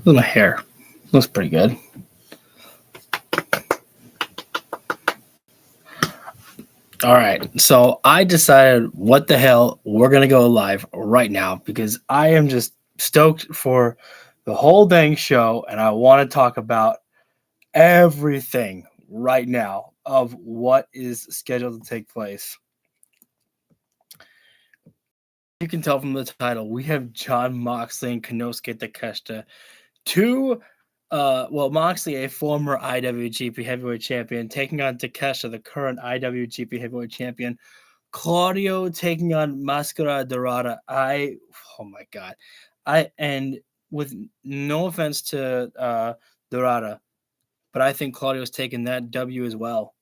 With my hair. Looks pretty good. All right. So I decided what the hell, we're going to go live right now because I am just stoked for the whole dang show and I want to talk about everything right now of what is scheduled to take place. You can tell from the title, we have Jon Moxley and Konosuke Takeshita, Moxley, a former IWGP Heavyweight Champion, taking on Takeshita, the current IWGP Heavyweight Champion. Claudio taking on Mascara Dorada. Oh my god. And with no offense to Dorada, but I think Claudio's taking that W as well.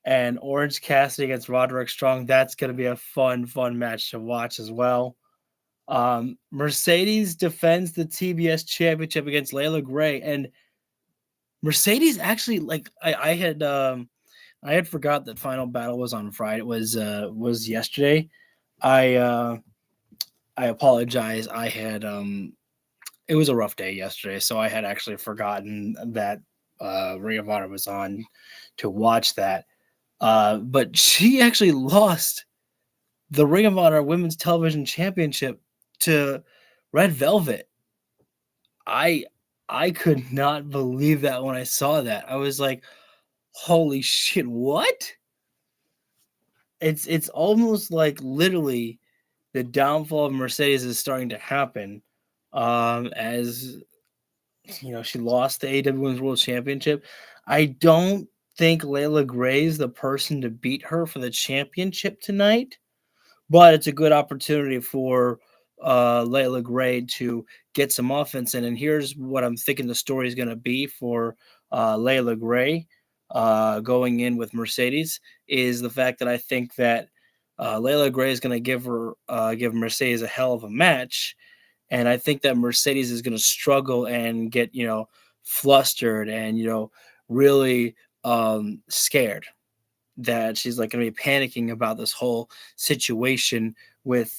And Orange Cassidy against Roderick Strong, that's going to be a fun match to watch as well. Mercedes defends the TBS championship against Layla Gray, and Mercedes actually, I had forgot that Final Battle was on Friday. It was yesterday. I apologize. I had it was a rough day yesterday, so I had actually forgotten that Ring of Honor was on to watch that. But she actually lost the Ring of Honor Women's Television Championship to Red Velvet. I could not believe that when I saw that. I was like, holy shit, what? It's almost like literally the downfall of Mercedes is starting to happen. As you know, she lost the AEW Women's World Championship. I don't think Layla Gray is the person to beat her for the championship tonight, but it's a good opportunity for Layla Gray to get some offense in. And here's what I'm thinking the story is going to be for Layla Gray going in with Mercedes is the fact that I think that Layla Gray is going to give Mercedes a hell of a match. And I think that Mercedes is going to struggle and get, flustered and, really scared that she's like going to be panicking about this whole situation with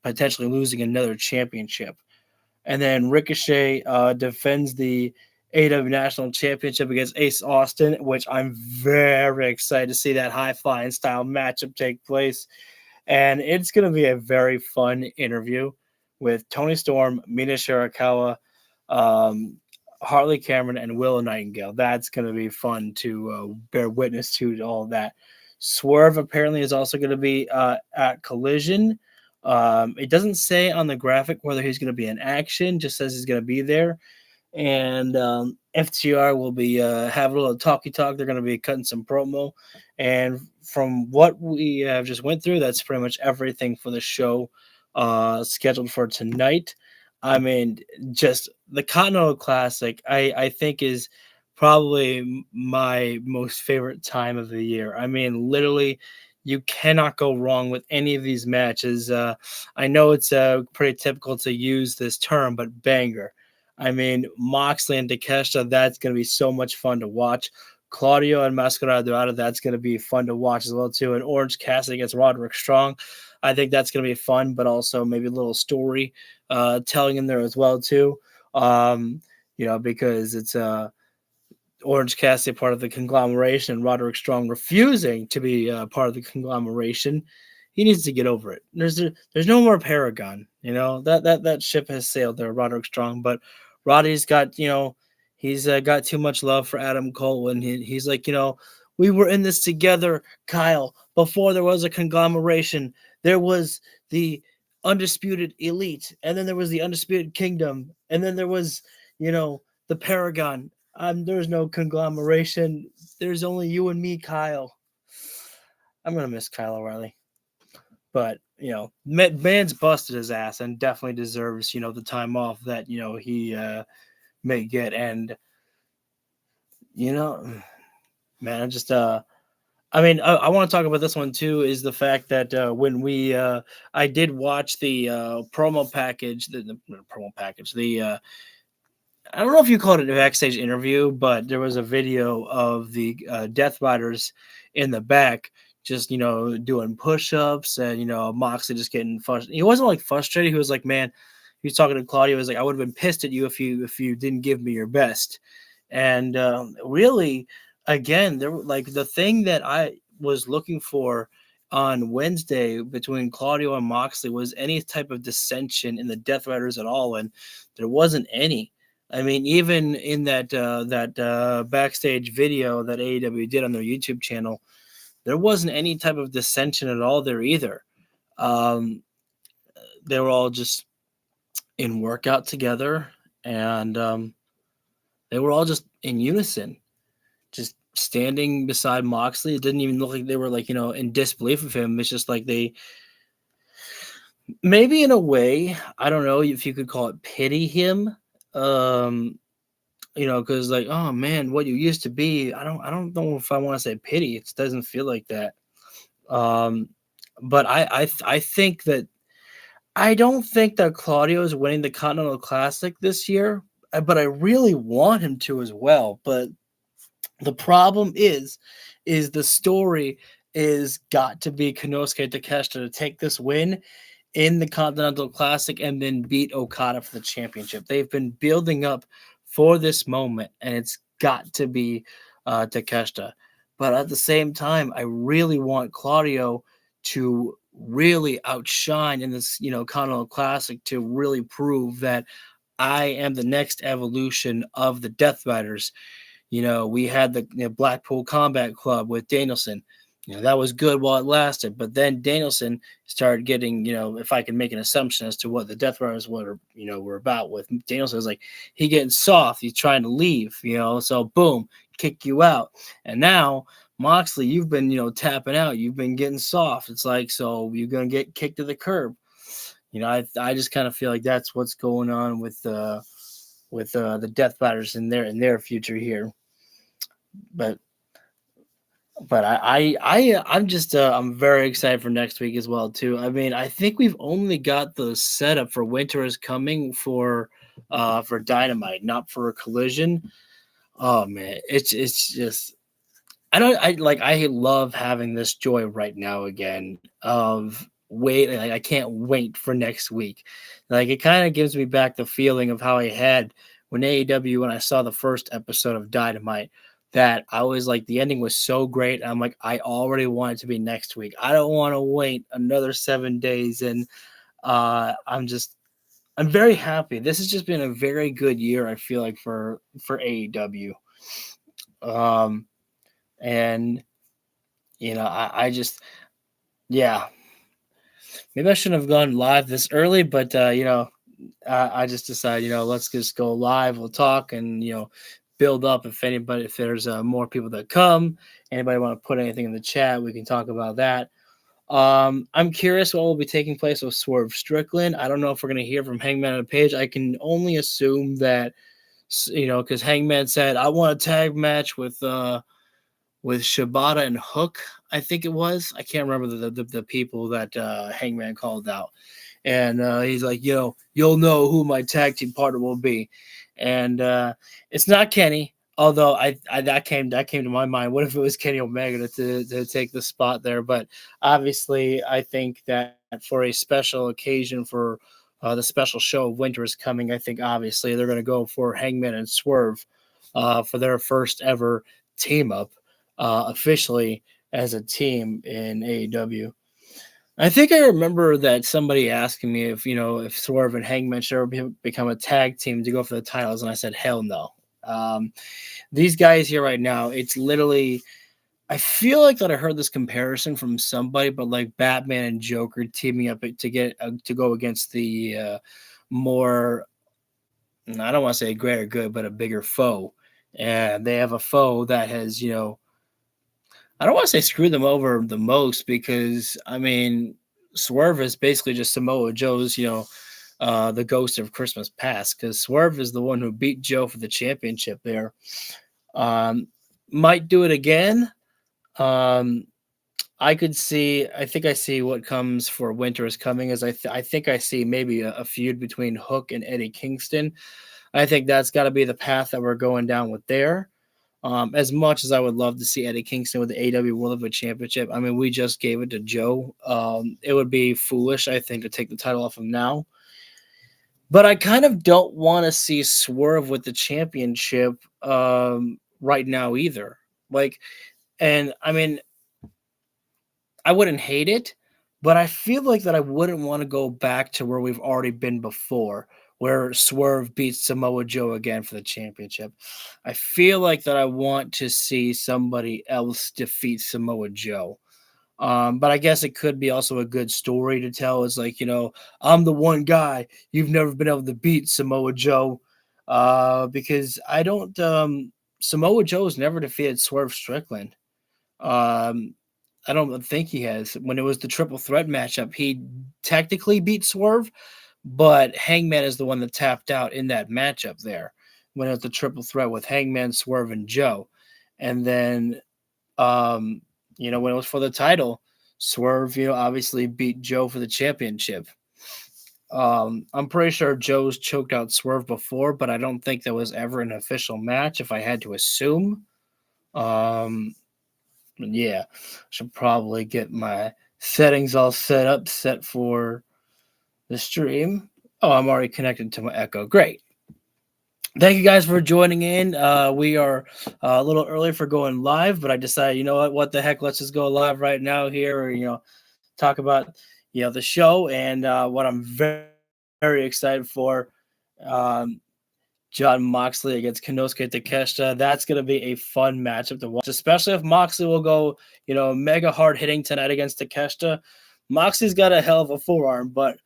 potentially losing another championship. And then Ricochet defends the AEW National Championship against Ace Austin, which I'm very excited to see that high-flying style matchup take place. And it's going to be a very fun interview with Tony Storm, Mina Shirakawa, Harley Cameron, and Willow Nightingale. That's going to be fun to bear witness to all of that. Swerve apparently is also going to be at Collision. It doesn't say on the graphic whether he's going to be in action, just says he's going to be there. And FTR will be having a little talky talk. They're going to be cutting some promo. And from what we have just went through, that's pretty much everything for the show scheduled for tonight. I mean, just the Continental Classic, I think is probably my most favorite time of the year. I mean, literally, you cannot go wrong with any of these matches. I know it's pretty typical to use this term, but banger. I mean, Moxley and Takeshita, that's going to be so much fun to watch. Claudio and Mascara Dorada, that's going to be fun to watch as well, too. And Orange Cassidy against Roderick Strong, I think that's going to be fun, but also maybe a little story telling in there as well, too. Because it's Orange Cassidy part of the conglomeration and Roderick Strong refusing to be part of the conglomeration. He needs to get over it. There's no more Paragon. That ship has sailed there, Roderick Strong. But Roddy's got, he's got too much love for Adam Cole. And he's like, we were in this together, Kyle. Before there was a conglomeration, there was the Undisputed Elite. And then there was the Undisputed Kingdom. And then there was, the Paragon. There's no conglomeration. There's only you and me, Kyle. I'm going to miss Kyle O'Reilly. But, man's busted his ass and definitely deserves, the time off that, he may get. And, man, I just, I want to talk about this one, too, is the fact that when I did watch the promo package, I don't know if you call it a backstage interview, but there was a video of the Death Riders in the back just, doing push-ups and, Moxley just getting frustrated. He wasn't, frustrated. He was like, man, he was talking to Claudio. He was like, I would have been pissed at you if you didn't give me your best. And really, again, there like the thing that I was looking for on Wednesday between Claudio and Moxley was any type of dissension in the Death Riders at all, and there wasn't any. I mean, even in that backstage video that AEW did on their YouTube channel, there wasn't any type of dissension at all there either. Um, they were all just in workout together, and they were all just in unison, just standing beside Moxley. It didn't even look like they were like in disbelief of him. It's just like they maybe in a way, I don't know if you could call it pity him. Um, because like, oh man, what you used to be. I don't know if I want to say pity. It doesn't feel like that. Um, but I think that I don't think that Claudio is winning the Continental Classic this year, but I really want him to as well. But the problem is the story is got to be Konosuke Takeshita to take this win in the Continental Classic and then beat Okada for the championship. They've been building up for this moment, and it's got to be Takeshita. But at the same time, I really want Claudio to really outshine in this, Continental Classic to really prove that I am the next evolution of the Death Riders. We had the Blackpool Combat Club with Danielson. That was good while it lasted, but then Danielson started getting, if I can make an assumption as to what the Death Riders were about with Danielson, was like he getting soft, he's trying to leave, so boom, kick you out, and now Moxley, you've been, tapping out, you've been getting soft. It's like, so you're gonna get kicked to the curb. I just kind of feel like that's what's going on with the Death Riders in their future here, but. But I'm just I'm very excited for next week as well too. I mean, I think we've only got the setup for Winter is Coming for Dynamite, not for a Collision. Oh man, it's just I love having this joy right now again of wait, like I can't wait for next week. Like it kind of gives me back the feeling of how I had when AEW when I saw the first episode of Dynamite, that I was like the ending was so great. I'm like I already want it to be next week. I don't want to wait another 7 days, and I'm very happy. This has just been a very good year, I feel like, for AEW. Um and I just, yeah, maybe I shouldn't have gone live this early, but I just decided, let's just go live. We'll talk and build up. If there's more people that come, anybody want to put anything in the chat, we can talk about that. I'm curious what will be taking place with Swerve Strickland. I don't know if we're going to hear from Hangman on Page. I can only assume that, because Hangman said, I want a tag match with Shibata and Hook, I think it was. I can't remember the people that Hangman called out. And he's like, you'll know who my tag team partner will be. And it's not Kenny, although I that came to my mind. What if it was Kenny Omega to take the spot there? But obviously, I think that for a special occasion for the special show of Winter is Coming, I think obviously they're going to go for Hangman and Swerve for their first ever team up. Officially as a team in AEW. I think I remember that somebody asking me if Swerve and Hangman should ever become a tag team to go for the titles, and I said hell no. These guys here right now, it's literally. I feel like that I heard this comparison from somebody, but like Batman and Joker teaming up to get to go against the more. I don't want to say greater good, but a bigger foe, and they have a foe that has I don't want to say screw them over the most because I mean Swerve is basically just Samoa Joe's, the ghost of Christmas past, because Swerve is the one who beat Joe for the championship there. Um, might do it again. Um, I think I see what comes for Winter is Coming. As I think I see maybe a feud between Hook and Eddie Kingston. I think that's got to be the path that we're going down with there. As much as I would love to see Eddie Kingston with the AEW World Heavyweight Championship, I mean, we just gave it to Joe. It would be foolish, I think, to take the title off him now. But I kind of don't want to see Swerve with the championship right now either. Like, and I mean, I wouldn't hate it, but I feel like that I wouldn't want to go back to where we've already been before, where Swerve beats Samoa Joe again for the championship. I feel like that I want to see somebody else defeat Samoa Joe. But I guess it could be also a good story to tell. It's like, I'm the one guy you've never been able to beat, Samoa Joe. Because I don't Samoa Joe's never defeated Swerve Strickland. Um, I don't think he has. When it was the triple threat matchup, he technically beat Swerve, but Hangman is the one that tapped out in that matchup there when it was the triple threat with Hangman, Swerve, and Joe. And then, um, when it was for the title, Swerve, obviously beat Joe for the championship. I'm pretty sure Joe's choked out Swerve before, but I don't think there was ever an official match, if I had to assume. Um, yeah, should probably get my settings all set for the stream. Oh, I'm already connected to my Echo. Great. Thank you guys for joining in. We are a little early for going live, but I decided, what the heck, let's just go live right now here, or, talk about, the show and what I'm very, very excited for. Um, John Moxley against Konosuke Takeshita. That's going to be a fun matchup to watch, especially if Moxley will go, mega hard hitting tonight against Takeshita. Moxley's got a hell of a forearm, but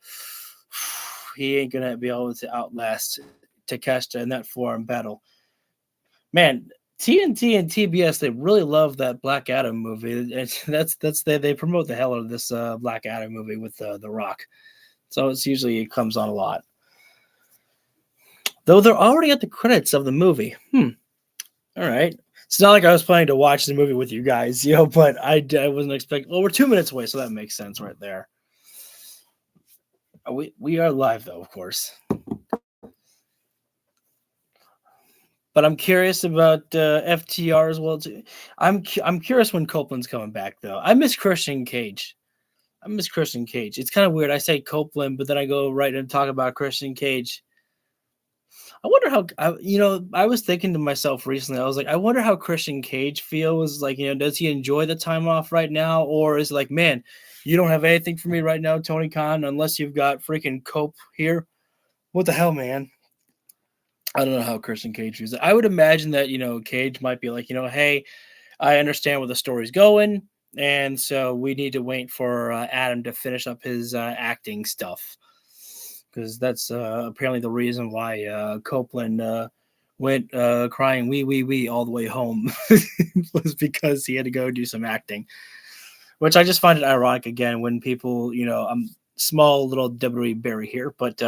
he ain't going to be able to outlast Takeshita in that forearm battle. Man, TNT and TBS, they really love that Black Adam movie. They promote the hell out of this Black Adam movie with The Rock. So it comes on a lot. Though they're already at the credits of the movie. All right. It's not like I was planning to watch the movie with you guys, but I wasn't expecting. Well, we're 2 minutes away, so that makes sense right there. We are live, though, of course. But I'm curious about FTR as well, too. I'm curious when Copeland's coming back, though. I miss Christian Cage. It's kind of weird. I say Copeland, but then I go right and talk about Christian Cage. I wonder how, I was thinking to myself recently, I was like, I wonder how Christian Cage feels. Like, does he enjoy the time off right now? Or is it like, man, you don't have anything for me right now, Tony Khan, unless you've got freaking Cope here? What the hell, man? I don't know how Christian Cage feels. I would imagine that, Cage might be like, hey, I understand where the story's going. And so we need to wait for Adam to finish up his acting stuff. Because that's apparently the reason why Copeland went crying wee all the way home was because he had to go do some acting, which I just find it ironic again when people, I'm small little WWE Barry here, but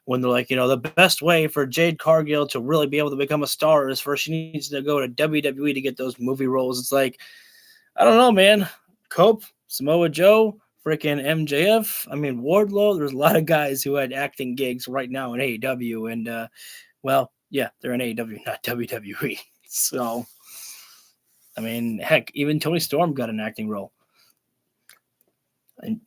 when they're like, the best way for Jade Cargill to really be able to become a star is first she needs to go to WWE to get those movie roles. It's like, I don't know, man. Cope, Samoa Joe, freaking MJF. I mean, Wardlow. There's a lot of guys who had acting gigs right now in AEW, and well, yeah, they're in AEW, not WWE. So, I mean, heck, even Toni Storm got an acting role, and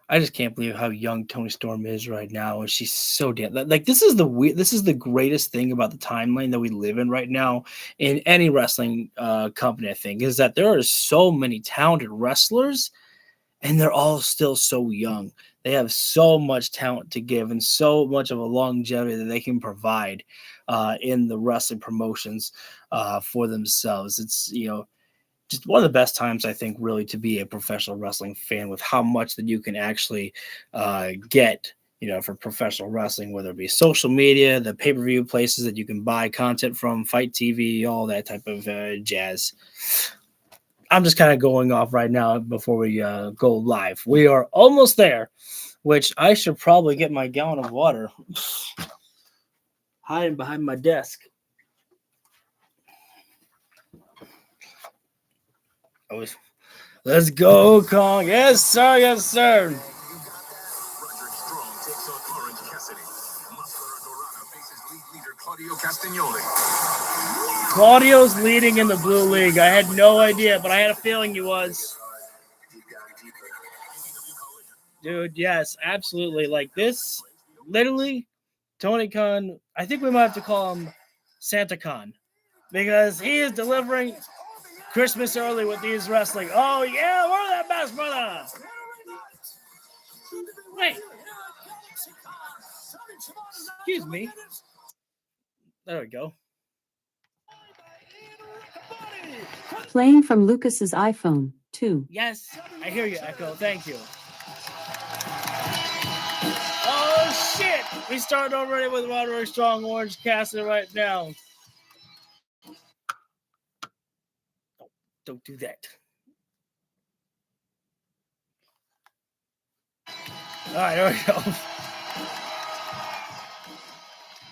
I just can't believe how young Toni Storm is right now, and she's so damn like this is the greatest thing about the timeline that we live in right now in any wrestling company. I think is that there are so many talented wrestlers, and they're all still so young. They have so much talent to give and so much of a longevity that they can provide in the wrestling promotions for themselves. It's just one of the best times, I think, really to be a professional wrestling fan with how much that you can actually get, for professional wrestling, whether it be social media, the pay-per-view places that you can buy content from, Fight TV, all that type of jazz. I'm just kind of going off right now before we go live. We are almost there, which I should probably get my gallon of water hiding behind my desk. Let's go, Kong. Yes, sir. Yes, sir. Claudio's leading in the Blue League. I had no idea, but I had a feeling he was. Dude, yes, absolutely. Like this, literally, Tony Khan, I think we might have to call him Santa Khan because he is delivering Christmas early with these wrestling. Oh, yeah, we're that best, brother. Wait. Excuse me. There we go. Playing from Lucas's iPhone, too. Yes, I hear you, Echo. Thank you. Oh, shit. We start already with Roderick Strong, Orange Cassidy right now. Don't do that. All right, there we go.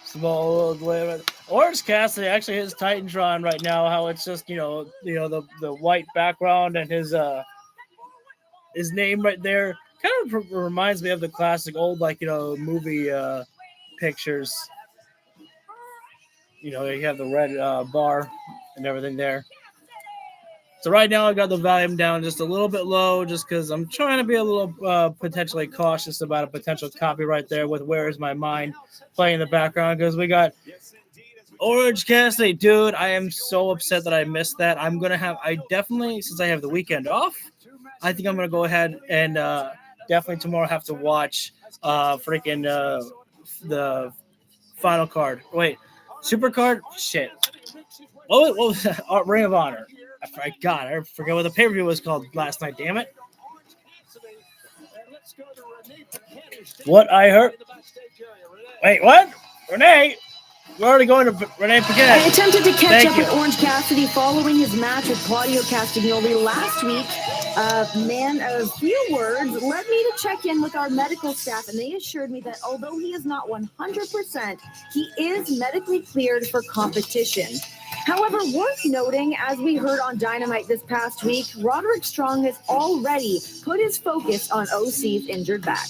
Small little glare. Orange Cassidy actually his Titantron right now. How it's just the white background and his name right there kind of reminds me of the classic old movie pictures. You have the red bar and everything there. So right now I got the volume down just a little bit low just because I'm trying to be a little potentially cautious about a potential copyright there with Where Is My Mind playing in the background because we got Orange Cassidy. Dude, I am so upset that I missed that. I definitely, since I have the weekend off, I think I'm going to go ahead and definitely tomorrow have to watch the final card. Wait, super card? Shit. What was that? Ring of Honor. I forget what the pay-per-view was called last night, damn it. What I heard. Wait, what? Renee? We're already going to Renee Paquette. I attempted to catch up with Orange Cassidy following his match with Claudio Castagnoli last week. Man of few words led me to check in with our medical staff, and they assured me that although he is not 100%, he is medically cleared for competition. However, worth noting, as we heard on Dynamite this past week, Roderick Strong has already put his focus on OC's injured back.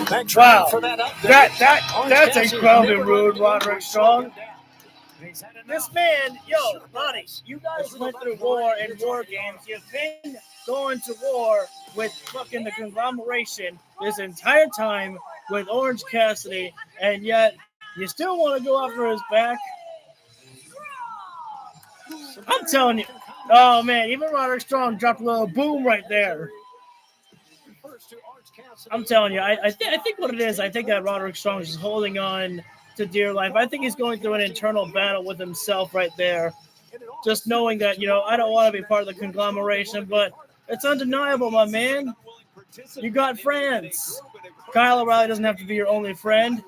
Thanks wow, for that update. That's incredibly rude, Roderick Strong. This man, buddy, you guys went through war and war games. You've been going to war with fucking the conglomeration this entire time with Orange Cassidy, and yet you still want to go after his back? I'm telling you. Oh, man, even Roderick Strong dropped a little boom right there. I'm telling you, I think what it is, I think that Roderick Strong is holding on to dear life. I think he's going through an internal battle with himself right there. Just knowing that, I don't want to be part of the conglomeration, but it's undeniable, my man. You got friends. Kyle O'Reilly doesn't have to be your only friend.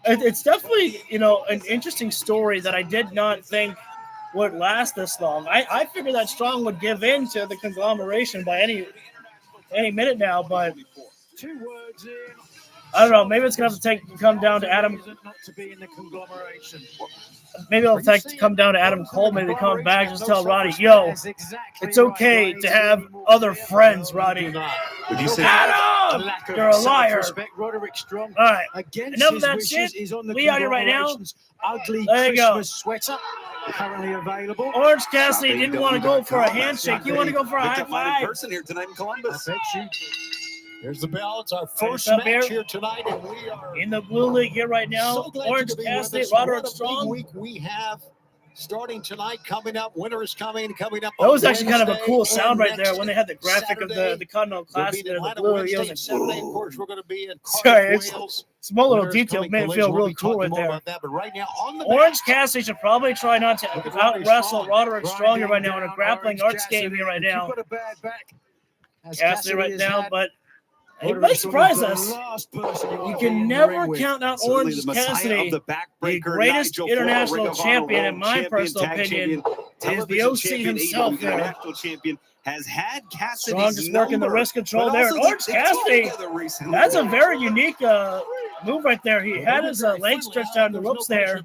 It's definitely, an interesting story that I did not think would last this long. I figured that Strong would give in to the conglomeration by any minute now, but I don't know. Maybe it's gonna have to come down to Adam. Maybe it'll come down to Adam Cole. Maybe come back, just tell Roddy, it's okay to have other friends, Roddy. Adam, you're a liar. All right, enough of that shit. We out here right now. There you go. Currently available. Orange Cassidy didn't want to go for a handshake. You want to go for a high five? Person here tonight in Columbus. Here's the bell. It's our first match here tonight, and we are in the Blue League here right now. Orange Cassidy, Roderick Strong. Week we have starting tonight, coming up. Winter is coming up. That was actually kind of a cool sound right there when they had the graphic of the Continental Classic there. The Blue League. Saturday, of course, we're going to be in sorry, small little detail made it feel really cool right there. But right now, on the Orange Cassidy should probably try not to out-wrestle Roderick Strong here right now in a grappling arts game here right now. Cassidy right now, but he might surprise us. You can never count out Orange Cassidy. The greatest international champion, in my personal opinion, is the OC himself there. Has had Cassidy's Strong just working the wrist control there. And Orange Cassidy, that's a very unique move right there. He had his leg stretched out in the ropes there.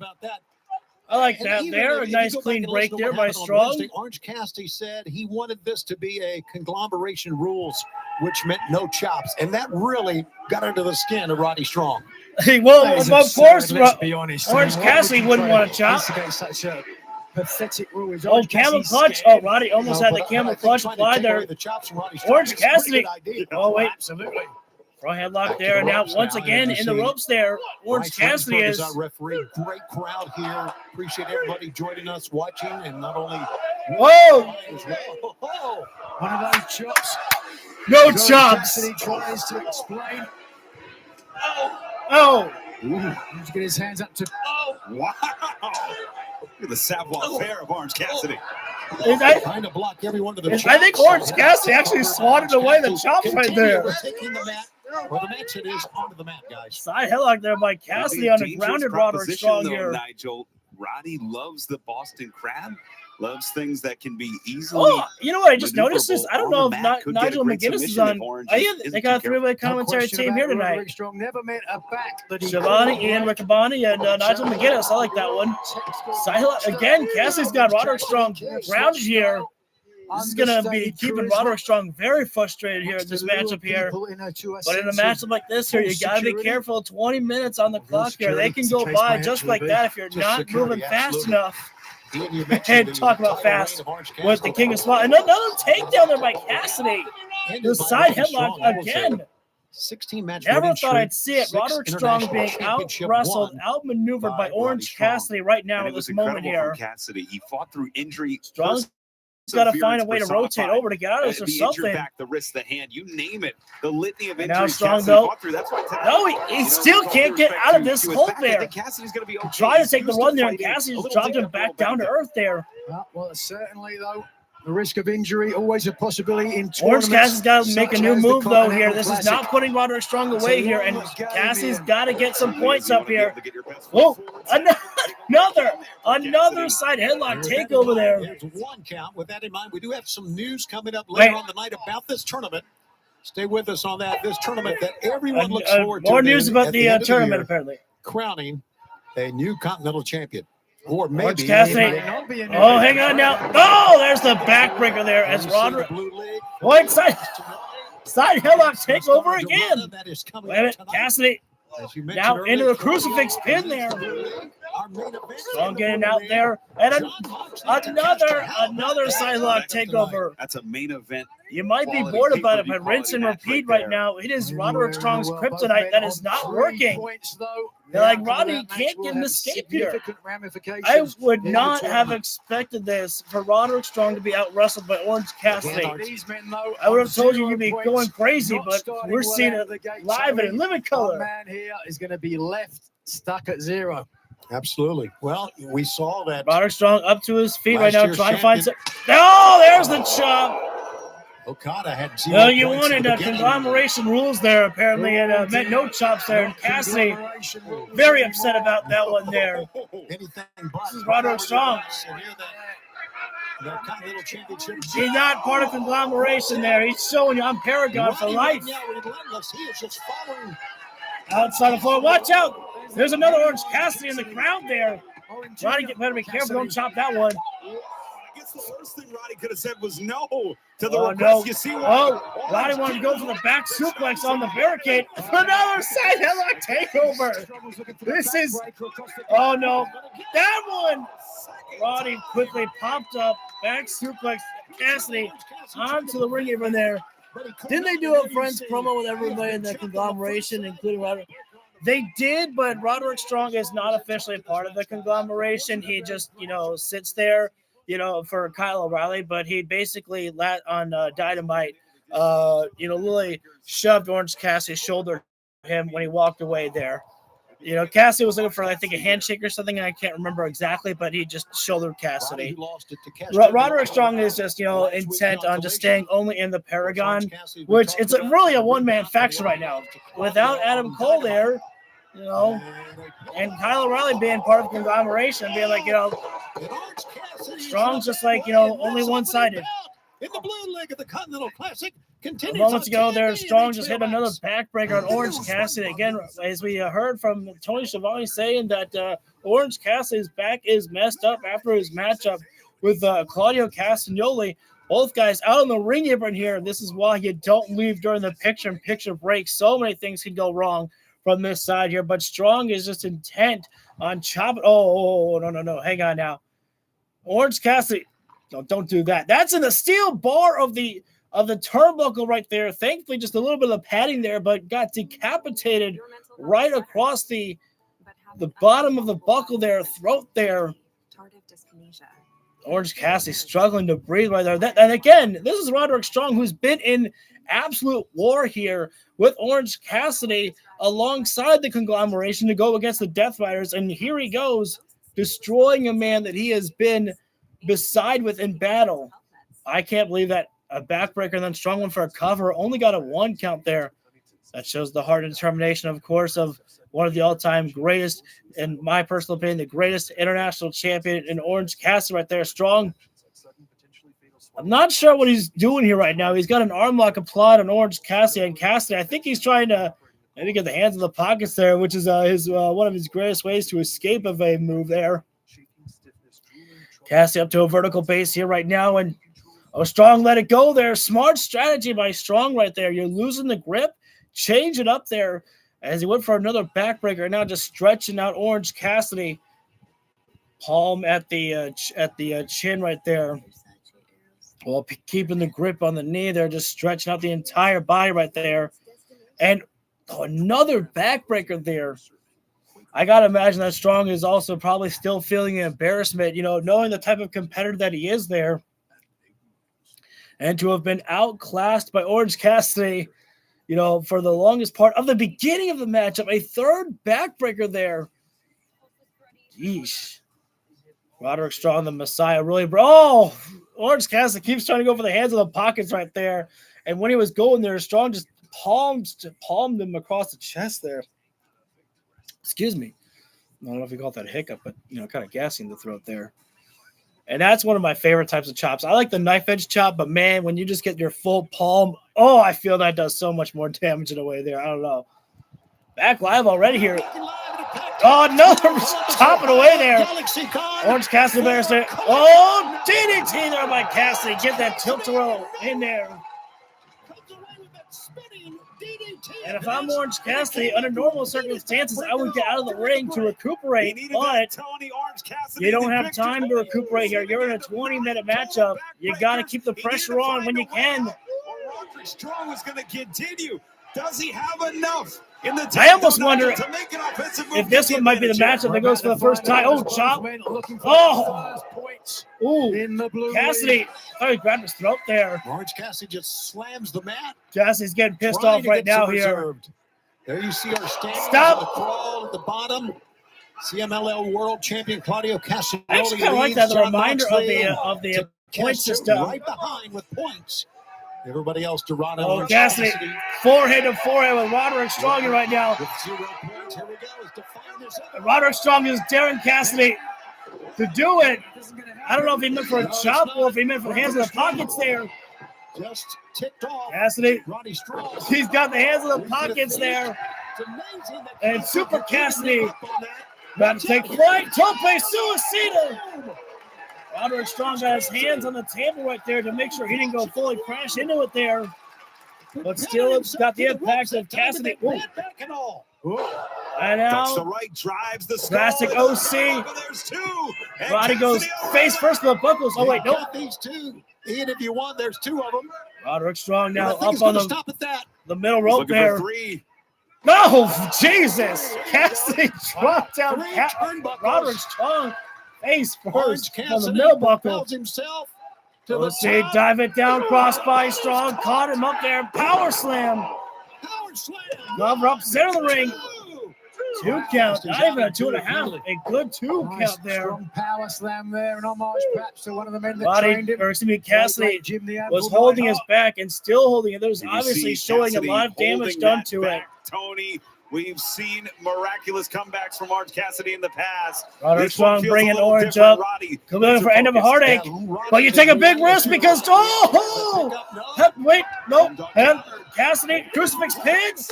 I like that there. A nice clean break there by Strong. Orange Cassidy said he wanted this to be a conglomeration rules, which meant no chops. And that really got under the skin of Roddy Strong. Well, of course, Orange Cassidy wouldn't want to chop. Such a pathetic rule. Oh, camel clutch. Oh, Roddy almost had the camel clutch applied there. Orange Cassidy. Oh, wait. Absolutely. Front headlock there, and now once again in the ropes there. Orange Cassidy is. Our referee. Great crowd here. Appreciate everybody joining us, watching, and not only. Whoa! Oh, one of those chops. No chops. Cassidy tries to explain. Oh! He's get his hands up to. Oh, wow. Look at the savoir-faire of Orange Cassidy. Trying to block every one of the chops. I think Orange Cassidy actually swatted away the chops right there. Taking the mat. Well, the match it is onto the mat, guys. Side headlock there by Cassidy on the grounded Roderick Strong here. Nigel, Roddy loves the Boston Crab. Loves things that can be easily. Oh, you know what I just noticed is I don't know if Nigel McGuinness is on. They got a three-way commentary team here tonight. Shivani, Ian Riccaboni, and Nigel McGuinness. I like that one. Side headlock again. Cassidy's got Roderick Strong grounded here. This is going to be keeping Roderick Strong very frustrated here in this matchup here. But in a matchup like this here, you got to be careful. 20 minutes on the clock here. They can go by just like that if you're not moving fast enough. And talk about fast with the King of Spot. Another takedown there by Cassidy. The side headlock again. 16 match. Never thought I'd see it. Roderick Strong being out-wrestled, out-maneuvered by Orange Cassidy right now at this moment here. Cassidy, he fought through injury. Strong's got to find a way to rotate over to get out of this or something. Back, the wrist, the hand, you name it. The litany of injuries. Now Strong though. No, he still can't get out of this hole there. Cassidy's going to be okay. Trying to take the run there, and Cassidy just dropped him back down to earth there. Well, certainly though. The risk of injury, always a possibility in tournaments. Orange Cassidy's got to make a new move, though, here. This is not putting Roderick Strong away here, and Cassidy's got to get some points up here. Whoa, another side headlock takeover there. There's one count. With that in mind, we do have some news coming up later on the night about this tournament. Stay with us on that. This tournament that everyone looks forward to. More news about the tournament, apparently. Crowning a new Continental Champion. Or maybe Orange Cassidy. Oh, hang on now. Oh, there's the backbreaker there as Roderick. One side headlock takeover again. Wait a minute, Cassidy. Now into the crucifix pin there. Strong getting out there. And another sidelock takeover. That's a main event. You might be bored about it, but rinse and repeat right now. It is Roderick Strong's kryptonite that is not working. They're like, Roddy, you can't get an escape here. I would not have expected this for Roderick Strong to be out-wrestled by Orange Cassidy. I would have told you you'd be going crazy, but we're seeing it live and in living color. Man here is going to be left stuck at zero. Absolutely. Well, we saw that. Roderick Strong up to his feet right now, trying to find some. Oh, there's the chop. Okada had 0 No, you wanted conglomeration rules there, apparently, and meant no chops there. And Cassidy, very upset about that one there. This is Roderick Strong. He's not part of conglomeration there. He's showing you I'm Paragon for life. Outside the floor. Watch out. There's another Orange Cassidy in the crowd there. Roddy, better be careful. Don't chop that one. The worst thing Roddy could have said was no to the request. No. You see what? Oh, Roddy wanted to go for the back suplex on the barricade. Another side headlock takeover. This is, oh no, that one. Roddy quickly popped up, back suplex Cassidy onto the ring apron there. Didn't they do a Friends promo with everybody in the conglomeration, including Roderick? They did, but Roderick Strong is not officially a part of the conglomeration. He just, sits there. For Kyle O'Reilly, but he basically on Dynamite, literally shoved Orange Cassidy's shoulder to him when he walked away there. Cassidy was looking for, I think, a handshake or something, and I can't remember exactly, but he just shouldered Cassidy. Roderick Strong is just, intent on just staying only in the Paragon, which it's really a one-man faction right now. Without Adam Cole there, and Kyle O'Reilly being part of the conglomeration and being like, Strong's just like, only one-sided. In the blue leg of the Continental Classic, moments ago there, Strong just hit another backbreaker on Orange Cassidy. Again, as we heard from Tony Schiavone saying that Orange Cassidy's back is messed up after his matchup with Claudio Castagnoli. Both guys out on the ring apron here. This is why you don't leave during the picture-in-picture break. So many things can go wrong from this side here, but Strong is just intent on chopping. Oh, no. Hang on now. Orange Cassidy, don't do that. That's in the steel bar of the of the turnbuckle right there. Thankfully, just a little bit of padding there, but got decapitated right across the bottom of the buckle there, throat there. Orange Cassidy struggling to breathe right there. And again, this is Roderick Strong, who's been in absolute war here with Orange Cassidy alongside the conglomeration to go against the Death Riders. And here he goes, destroying a man that he has been beside with in battle. I can't believe that. A backbreaker and then strong one for a cover. Only got a 1 count there. That shows the heart and determination, of course, of one of the all-time greatest, in my personal opinion, the greatest international champion in Orange Cassidy right there. Strong. I'm not sure what he's doing here right now. He's got an arm lock applied on Orange Cassidy, and Cassidy, I think he's trying to maybe get the hands in the pockets there, which is one of his greatest ways to escape of a move there. Cassidy up to a vertical base here right now, and Strong let it go there. Smart strategy by Strong right there. You're losing the grip. Change it up there as he went for another backbreaker. Now just stretching out Orange Cassidy. Palm at the chin right there. Well, keeping the grip on the knee there, just stretching out the entire body right there. And another backbreaker there. I got to imagine that Strong is also probably still feeling an embarrassment, knowing the type of competitor that he is there. And to have been outclassed by Orange Cassidy, for the longest part of the beginning of the matchup, a third backbreaker there. Yeesh. Roderick Strong, the Messiah, really. Orange Cassidy keeps trying to go for the hands of the pockets right there. And when he was going there, Strong just palmed him across the chest there. Excuse me. I don't know if you call that a hiccup, but, kind of gassing the throat there. And that's one of my favorite types of chops. I like the knife edge chop, but man, when you just get your full palm, I feel that does so much more damage in a way there. I don't know. Back live already here. Another chopping away there. Orange Cassidy better say, DDT there by Cassidy. Get that tilt-a-whirl in there. And if I'm Orange Cassidy, under normal circumstances, I would get out of the ring to recuperate, but you don't have time to recuperate here. You're in a 20-minute matchup. You got to keep the pressure on when you can. Roderick Strong is going to continue. Does he have enough in the I almost wonder to make an offensive move? if this one might be the matchup that goes for the first time. Chop. Cassidy. He grabbed his throat there. Orange Cassidy just slams the mat. Cassidy's getting pissed off right now here. There you see our standings. Stop. The crawl at the bottom. CMLL World Champion Claudio Castagnoli. I actually kind of like that, the reminder of the point system. Right behind with points. Everybody else, Dorado. Cassidy, forehead to forehead with Roderick Strong right now. With 0 points, here we go. Roderick Strong is daring Cassidy to do it. I don't know if he meant for a chop or if he meant for the hands in the pockets there. Just ticked off. Cassidy, Roddy Strong. He's got the hands in the pockets there. And Super Cassidy about to take flight. Tope Suicida. Roderick Strong got his hands on the table right there to make sure he didn't go fully crash into it there. But still, it's got the impact of Cassidy. And now, the right, drives the drastic OC. There's two. Roddy goes face first with the buckles. Oh, wait, nope. These two. Ian, if you want, there's 2 of them. Roderick Strong now up on the middle rope there. 3. No, Jesus. Cassidy dropped down Roderick Strong face first on the middle buckle. Himself Let's see, dive it down, cross by Strong, caught him up there, power slam. Glover up center of the ring. 2 count, not even a 2.5, a good 2 count there. Strong power slam there, and homage perhaps to one of the men that trained him. Cassidy was holding his back and still holding it. There's obviously showing a lot of damage done to it. Tony, we've seen miraculous comebacks from Orange Cassidy in the past. Roderick Strong bringing Orange up. Coming for end of a heartache. But you take a big risk because, wait, nope. And Cassidy, crucifix pins.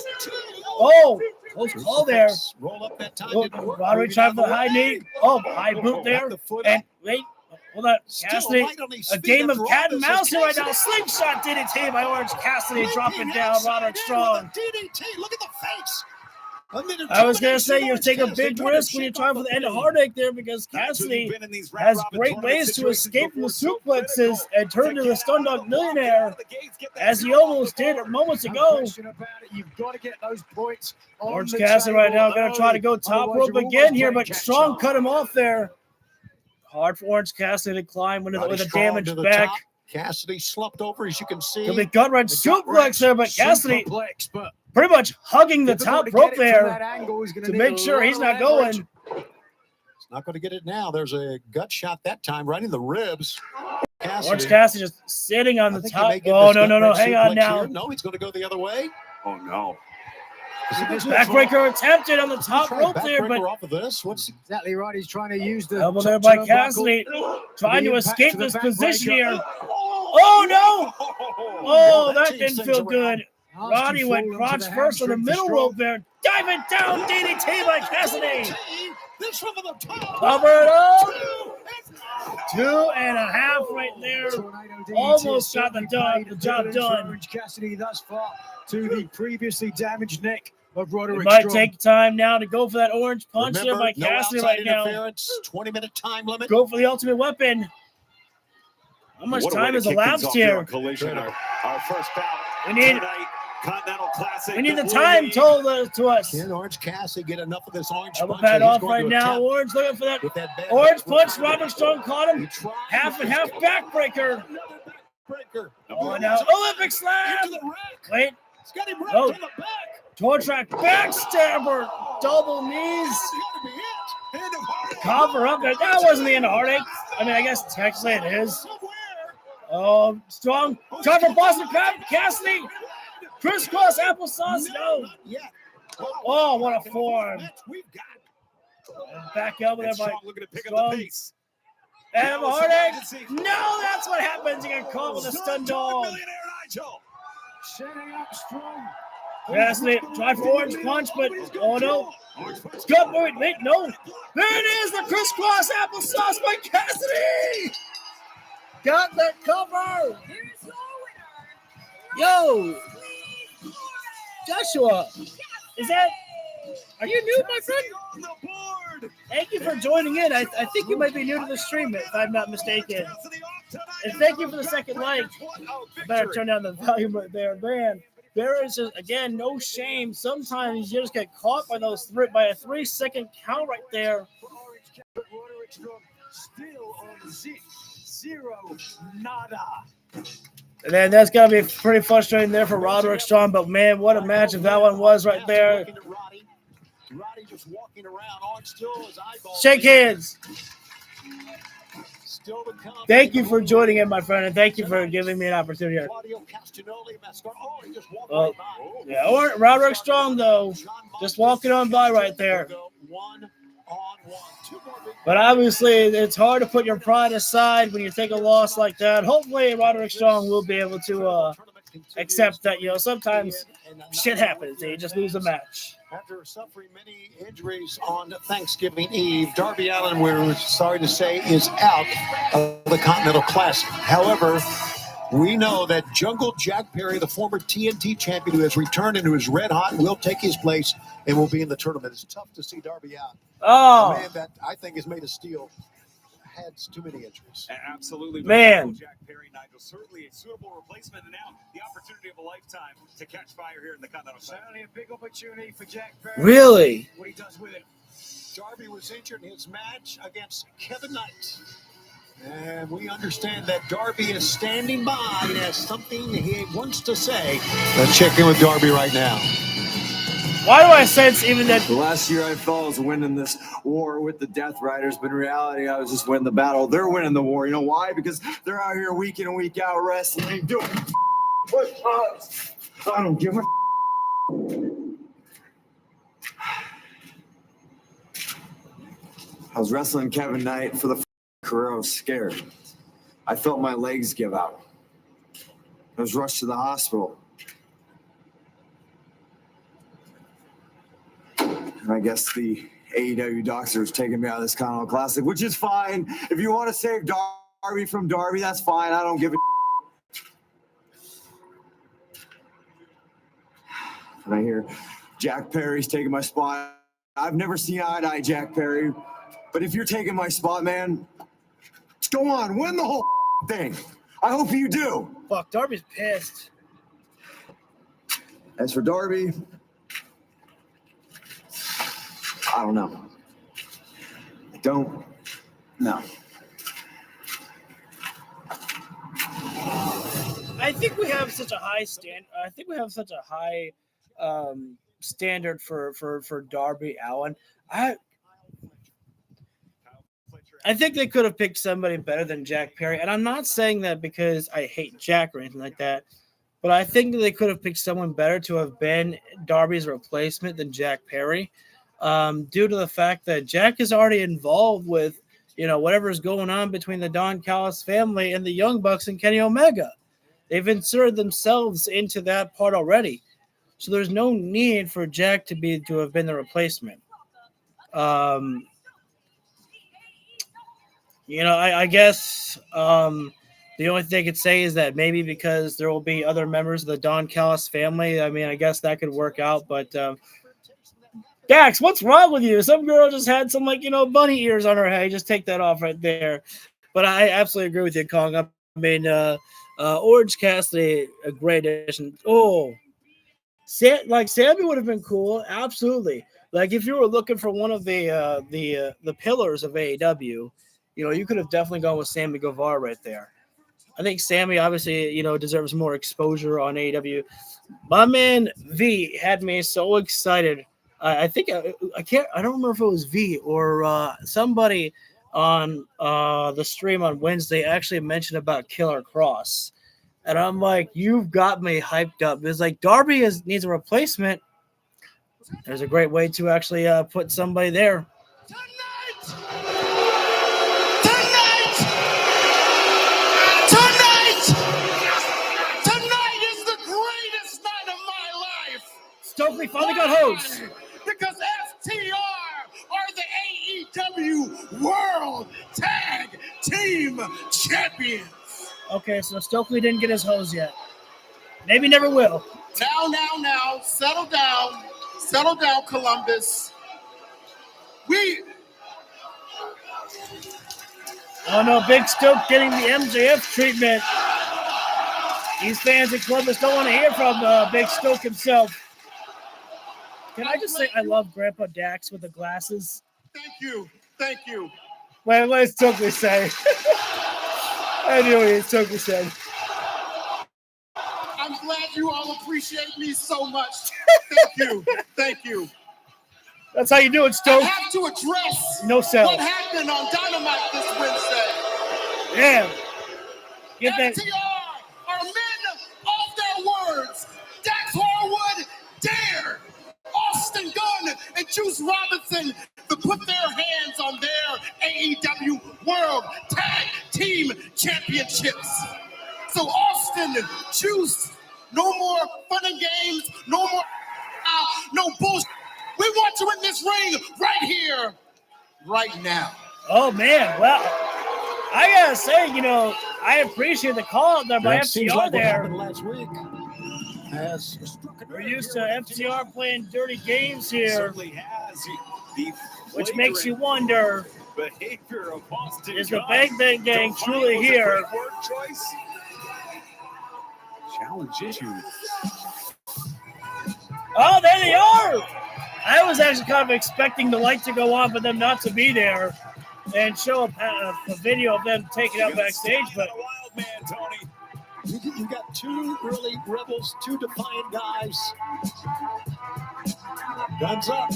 Close call there. Roderick tried for the high knee. High boot there. And wait, hold on. Cassidy, a game of cat and mouse here right now. Slingshot DDT by Orange Cassidy, dropping down Roderick Strong. DDT, look at the face. I was going to say you take a big risk when you try for the end of Heartache there because Cassidy has great ways to escape from the suplexes and turn into the Stun Dog Millionaire, as he almost did moments ago. You've got to get those points. Orange Cassidy right now going to try to go top rope again here, but Strong cut him off there. Hard for Orange Cassidy to climb with a damaged back. Cassidy slumped over, as you can see. Could be gut wrench suplex there, but Cassidy pretty much hugging the top rope there to make sure he's not going. He's not going to get it now. There's a gut shot that time, right in the ribs. Orange Cassidy just sitting on the top. Oh, no. Hang on now. No, he's going to go the other way. Oh, no. Backbreaker attempted on the top rope there, but off of this. What's exactly right? He's trying to use the elbow there by Cassidy, trying to escape this position here. Oh, no. Oh, that didn't feel good. Roddy went crotch first on the middle rope there. Diving down, DDT by Cassidy. Cover it up. 2.5 right there. Almost got the job done. Cassidy thus far to the previously damaged neck of Roderick Strong. It might Strong. take time now to go for that orange punch there by Cassidy right now. 20-minute time limit. Go for the ultimate weapon. How much time has elapsed here? Our first bout. We need Continental Classic. We need the time told to us. Can Orange Cassidy get enough of this orange Elbow punch? pad off right now. Orange looking for that orange punch. Roderick Strong caught him. Half and half backbreaker. Oh, now Olympic slam. Wait. Oh. Tortrack backstabber. Double knees. Cover up there. That wasn't the end of Heartache. I mean, I guess technically it is. Oh, Strong. Try for Boston Crab. Cassidy. Crisscross applesauce. No. Oh, what a form. Back elbow there by Strong. And Heartache. No, that's what happens. You get caught with a stun dog. Setting up Strong. Cassidy try for orange punch, but oh no. Good, wait, no. There it is, the crisscross applesauce by Cassidy. Got that cover. Yo, Joshua, are you new, my friend? Thank you for joining in. I think you might be new to the stream, if I'm not mistaken. And thank you for the second like. Better turn down the volume right there, man. There is just, again, no shame. Sometimes you just get caught by by a 3-second count right there. Still on 0, nada. And then that's got to be pretty frustrating there for Roderick Strong. But, man, what a match if that one was right there. Shake hands. Thank you for joining in, my friend, and thank you for giving me an opportunity. Yeah, Roderick Strong, though, just walking on by right there. But obviously, it's hard to put your pride aside when you take a loss like that. Hopefully, Roderick Strong will be able to accept that, sometimes shit happens and you just lose a match. After suffering many injuries on Thanksgiving Eve, Darby Allin, we're sorry to say, is out of the Continental Classic. However, we know that Jungle Jack Perry, the former TNT champion who has returned and who is red hot, will take his place and will be in the tournament. It's tough to see Darby out. Oh, a man that I think is made of steel had too many injuries. Absolutely. Man. Jack Perry, Nigel, certainly a suitable replacement, and now the opportunity of a lifetime to catch fire here in the Continental Classic. Certainly a big opportunity for Jack Perry. Really? What he does with it. Darby was injured in his match against Kevin Knight. And we understand that Darby is standing by and has something he wants to say. Let's check in with Darby right now. Why do I sense even that? The last year I thought I was winning this war with the Death Riders, but in reality I was just winning the battle. They're winning the war. You know why? Because they're out here week in and week out wrestling, doing push-ups. I don't give a I was wrestling Kevin Knight for the career. I was scared. I felt my legs give out. I was rushed to the hospital. And I guess the AEW doctors taking me out of this Continental Classic, which is fine. If you want to save Darby from Darby, that's fine. I don't give a And I hear Jack Perry's taking my spot. I've never seen eye-to-eye Jack Perry, but if you're taking my spot, man, go on, win the whole thing. I hope you do. Fuck, Darby's pissed. As for Darby, I don't know. I don't know. I think we have such a high standard for Darby Allin. I think they could have picked somebody better than Jack Perry, and I'm not saying that because I hate Jack or anything like that, but I think they could have picked someone better to have been Darby's replacement than Jack Perry, due to the fact that Jack is already involved with, whatever's going on between the Don Callis family and the Young Bucks and Kenny Omega. They've inserted themselves into that part already, so there's no need for Jack to have been the replacement. I guess the only thing I could say is that maybe because there will be other members of the Don Callis family, I mean, I guess that could work out. But Dax, what's wrong with you? Some girl just had some bunny ears on her head. Just take that off right there. But I absolutely agree with you, Kong. I mean, Orange Cassidy, a great addition. Oh, Sammy would have been cool. Absolutely. Like if you were looking for one of the pillars of AEW, you could have definitely gone with Sammy Guevara right there. I think Sammy obviously, deserves more exposure on AEW. My man V had me so excited. I think I don't remember if it was V or somebody on the stream on Wednesday actually mentioned about Killer Cross. And I'm like, you've got me hyped up. It's like Darby needs a replacement. There's a great way to actually put somebody there. Tonight is the greatest night of my life. Stokely finally got hosed. Because FTR are the AEW World Tag Team Champions. Okay, so Stokely didn't get his hose yet. Maybe never will. Now. Settle down. Settle down, Columbus. Oh no, Big Stoke getting the MJF treatment. These fans in Columbus don't want to hear from Big Stoke himself. Can I just say I love Grandpa Dax with the glasses? Thank you. Wait, what does Stokely say? I knew what Stokely said. I'm glad you all appreciate me so much. Thank you. That's how you do it, Stoke. I have to address what happened on Dynamite this Wednesday. Damn. Get that. FTR are men of their words. Dax Harwood dared Austin Gunn and Juice Robinson to put their hands on their AEW World Tag Team Championships. So Austin, Juice, no more fun and games, no more no bullshit. We want you in this ring right here, right now. Oh, man. Well, I got to say, I appreciate the call out there by FTR there. Last week. We're used to FTR playing dirty games here, which makes you wonder, is the Bang Bang Gang truly here? Challenge issues. Oh, there they are! I was actually kind of expecting the light to go on, but them not to be there and show a video of them taking out backstage. But you got two really rebels, two defiant guys. Guns up.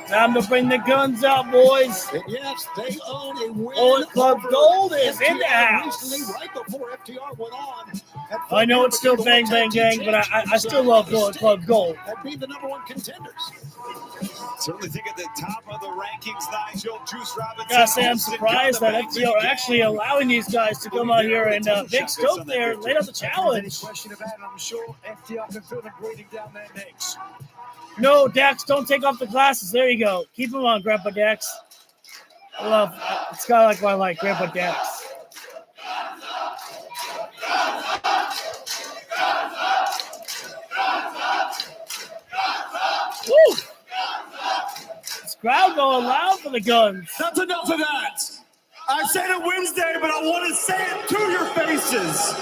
Time to bring the guns out, boys. And yes, they own a win. Bullet Club Gold is in the house. Recently, right before FTR went on. I know it's still Bang Bang Gang, but I still love Bullet Club Gold. That'd be the number one contenders. Certainly think at the top of the rankings, Nigel, Juice Robinson. Gotta say, I'm surprised that FTR are actually allowing these guys to come out here and Big Stoke there laid out the challenge. Question about it, I'm sure FTR can feel them breathing down their necks. No, Dax, don't take off the glasses. There you go. Keep them on, Grandpa Dax. It's kind of like what I like, Grandpa Dax. Crowd going loud for the Guns. That's enough of that. I said it Wednesday, but I want to say it to your faces.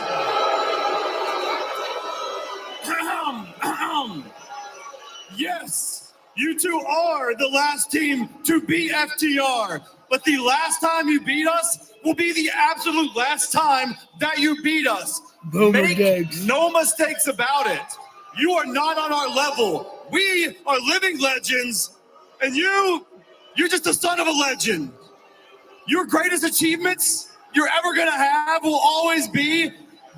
Yes, you two are the last team to beat FTR, but the last time you beat us will be the absolute last time that you beat us. Make no mistakes about it. You are not on our level. We are living legends, and you're just the son of a legend. Your greatest achievements you're ever gonna have will always be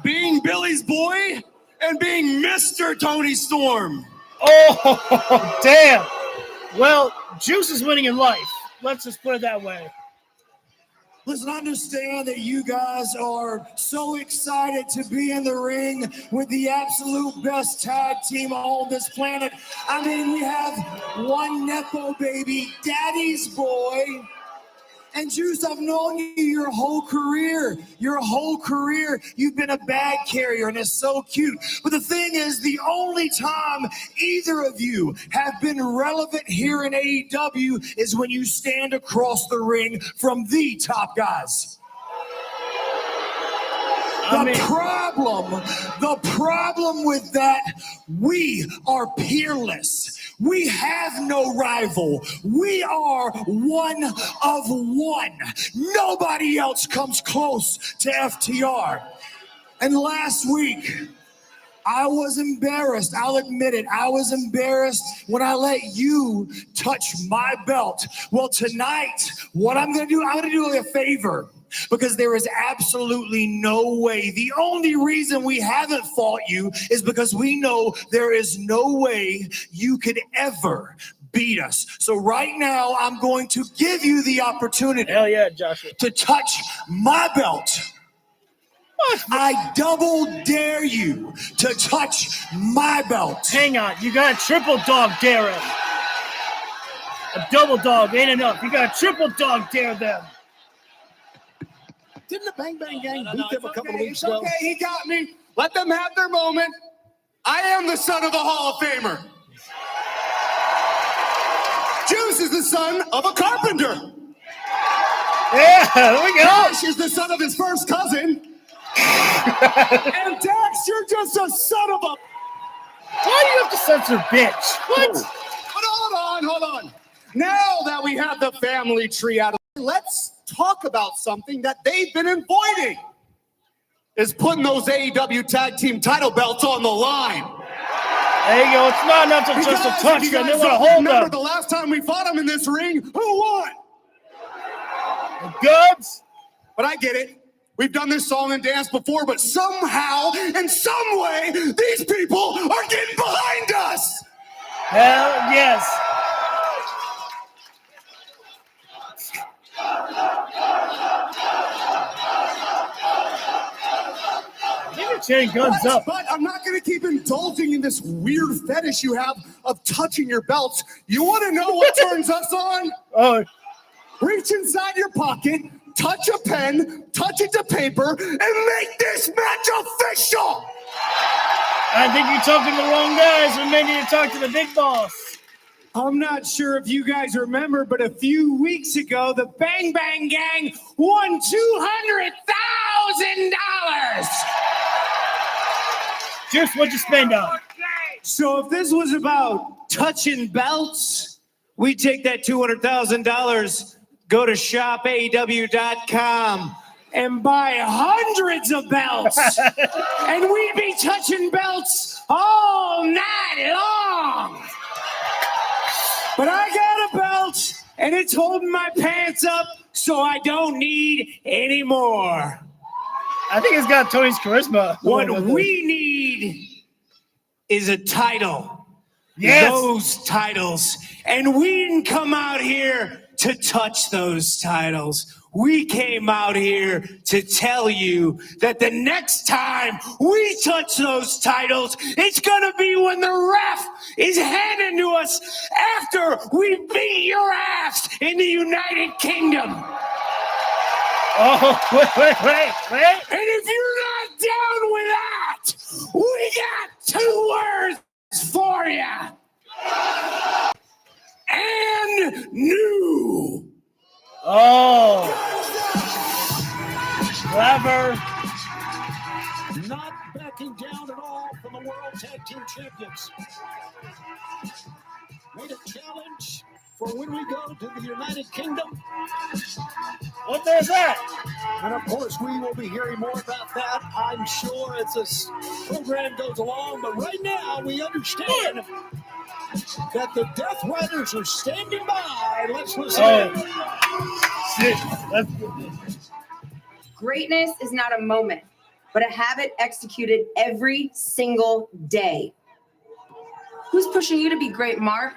being Billy's boy and being Mr. Tony Storm. Oh, damn. Well, Juice is winning in life. Let's just put it that way. Listen, I understand that you guys are so excited to be in the ring with the absolute best tag team on this planet. I mean, we have one Nepo baby, Daddy's boy. And Juice, I've known you your whole career. Your whole career, you've been a bag carrier, and it's so cute. But the thing is, the only time either of you have been relevant here in AEW is when you stand across the ring from the top guys. The problem with that, we are peerless. We have no rival. We are one of one. Nobody else comes close to FTR. And last week, I was embarrassed. I'll admit it. I was embarrassed when I let you touch my belt. Well, tonight, what I'm going to do, you a favor. Because there is absolutely no way. The only reason we haven't fought you is because we know there is no way you could ever beat us. So right now, I'm going to give you the opportunity to touch my belt. I double dare you to touch my belt. Hang on, you got a triple dog dare him. A double dog ain't enough. You got a triple dog dare them. Didn't the Bang Bang Gang beat them a couple of weeks ago? Okay, he got me. Let them have their moment. I am the son of the Hall of Famer. Juice is the son of a carpenter. Yeah, there we go. Dash is the son of his first cousin. And Dax, you're just a son of a... Why do you have to censor bitch? What? But hold on. Now that we have the family tree out of the way, let's talk about something that they've been avoiding. Is putting those AEW tag team title belts on the line. There you go. It's not enough to just a touch them. They want to hold them. Remember the last time we fought them in this ring? Who won? The Guns. But I get it. We've done this song and dance before, but somehow, in some way, these people are getting behind us. Hell yes. Chain Guns up. But I'm not going to keep indulging in this weird fetish you have of touching your belts. You want to know what turns us on? Oh. Reach inside your pocket, touch a pen, touch it to paper, and make this match official. I think you're talking to the wrong guys. We may need to talk to the big boss. I'm not sure if you guys remember, but a few weeks ago, the Bang Bang Gang won $200,000. Just what'd you spend on? So if this was about touching belts, we take that $200,000, go to shopaew.com and buy hundreds of belts. And we'd be touching belts all night long. But I got a belt, and it's holding my pants up, so I don't need any more. I think it's got Tony's charisma. What we need is a title. Yes. Those titles. And we didn't come out here to touch those titles. We came out here to tell you that the next time we touch those titles, it's going to be when the ref is handing to us after we beat your ass in the United Kingdom. Oh, wait. And if you're not down with that, we got 2 words for you. and new. Oh, clever. Not backing down at all from the World Tag Team Champions. Made a challenge for when we go to the United Kingdom. What is that? And of course, we will be hearing more about that, I'm sure, as this program goes along. But right now, we understand that the Death Riders are standing by. Let's listen. Greatness is not a moment, but a habit executed every single day. Who's pushing you to be great, Mark?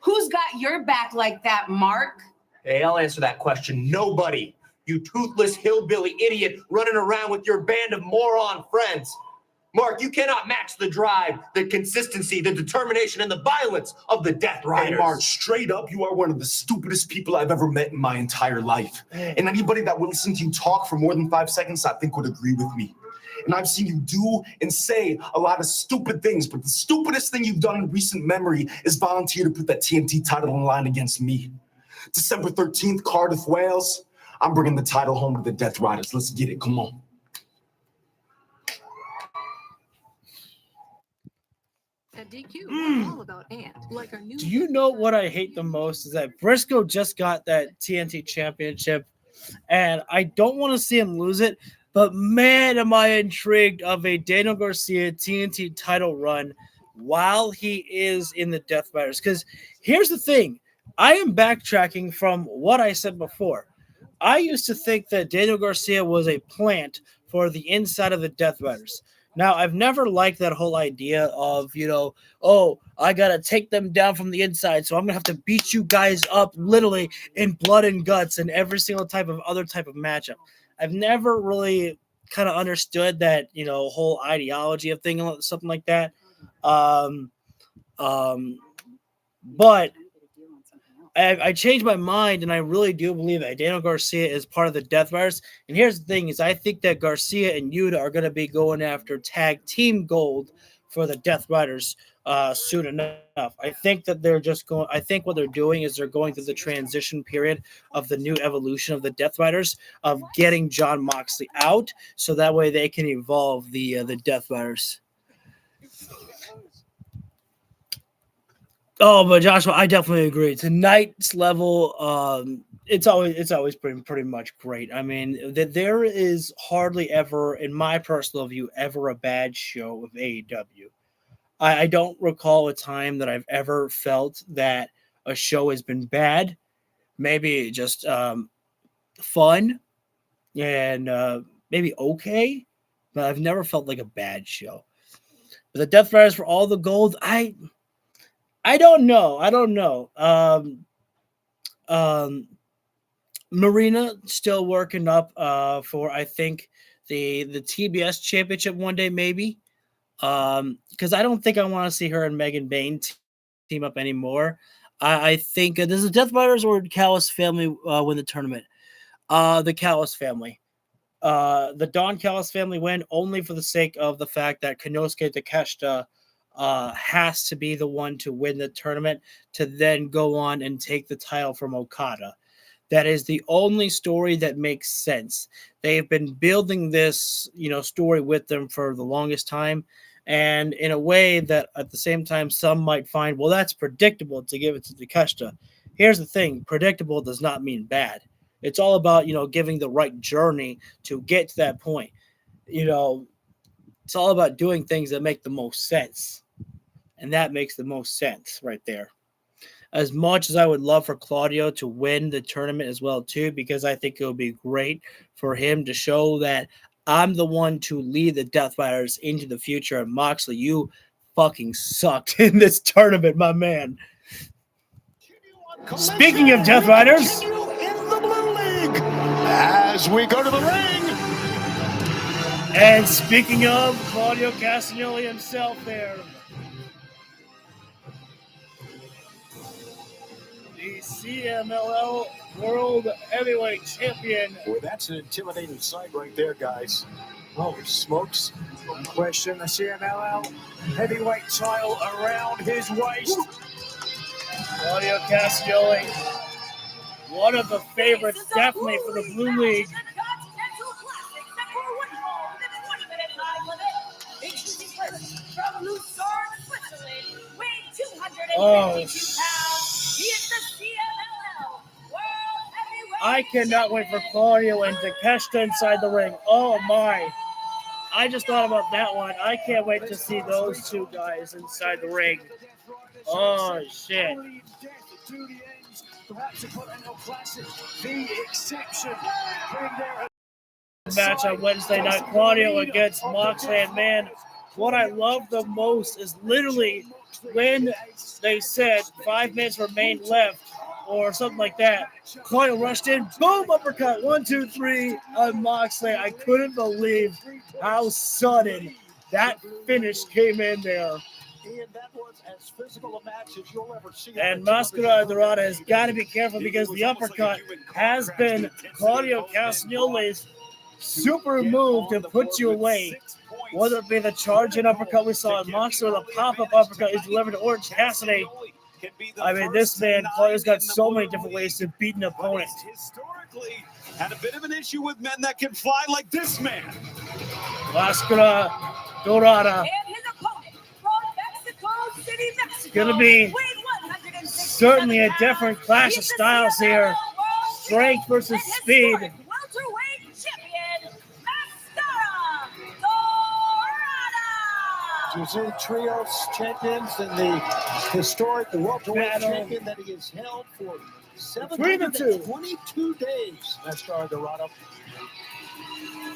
Who's got your back like that, Mark? Hey, I'll answer that question. Nobody. You toothless hillbilly idiot running around with your band of moron friends. Mark, you cannot match the drive, the consistency, the determination, and the violence of the Death Riders. Hey, Mark, straight up, you are one of the stupidest people I've ever met in my entire life. And anybody that will listen to you talk for more than 5 seconds, I think would agree with me. And I've seen you do and say a lot of stupid things, but the stupidest thing you've done in recent memory is volunteer to put that TNT title on the line against me. December 13th, Cardiff, Wales. I'm bringing the title home to the Death Riders. Let's get it. Come on. At DQ, all about Ant, like our new. Do you know what I hate the most is that Briscoe just got that TNT championship, and I don't want to see him lose it, but man, am I intrigued of a Daniel Garcia TNT title run while he is in the Death Riders. Because here's the thing, I am backtracking from what I said before. I used to think that Daniel Garcia was a plant for the inside of the Death Riders. Now, I've never liked that whole idea of, oh, I got to take them down from the inside, so I'm going to have to beat you guys up literally in blood and guts in every single other type of matchup. I've never really kind of understood that, whole ideology of thing, something like that. But I changed my mind, and I really do believe that Daniel Garcia is part of the Death Riders. And here's the thing: is I think that Garcia and Yuta are going to be going after tag team gold for the Death Riders soon enough. I think that they're just going. I think what they're doing is they're going through the transition period of the new evolution of the Death Riders, of getting Jon Moxley out, so that way they can evolve the Death Riders. Oh, but Joshua, I definitely agree. Tonight's level, it's always pretty much great. I mean, there is hardly ever, in my personal view, ever a bad show of AEW. I don't recall a time that I've ever felt that a show has been bad. Maybe just fun and maybe okay, but I've never felt like a bad show. But the Death Riders for all the gold, I don't know. Marina still working up for, I think, the TBS championship one day, maybe. Because I don't think I want to see her and Megan Bain team up anymore. I think does the Death Riders or Callis family win the tournament? The Callis family. The Don Callis family win only for the sake of the fact that Konosuke Takeshita has to be the one to win the tournament to then go on and take the title from Okada. That is the only story that makes sense. They've been building this, story with them for the longest time, and in a way that at the same time some might find, well, that's predictable to give it to Takeshita. Here's the thing: predictable does not mean bad. It's all about giving the right journey to get to that point. It's all about doing things that make the most sense. And that makes the most sense right there. As much as I would love for Claudio to win the tournament as well, too, because I think it would be great for him to show that I'm the one to lead the Death Riders into the future. And Moxley, you fucking sucked in this tournament, my man. Speaking of Death Riders, in the Blue League as we go to the ring. And speaking of Claudio Castagnoli himself there, the CMLL World Heavyweight Champion. Boy, that's an intimidating sight right there, guys. Oh, smokes. No question, the CMLL Heavyweight title around his waist. Claudio Castagnoli, one of the favorites, definitely for the Blue League. Oh, I cannot wait for Claudio and Takeshita inside the ring. Oh my. I just thought about that one. I can't wait to see those two guys inside the ring. Oh shit. Match on Wednesday night, Claudio against Moxley, and man, what I love the most is literally when they said 5 minutes remained left or something like that. Claudio rushed in, boom, uppercut, 1, 2, 3 on Moxley. I couldn't believe how sudden that finish came in there. And Mascara Dorada has got to be careful because the uppercut has been Claudio Castagnoli's super move to put you away. Whether it be the charging uppercut we saw in Moxley or the pop-up uppercut he's delivered to Orange Cassidy. I mean, this man, Claudio's got so many different ways to beat an opponent. Historically, had a bit of an issue with men that can fly like this man. Mascara Dorada. And his opponent from Mexico City, Mexico. Going to be certainly a different clash of styles here. Strength versus speed. Welterweight champion, Mascara Dorada. Brazilian Trios champions and the historic welterweight Battle. champion that he has held for Between the two. 722 days. Mascara Dorada.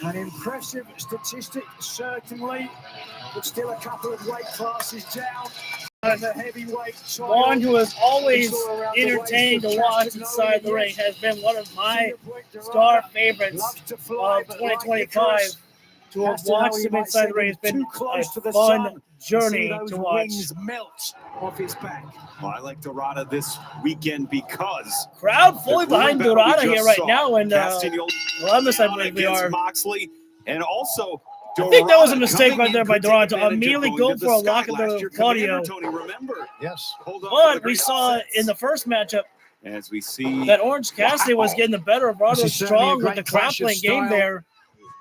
An impressive statistic, certainly, but still a couple of weight classes down. As a heavyweight One who is always entertaining to watch inside the ring has been one of my star favorites of 2025. To have watched him inside the ring has been a fun journey to watch. Melt off his back. Well, I like Dorada this weekend because Crowd fully behind battle we Dorada just here right saw, now in Castagnoli Columbus, I believe we against are. Moxley, and also I think that was a Dorada mistake coming right there in by to take Dorada to advantage of immediately going go to for a the lock sky of last the year. Claudio. Commander Tony, remember? Yes. Hold on for But the we great saw offense. in the first matchup As we see that Orange Cassidy was getting the better of Dorada, This is certainly a strong with great the clash of grappling game style. there.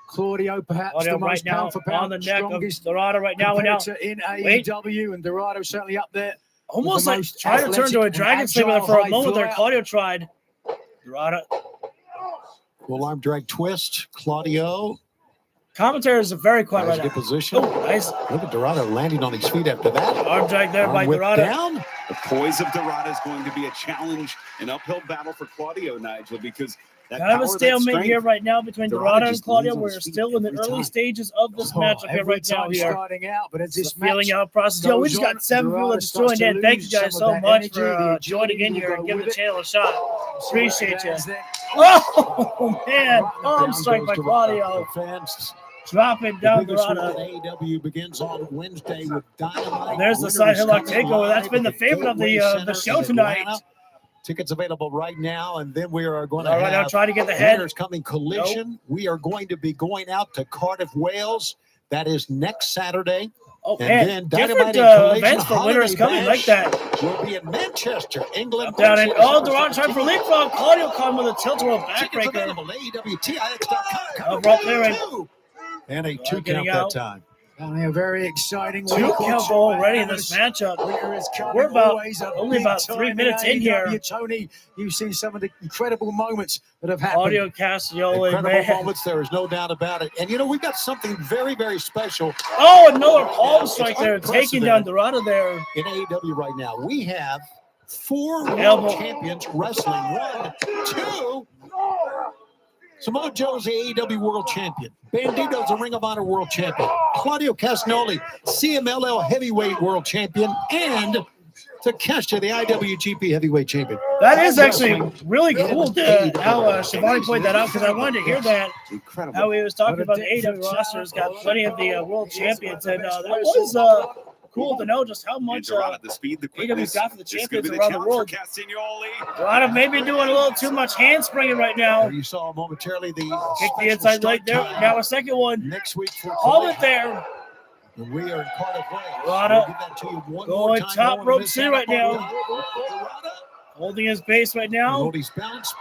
Claudio, perhaps Claudio the right most now pound for pound, on the neck of strongest Dorada right now. And now competitor in wait. AEW, and Dorado certainly up there. Almost the like most trying to turn to a athletic Dragon and Slayer agile for a high moment there. flyer. Claudio tried. Dorada. Full arm drag twist. Claudio. Commentators are very quiet Nice right good now. position. Oh, nice. Look at Dorado landing on his feet after that. Arm drag there by Arm whip Dorada. down. the poise of Dorada is going to be a challenge, an uphill battle for Claudio, Nigel, because that Kind of a power, that stalemate strength, here right now between Dorada Dorada and just Claudio. lands on We're his feet still in the every early time. stages of this matchup here every right now. time Here, starting out, but as this feeling match out process. Yo, we just goes on, got 7 people that just Dorada joined starts in. to Thank you lose guys some so of that much energy, for the joining agility in will here and go giving the with it. channel a shot. So Appreciate you. lands there. Oh man, arm Down strike goes by Dorada. Claudio, The fans. dropping The down biggest one Dorada. in AEW begins on Wednesday with Dynamite. There's the Winner side is headlock coming takeover. That's live been the at favorite of Gateway the Center show in tonight. Atlanta. Tickets available right now, and then we are going to All right, now have try to get the head. winners coming collision. We are going to be going out to Cardiff, Wales. That is next Saturday. Oh And man, then different Dynamite and Collision events for winners Holiday coming Bash like that. will be in Manchester, England. Up down and oh, Wednesday, Dorada trying for leapfrog. Claudio caught with a tilt-a-whirl Tickets backbreaker. available at AEWTIX.com. Up rope there and And a two getting count that out. time. A very exciting 2 week or count two already in ahead of this us. matchup. Winter is coming. We're about Always a only big about time 3 minutes in AEW. here. Tony, you've seen some of the incredible moments that have happened. Claudio Castagnoli, Incredible man. moments, there is no doubt about it. And you know, we've got something very, very special Oh, another palm strike It's there, taking down unprecedented. Dorada there. in AEW right now. We have 4 world Elbow. champions wrestling. 1, 2. Samoa Joe's the AEW world champion. Bandito's a Ring of Honor world champion. Claudio Castagnoli, CMLL heavyweight world champion. And Takeshita, the IWGP heavyweight champion. That is actually really cool how Shivani pointed that out because I wanted to hear that. Incredible. How he was talking about the AEW roster has got plenty of the world champions, and that was cool to know just how much Dorada, the speed, the AEW quickness. got for the This could champions be around the challenge world. for Castagnoli. Dorada maybe doing a little too much handspringing right now. You saw momentarily the Kick the special inside leg start there. time Now a second one. next week for Hold it there. And we are in Cardiff, Wales. Dorada We'll give that to you one more going time. top No one rope miss C out right on now. Dorada. holding his base right now. Cody's balance,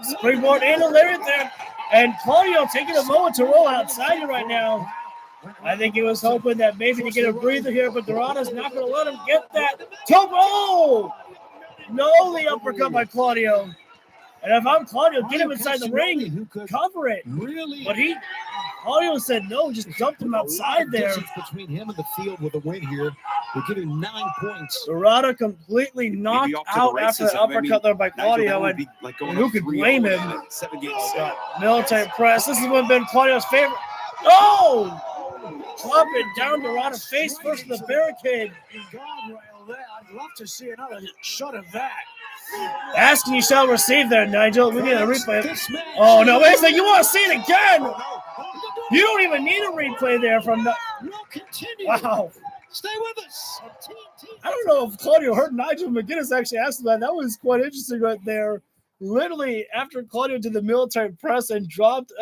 Springboard in the lyric there. And Claudio taking a moment to roll outside it right now. I think he was hoping that maybe to get a breather here, but Dorada's not going to let him get that. Oh! No, the uppercut by Claudio. And if I'm Claudio, get him inside the ring, cover it. But Claudio said no, just dumped him outside there. Between him and the field with a win here, we're giving 9 points. Dorada completely knocked out after the uppercut there by Claudio, and who could blame him? Military press. This has been Claudio's favorite. Oh! Club it down, Dorada face first in the barricade. I'd love to see another shot of that. Ask and you shall receive there, Nigel. We need a replay. Oh, no, wait a second. You want to see it again? You don't even need a replay there from the... Wow. Stay with us. I don't know if Claudio heard Nigel McGuinness actually ask that. That was quite interesting right there. Literally, after Claudio did the military press and dropped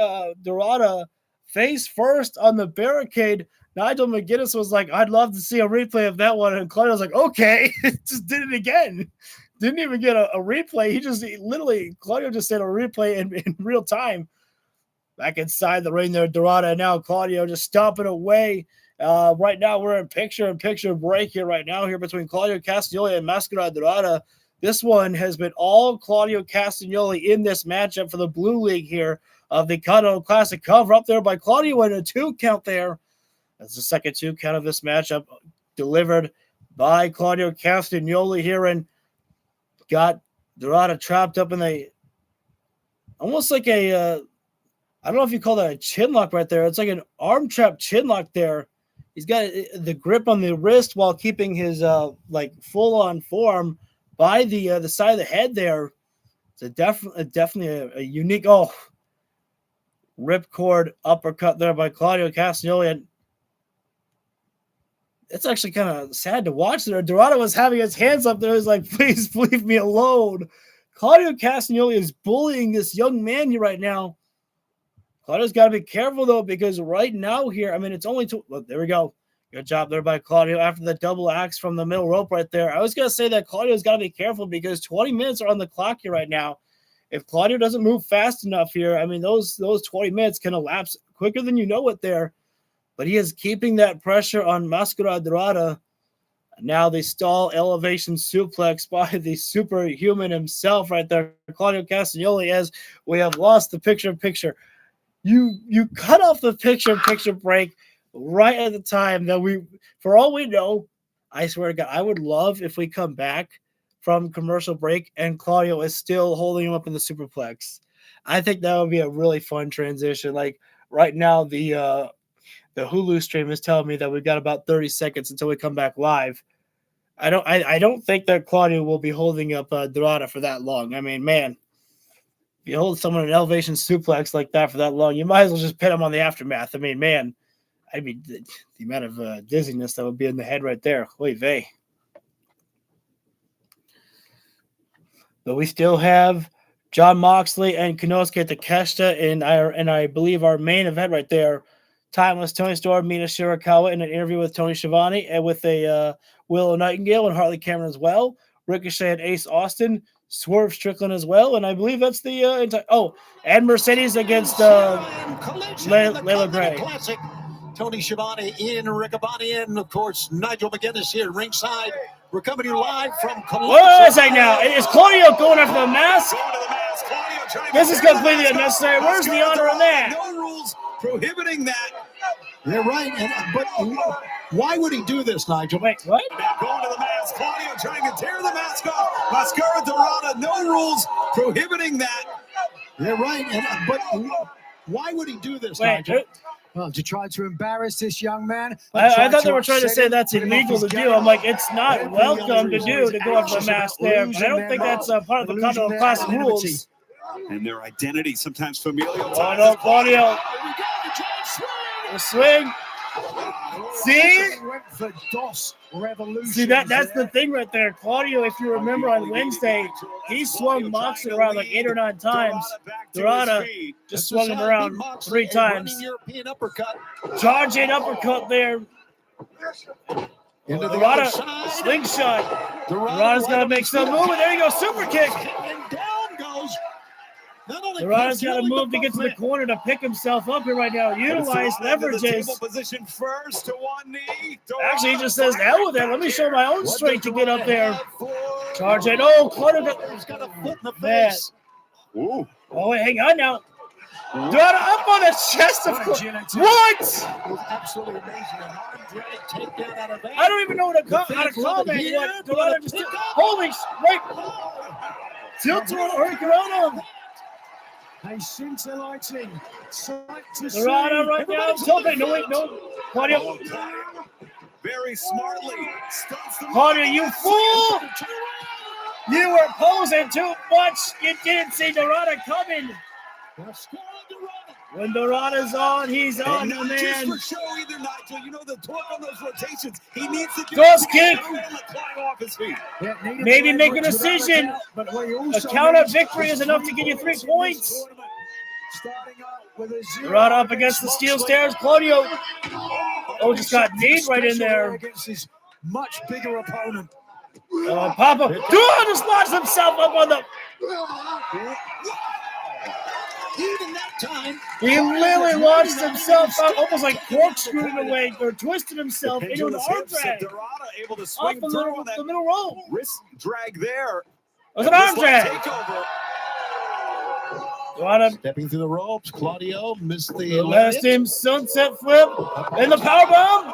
Dorada face first on the barricade, Nigel McGuinness was like, I'd love to see a replay of that one. And Claudio was like, okay. Just did it again. Didn't even get a replay. Claudio just said a replay in real time. Back inside the ring there, Dorada, and now Claudio just stomping away. Right now, we're in picture-in-picture break here right now here between Claudio Castagnoli and Mascara Dorada. This one has been all Claudio Castagnoli in this matchup for the Blue League here of the Continental Classic. Cover up there by Claudio and a 2 count there. That's the second 2 count of this matchup delivered by Claudio Castagnoli here, and got Dorada trapped up in almost like a, I don't know if you call that a chin lock right there. It's like an arm trap chin lock there. He's got the grip on the wrist while keeping his like full on form by the side of the head there. It's definitely a unique ripcord uppercut there by Claudio Castagnoli, and it's actually kind of sad to watch there. Dorada was having his hands up there. He's like, please leave me alone. Claudio Castagnoli is bullying this young man here right now. Claudio's got to be careful, though, because right now here, I mean, it's only two. Look, there we go. Good job there by Claudio after the double axe from the middle rope right there. I was going to say that Claudio's got to be careful because 20 minutes are on the clock here right now. If Claudio doesn't move fast enough here, I mean, those 20 minutes can elapse quicker than you know it there. But he is keeping that pressure on Mascara Dorada. Now the stall elevation suplex by the superhuman himself right there, Claudio Castagnoli, as we have lost the picture-in-picture. You cut off the picture-in-picture break right at the time that for all we know, I swear to God, I would love if we come back from commercial break and Claudio is still holding him up in the superplex. I think that would be a really fun transition. Like right now, the Hulu stream is telling me that we've got about 30 seconds until we come back live. I don't think that Claudio will be holding up Dorada for that long. I mean, man, if you hold someone in an elevation suplex like that for that long, you might as well just pin them on the aftermath. I mean, man, the amount of dizziness that would be in the head right there. Oy vey. But we still have Jon Moxley and Konosuke Takeshita in I believe our main event right there. Timeless Tony Storm, Mina Shirakawa in an interview with Tony Schiavone and with a Willow Nightingale and Harley Cameron as well. Ricochet and Ace Austin, Swerve Strickland as well, and I believe that's the and Mercedes against Layla Gray. Classic. Tony Schiavone in, Riccaboni in, of course, Nigel McGuinness here ringside. We're coming to you live from Columbus. What is that now? Is Claudio going after the mask? This is completely unnecessary. Where's the honor in that? No rules prohibiting that. You're right, but why would he do this, Nigel? Wait, what? Going to the mask. Claudio trying to tear the mask off. Mascara Dorada, no rules prohibiting that. You're right, but why would he do this, Wait, Nigel? Well, to try to embarrass this young man. I thought they were trying to say that's illegal to do. I'm like, it's not welcome to do to go after the mask there. But I don't think that's part of the Continental Classic rules. And their identity, sometimes familial. Oh, no, Claudio. The swing. See? See, that's the thing right there. Claudio, if you remember on Wednesday, he swung Moxley around like 8 or 9 times. Dorada just swung him around 3 times. Charging uppercut there. Into the Dorada, other side. slingshot. Dorada's got to make some move, and there you go, super kick. And down goes. Not only Dorada's got to killing move to get to the corner to pick himself up here right now. Utilize leverages. Position first to one knee. Actually, he just says, hell with that. Let me show my own strength to get up there. Charge it. Oh, Claudio He's got a foot in the man. face. Ooh. Oh, wait, hang on now. Dorada up on the chest of What? It was absolutely amazing. An arm drag takedown out of that. I don't even know how to comment what Dorada just did. Holy right. Tilt to Hurricane. A scintillating sight to see. Dorada right now. Tilting. No, wait, no. Claudio. Very smartly. Claudio, you fool! You were posing too much. You didn't see Dorada coming. When Dorada's on, he's on, not man. just for show either, Nigel. You know the torque on those rotations. He needs to do Ghost kick. off his feet. Maybe make a decision. A count of victory is enough to get you 3 points. Dorada up against the steel stairs. Claudio. Oh, just got kneed right in there. Against his much bigger opponent. Papa. Dorada just locks himself up on the. Even that time, he literally launched himself out, almost like corkscrewed away, or twisted himself into an arm drag. Dorada able to swing Off through on that the middle rope. wrist drag there. It was an arm drag. Takeover. Dorada stepping through the ropes. Claudio missed the last him sunset flip and the power bomb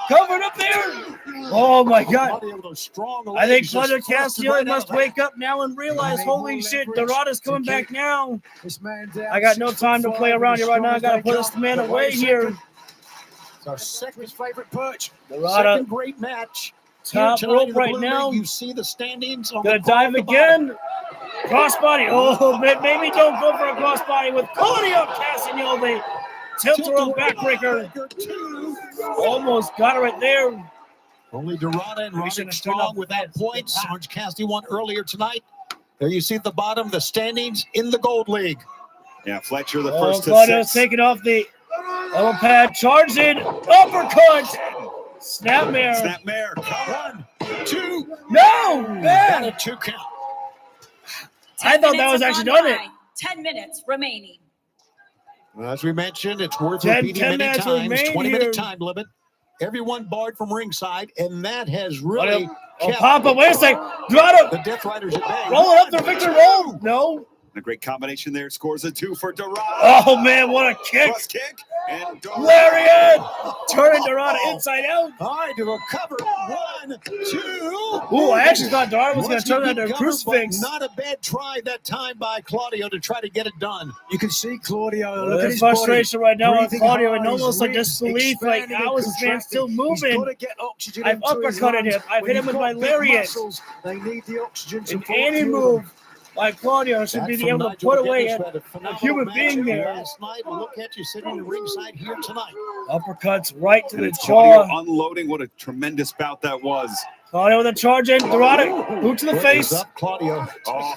covered up there. Oh my God! I think Claudio Castiglione must wake up now and realize, holy shit, Dorada's coming back now. I got no time to play around here right now. I got to put this man away here. It's our second favorite perch. Dorada, second great match. top rope right now. You see the standings. On Gonna dive again. Crossbody. Oh, maybe don't go for a crossbody with Claudio Castiglione. Tilt-a-rope backbreaker. Almost got it right there. Only Dorada and Roderick Strong without points. Orange Cassidy won earlier tonight. There you see at the bottom the standings in the Gold League. Yeah, Fletcher the first to Claudio's 6. taking off the elbow pad, charging, uppercut, snapmare. Snapmare. 1, 2. No, man. And a 2 count. I thought that was actually done it. 10 minutes remaining. Well, as we mentioned, it's worth 10 repeating many minutes times. remain 20-minute here. time limit. Everyone barred from ringside, and that has really kept Papa, wait a second. Dorada. the Death Riders at bay. Roll it up there, Victor. Roll. No. A great combination there. Scores a 2 for Dorada. Oh, man, what a kick. Cross kick. And Lariat. Turning Dorada inside out. All right, to recover. 1, 2. Ooh, I actually thought Dorada was going to turn that into a crucifix. Not a bad try that time by Claudio to try to get it done. You can see Claudio. Look at There's his frustration body, right now on breathing Claudio, hard, and almost his like ribs disbelief, like expanding how and is this man still contracting. He's moving? got to get oxygen I've into his uppercutted lungs. him. I've When hit him you've with my got big lariat. muscles, they need the oxygen to And any move by Claudio should be able to put away a human being there. Last night, we'll look at you sitting in the ringside here tonight. Uppercuts right to And the it's jaw. Claudio unloading. What a tremendous bout that was. Claudio with a charge in. Dorada, boot to the face. Up, Claudio. Oh,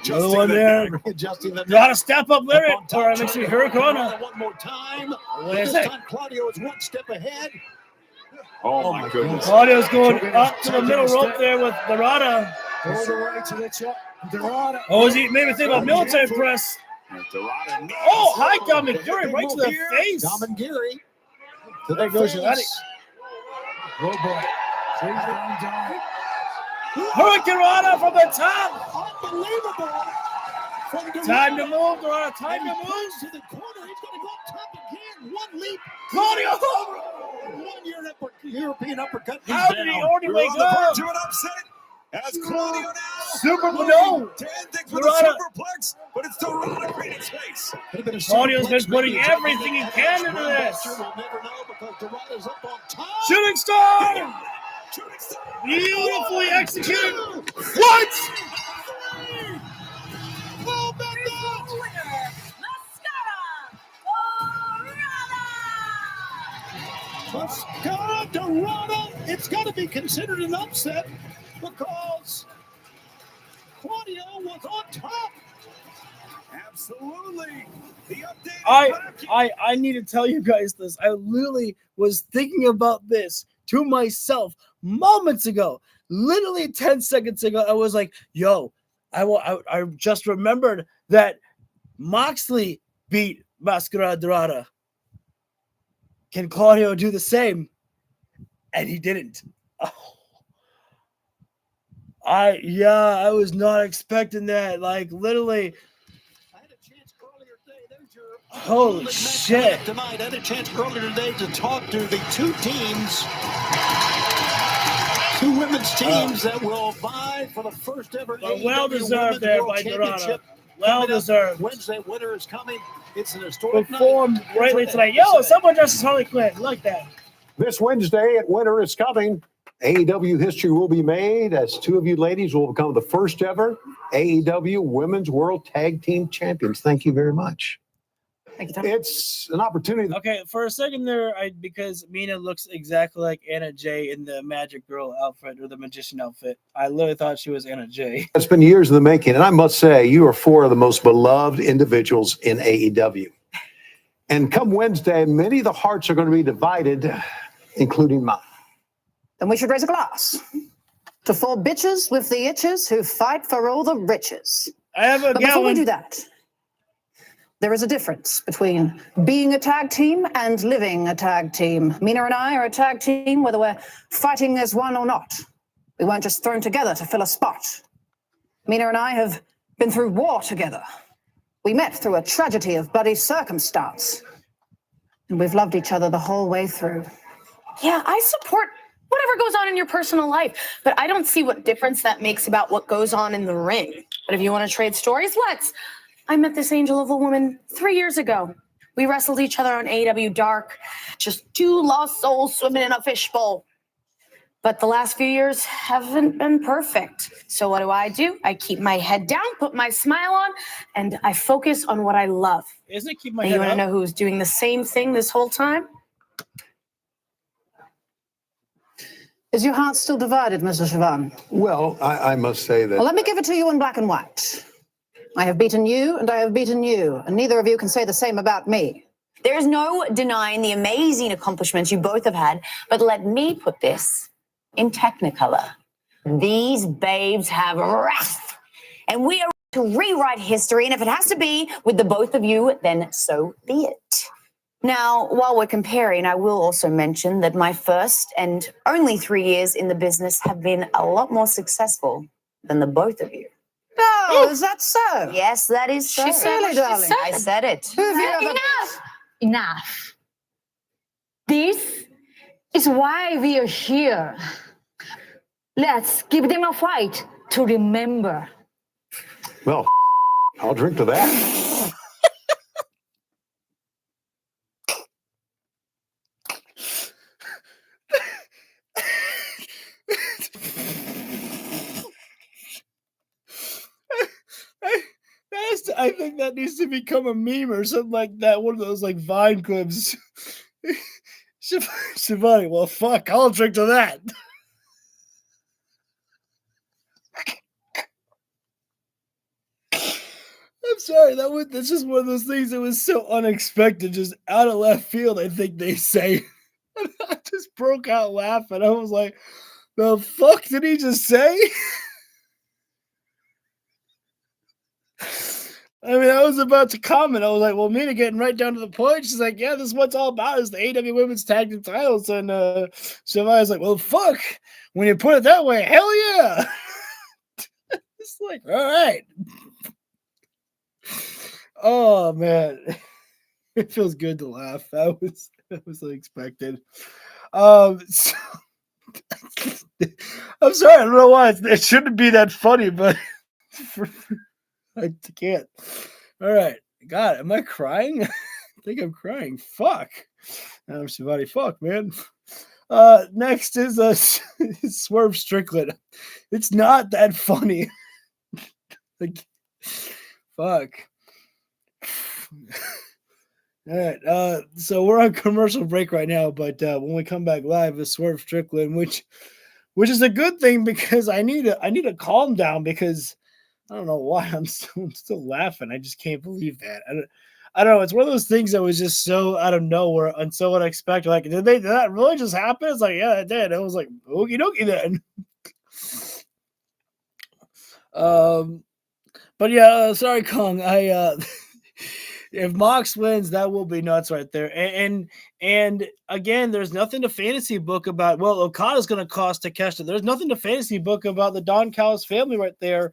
Another one there. Adjusting the Dorada step up lariat. All right, makes me Hurricane. one more time. What is This it? time, Claudio is one step ahead. oh my goodness. Claudio's going up to the middle rope there with Dorada. all the way to the top. Dorada. Oh, is he made me think about military press? Dorada knees. Oh, hi, Gamagiri, right to the face. Gamagiri. To There the goes face. Dorada. Oh boy. 3 down, down. Hurricane from the top. Unbelievable. From Dorada. Time to move, Dorada. Time to move. To the corner. He's going to go up top again. One leap. Claudio. European uppercut. He's How did he down. already We're wake on the up? verge of an upset. As Claudio now. Super no. Tactics with Dorada. a superplex, but it's Dorada creating space. Could have been a Claudio's been suplex, putting maybe a everything he can into this. We'll never know because Dorada's up on top. Shooting star. Shooting star. Beautifully executed. What? Oh, back down. Mascara Dorada. It's got to be considered an upset because Claudio was on top. Absolutely. The update. I need to tell you guys this. I literally was thinking about this to myself moments ago, literally 10 seconds ago. I was like, yo, I just remembered that Moxley beat Mascara Dorada. Can Claudio do the same? And he didn't. Oh. I was not expecting that. Like, literally. Holy shit. Tonight, I had a chance earlier today to talk to the two women's teams that will vie for the first ever AEW well deserved there by Dorada. Well deserved. Wednesday, winter is coming. It's an historic performed night. greatly tonight. Yo, someone dresses Harley Quinn. Like that. This Wednesday at Winter is coming. AEW history will be made as two of you ladies will become the first ever AEW Women's World Tag Team Champions. Thank you very much. Thank you, Tom. It's an opportunity. Okay, for a second there, because Mina looks exactly like Anna Jay in the Magic Girl outfit or the Magician outfit. I literally thought she was Anna Jay. It's been years in the making, and I must say, you are four of the most beloved individuals in AEW. And come Wednesday, many of the hearts are going to be divided, including mine. Then we should raise a glass to four bitches with the itches who fight for all the riches. I have a But before we gallon. do that, there is a difference between being a tag team and living a tag team. Mina and I are a tag team, whether we're fighting as one or not. We weren't just thrown together to fill a spot. Mina and I have been through war together. We met through a tragedy of bloody circumstance. And we've loved each other the whole way through. Yeah, I support whatever goes on in your personal life, but I don't see what difference that makes about what goes on in the ring. But if you want to trade stories, let's. I met this angel of a woman 3 years ago. We wrestled each other on AEW Dark, just two lost souls swimming in a fishbowl. But the last few years haven't been perfect. So what do? I keep my head down, put my smile on, and I focus on what I love. Isn't it keep my And head you want to up? know who's doing the same thing this whole time? Is your heart still divided, Mr. Siobhan? Well, I must say that. Well, let me give it to you in black and white. I have beaten you, and I have beaten you, and neither of you can say the same about me. There's no denying the amazing accomplishments you both have had, but let me put this in Technicolor. These babes have wrath, and we are to rewrite history, and if it has to be with the both of you, then so be it. Now, while we're comparing, I will also mention that my first and only 3 years in the business have been a lot more successful than the both of you. Oh, is that so? Yes, that is so. She said what she darling. said. I said it. Who have you ever... Enough. This is why we are here. Let's give them a fight to remember. Well, I'll drink to that. I think that needs to become a meme or something like that. One of those like Vine clips. Shivani, well, fuck, I'll drink to that. I'm sorry, that's just one of those things that was so unexpected, just out of left field, I think they say. I just broke out laughing. I was like, the fuck did he just say? I mean, I was about to comment. I was like, well, Mina getting right down to the point. She's like, yeah, this is what it's all about is the AEW Women's Tag Team titles. And Shivani's like, well, fuck. When you put it that way, hell yeah. It's like, all right. Oh, man. It feels good to laugh. That was unexpected. So, I'm sorry. I don't know why. It shouldn't be that funny, but... I can't. All right. God, am I crying? I think I'm crying. Fuck. I'm Shivani. Fuck, man. Next is Swerve Strickland. It's not that funny. Like, fuck. All right. So we're on commercial break right now, but when we come back live, it's Swerve Strickland, which is a good thing because I need to calm down because I don't know why I'm still laughing. I just can't believe that. I don't know. It's one of those things that was just so out of nowhere and so unexpected. Like, did that really just happen? It's like, yeah, it did. It was like, okie dokie then. But yeah, sorry, Kong. If Mox wins, that will be nuts right there. And again, there's nothing to fantasy book about. Well, Okada's going to cost Takeshita. There's nothing to fantasy book about the Don Callis family right there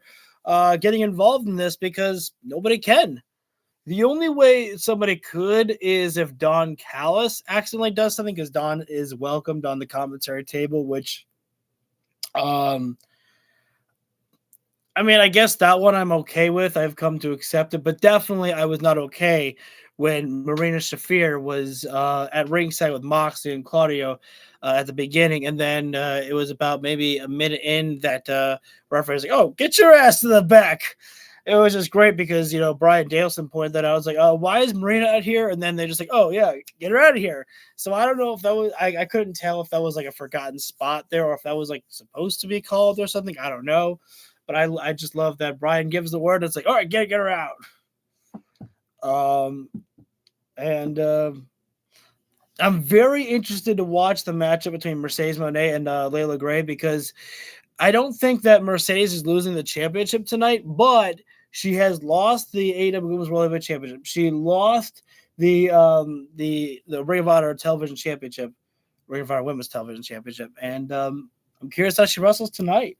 getting involved in this because nobody can. The only way somebody could is if Don Callis accidentally does something, because Don is welcomed on the commentary table, which, I mean, I guess that one I'm okay with. I've come to accept it, but definitely I was not okay when Marina Shafir was at ringside with Moxley and Claudio at the beginning, and then it was about maybe a minute in that referee was like, "Oh, get your ass to the back." It was just great because, you know, Brian Daleson pointed that out. I was like, "Oh, why is Marina out here?" And then they just like, "Oh yeah, get her out of here." So I don't know if that was I couldn't tell if that was like a forgotten spot there or if that was like supposed to be called or something. I don't know. But I just love that Brian gives the word. It's like, all right, get her out. I'm very interested to watch the matchup between Mercedes Moné and Layla Gray because I don't think that Mercedes is losing the championship tonight, but she has lost the AEW Women's World Heavyweight Championship. She lost the Ring of Honor Television Championship, Ring of Honor Women's Television Championship, and I'm curious how she wrestles tonight.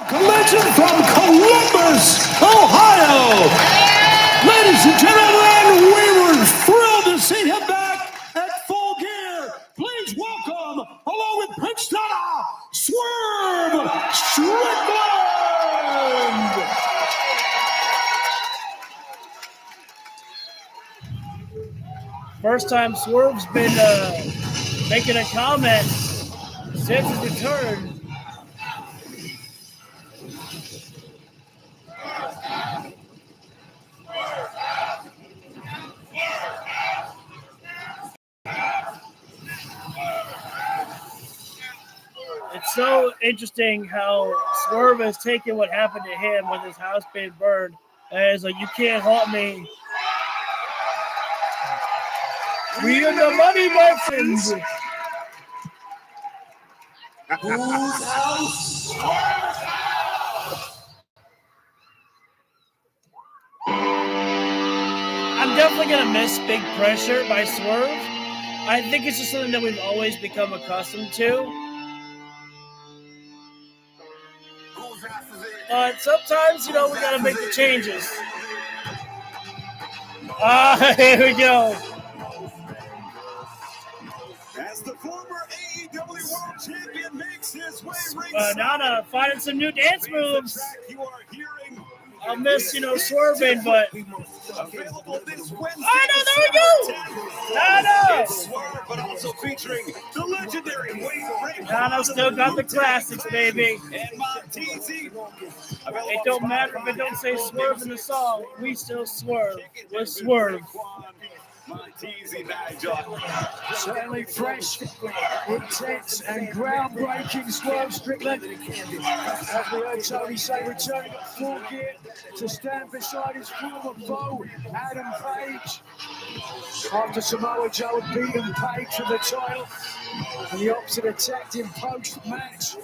Collision from Columbus, Ohio. Ladies and gentlemen, we were thrilled to see him back at Full Gear. Please welcome, along with Prince Donna, Swerve Strickland. First time Swerve's been making a comment since his return. It's so interesting how Swerve has taken what happened to him with his house being burned. And it's like, you can't halt me. We are the money, my friends. Whose house? I'm definitely going to miss Big Pressure by Swerve. I think it's just something that we've always become accustomed to. But sometimes, you know, we got to make the changes. Here we go. As the former AEW World Champion makes his way Nana finding some new dance moves. I'll miss, you know, swerving, but available this Wednesday. Oh no, there we go! Nana! Swerve, but also featuring the legendary Wayne Nana still got the classics, baby. And Montezzi. It don't matter if it don't say swerve in the song. We still swerve. We're swerve. Certainly fresh, intense, and groundbreaking Swerve Strickland. As we heard Tony say, returning at Full Gear to stand beside his former foe, Adam Page. After Samoa Joe had beaten Page for the title, and the opposite attacked him post-match.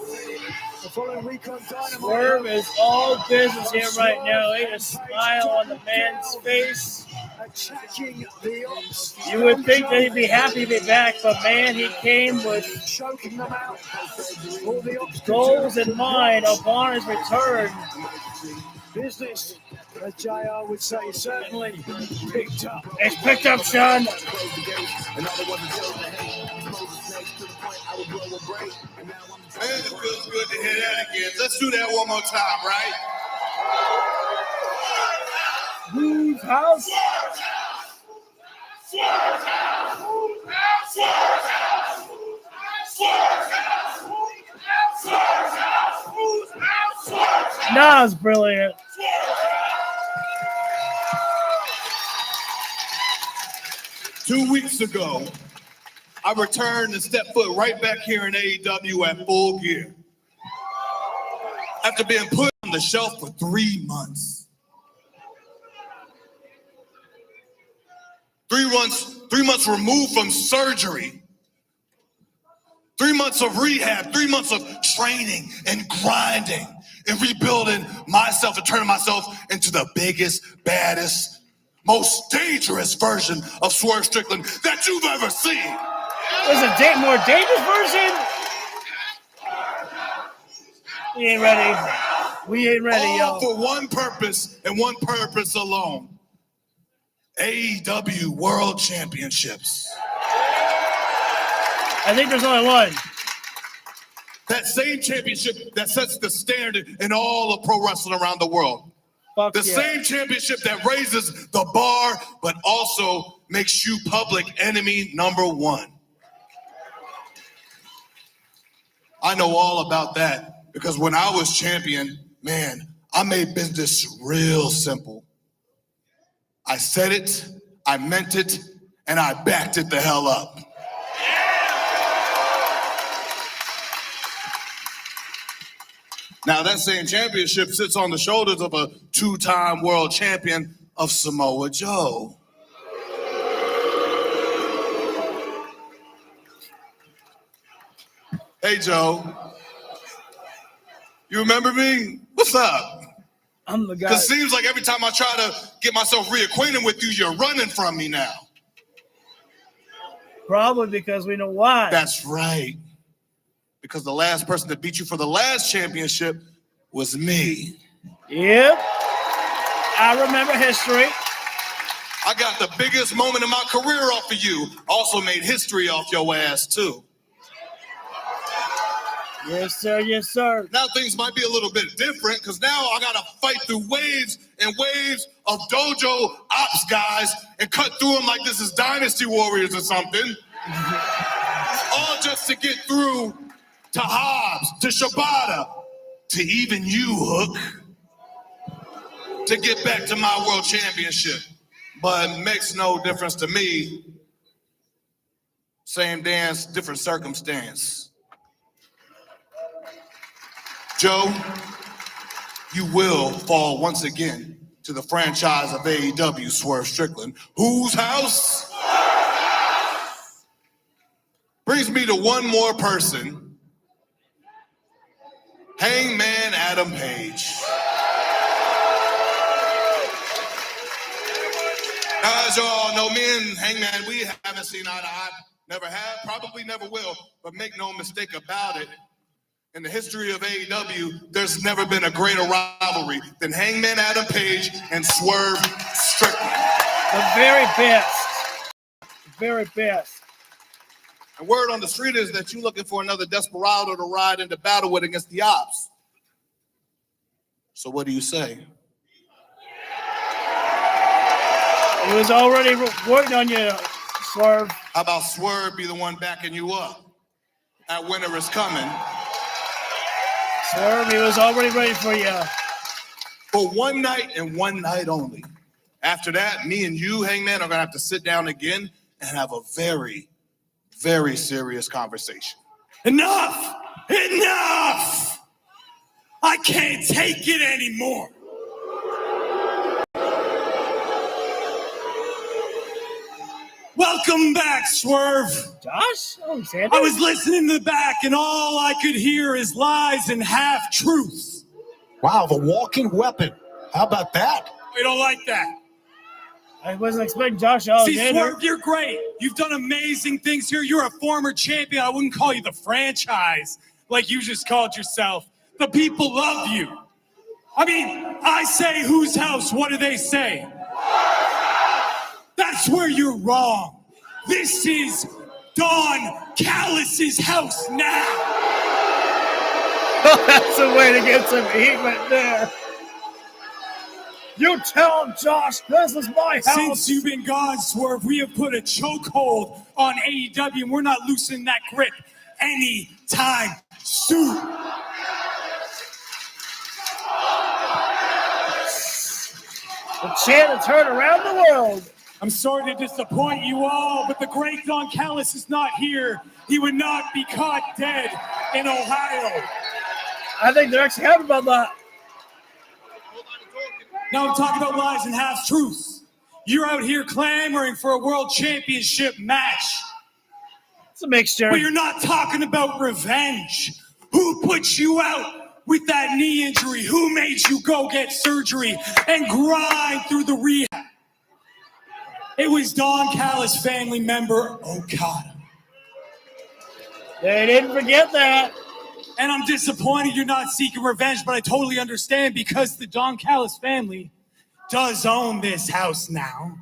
The following week on Dynamite. Swerve is all business here right now. Ain't a smile on the man's face. Attacking the ops. You would think that he'd be happy to be back, but man, he came with choking them out. goals in mind upon his return. Business, as JR would say, certainly picked up. It's picked up, Sean. Man, it feels good to hear that again. Let's do that one more time, right? Whose house? Nas brilliant. Two weeks ago, I returned and stepped foot right back here in AEW at Full Gear. After being put on the shelf for 3 months. 3 months removed from surgery. 3 months of rehab, 3 months of training and grinding and rebuilding myself and turning myself into the biggest, baddest, most dangerous version of Swerve Strickland that you've ever seen. There's a more dangerous version? We ain't ready. We ain't ready, All yo. for one purpose and one purpose alone. AEW World Championships. I think there's only one. That same championship that sets the standard in all of pro wrestling around the world. Fuck the yeah. same championship that raises the bar, but also makes you public enemy number one. I know all about that because when I was champion, man, I made business real simple. I said it, I meant it, and I backed it the hell up. Now, that same championship sits on the shoulders of a 2-time world champion of Samoa Joe. Hey, Joe. You remember me? What's up? I'm the guy. Because it seems like every time I try to get myself reacquainted with you, you're running from me now. Probably because we know why. That's right. Because the last person that beat you for the last championship was me. Yep. I remember history. I got the biggest moment in my career off of you. Also made history off your ass, too. Yes, sir. Yes, sir. Now things might be a little bit different because now I got to fight through waves and waves of dojo ops guys and cut through them like this is Dynasty Warriors or something. All just to get through to Hobbs, to Shibata, to even you, Hook, to get back to my world championship. But it makes no difference to me. Same dance, different circumstance. Joe, you will fall once again to the franchise of AEW Swerve Strickland. Whose house? Brings me to one more person. Hangman Adam Page. Now, as you all know, me and Hangman, we haven't seen eye to eye. Never have, probably never will, but make no mistake about it. In the history of AEW, there's never been a greater rivalry than Hangman Adam Page and Swerve Strickland. The very best. The very best. And word on the street is that you're looking for another desperado to ride into battle with against the ops. So what do you say? He was already working on you, Swerve. How about Swerve be the one backing you up? That winter is coming. Swerve, he was already ready for you. For one night and one night only. After that, me and you, Hangman, are going to have to sit down again and have a very, very serious conversation. Enough! Enough! I can't take it anymore. Welcome back, Swerve. Josh? Oh, I was listening in the back, and all I could hear is lies and half-truths. Wow, the walking weapon. How about that? We don't like that. I wasn't expecting Josh See, Alexander. Swerve, you're great. You've done amazing things here. You're a former champion. I wouldn't call you the franchise like you just called yourself. The people love you. I mean, I say whose house, what do they say? That's where you're wrong. This is Don Callis's house now. That's a way to get some heat right there. You tell him, Josh, this is my house. Since you've been gone, Swerve, we have put a chokehold on AEW, and we're not loosening that grip anytime soon. The chant has heard around the world. I'm sorry to disappoint you all, but the great Don Callis is not here. He would not be caught dead in Ohio. I think they're actually happy about that. Now I'm talking about lies and half-truths. You're out here clamoring for a world championship match. It's a mixture. But you're not talking about revenge. Who put you out with that knee injury? Who made you go get surgery and grind through the rehab? It was Don Callis family member Okada. They didn't forget that. And I'm disappointed you're not seeking revenge, but I totally understand because the Don Callis family does own this house now.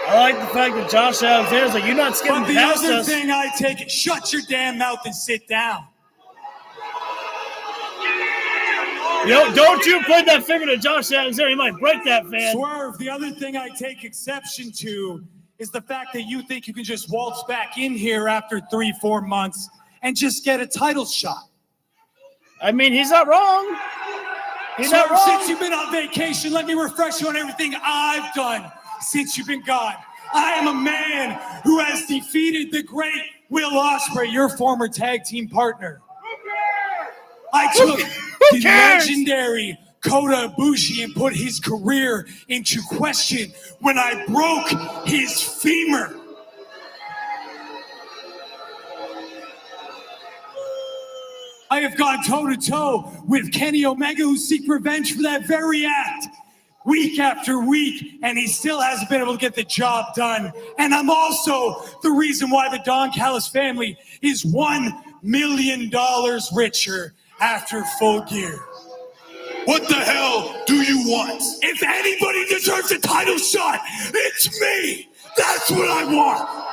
I like the fact that Josh Alexander's like, you're not skipping But the past other us. thing I take it, shut your damn mouth and sit down. Don't you point that finger to Josh Alexander. You might break that fan. Swerve, the other thing I take exception to is the fact that you think you can just waltz back in here after 3-4 months and just get a title shot. I mean, he's not wrong. He's not wrong. Since you've been on vacation, let me refresh you on everything I've done since you've been gone. I am a man who has defeated the great Will Ospreay, your former tag team partner. I took the legendary Kota Ibushi and put his career into question when I broke his femur. I have gone toe-to-toe with Kenny Omega, who seeks revenge for that very act week after week, and he still hasn't been able to get the job done. And I'm also the reason why the Don Callis family is $1 million richer after Full Gear. What the hell do you want? If anybody deserves a title shot, it's me. That's what I want.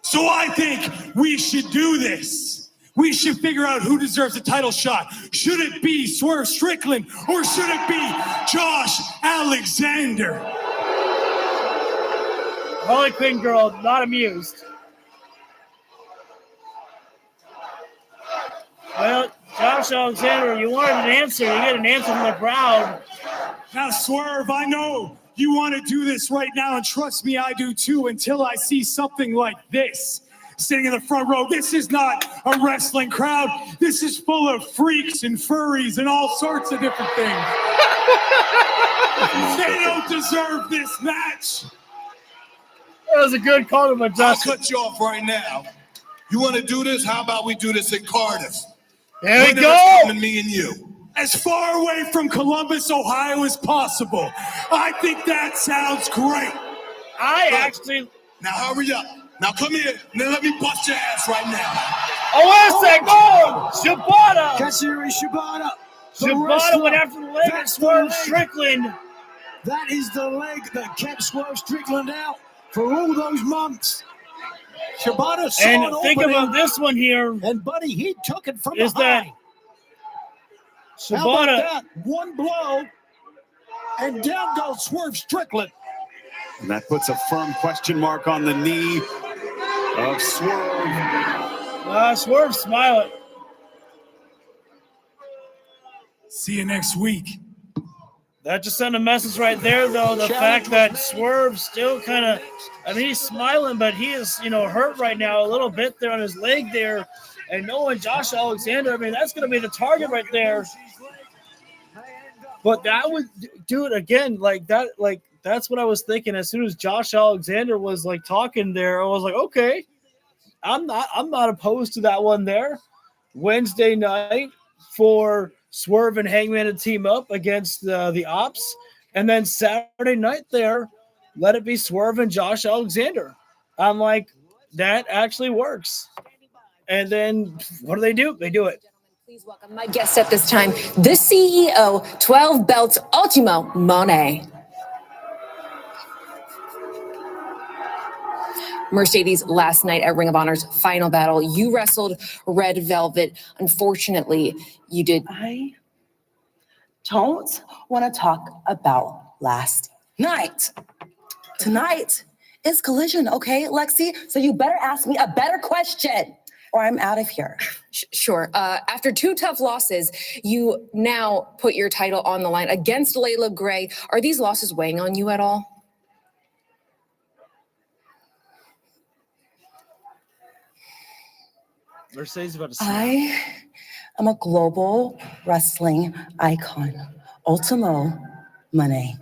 So I think we should do this. We should figure out who deserves a title shot. Should it be Swerve Strickland or should it be Josh Alexander? Harley Quinn girl, not amused. Well, Josh Alexander, you wanted an answer. You get an answer from the crowd. Now, Swerve, I know you want to do this right now, and trust me, I do too, until I see something like this sitting in the front row. This is not a wrestling crowd. This is full of freaks and furries and all sorts of different things. They don't deserve this match. That was a good call by Josh. I'll cut you off right now. You want to do this? How about we do this in Cardiff? There we go. Me and you. As far away from Columbus, Ohio as possible. I think that sounds great. Now hurry up. Now come here. Now let me bust your ass right now. Oh, wait a second. Shibata. Katsuyori Shibata. Shibata went after the leg and Swerve Strickland. That is the leg that kept Swerve Strickland out for all those months. Shibata saw And an think opening, about this one here. And buddy, he took it from Is behind. that How about Shibata? that? One blow, and down goes Swerve Strickland. And that puts a firm question mark on the knee of Swerve. Swerve smiling. See you next week. That just sent a message right there, though. The fact that Swerve still kind of, I mean, he's smiling, but he is, hurt right now a little bit there on his leg there. And knowing Josh Alexander, I mean, that's going to be the target right there. But that would, dude, again, that's what I was thinking. As soon as Josh Alexander was talking there, I was like, okay, I'm not opposed to that one there. Wednesday night for Swerve and Hangman to team up against the Ops, and then Saturday night there, let it be Swerve and Josh Alexander. I'm like, that actually works. And then what do? They do it. Please welcome my guest at this time, the CEO, 12 Belts, Ultimo Monet. Mercedes, last night at Ring of Honor's final battle, you wrestled Red Velvet. Unfortunately, you did. I don't want to talk about last night. Tonight is Collision, okay, Lexi? So you better ask me a better question or I'm out of here. Sure. After 2 tough losses, you now put your title on the line against Layla Gray. Are these losses weighing on you at all? Mercedes about to I am a global wrestling icon. Ultimo Money.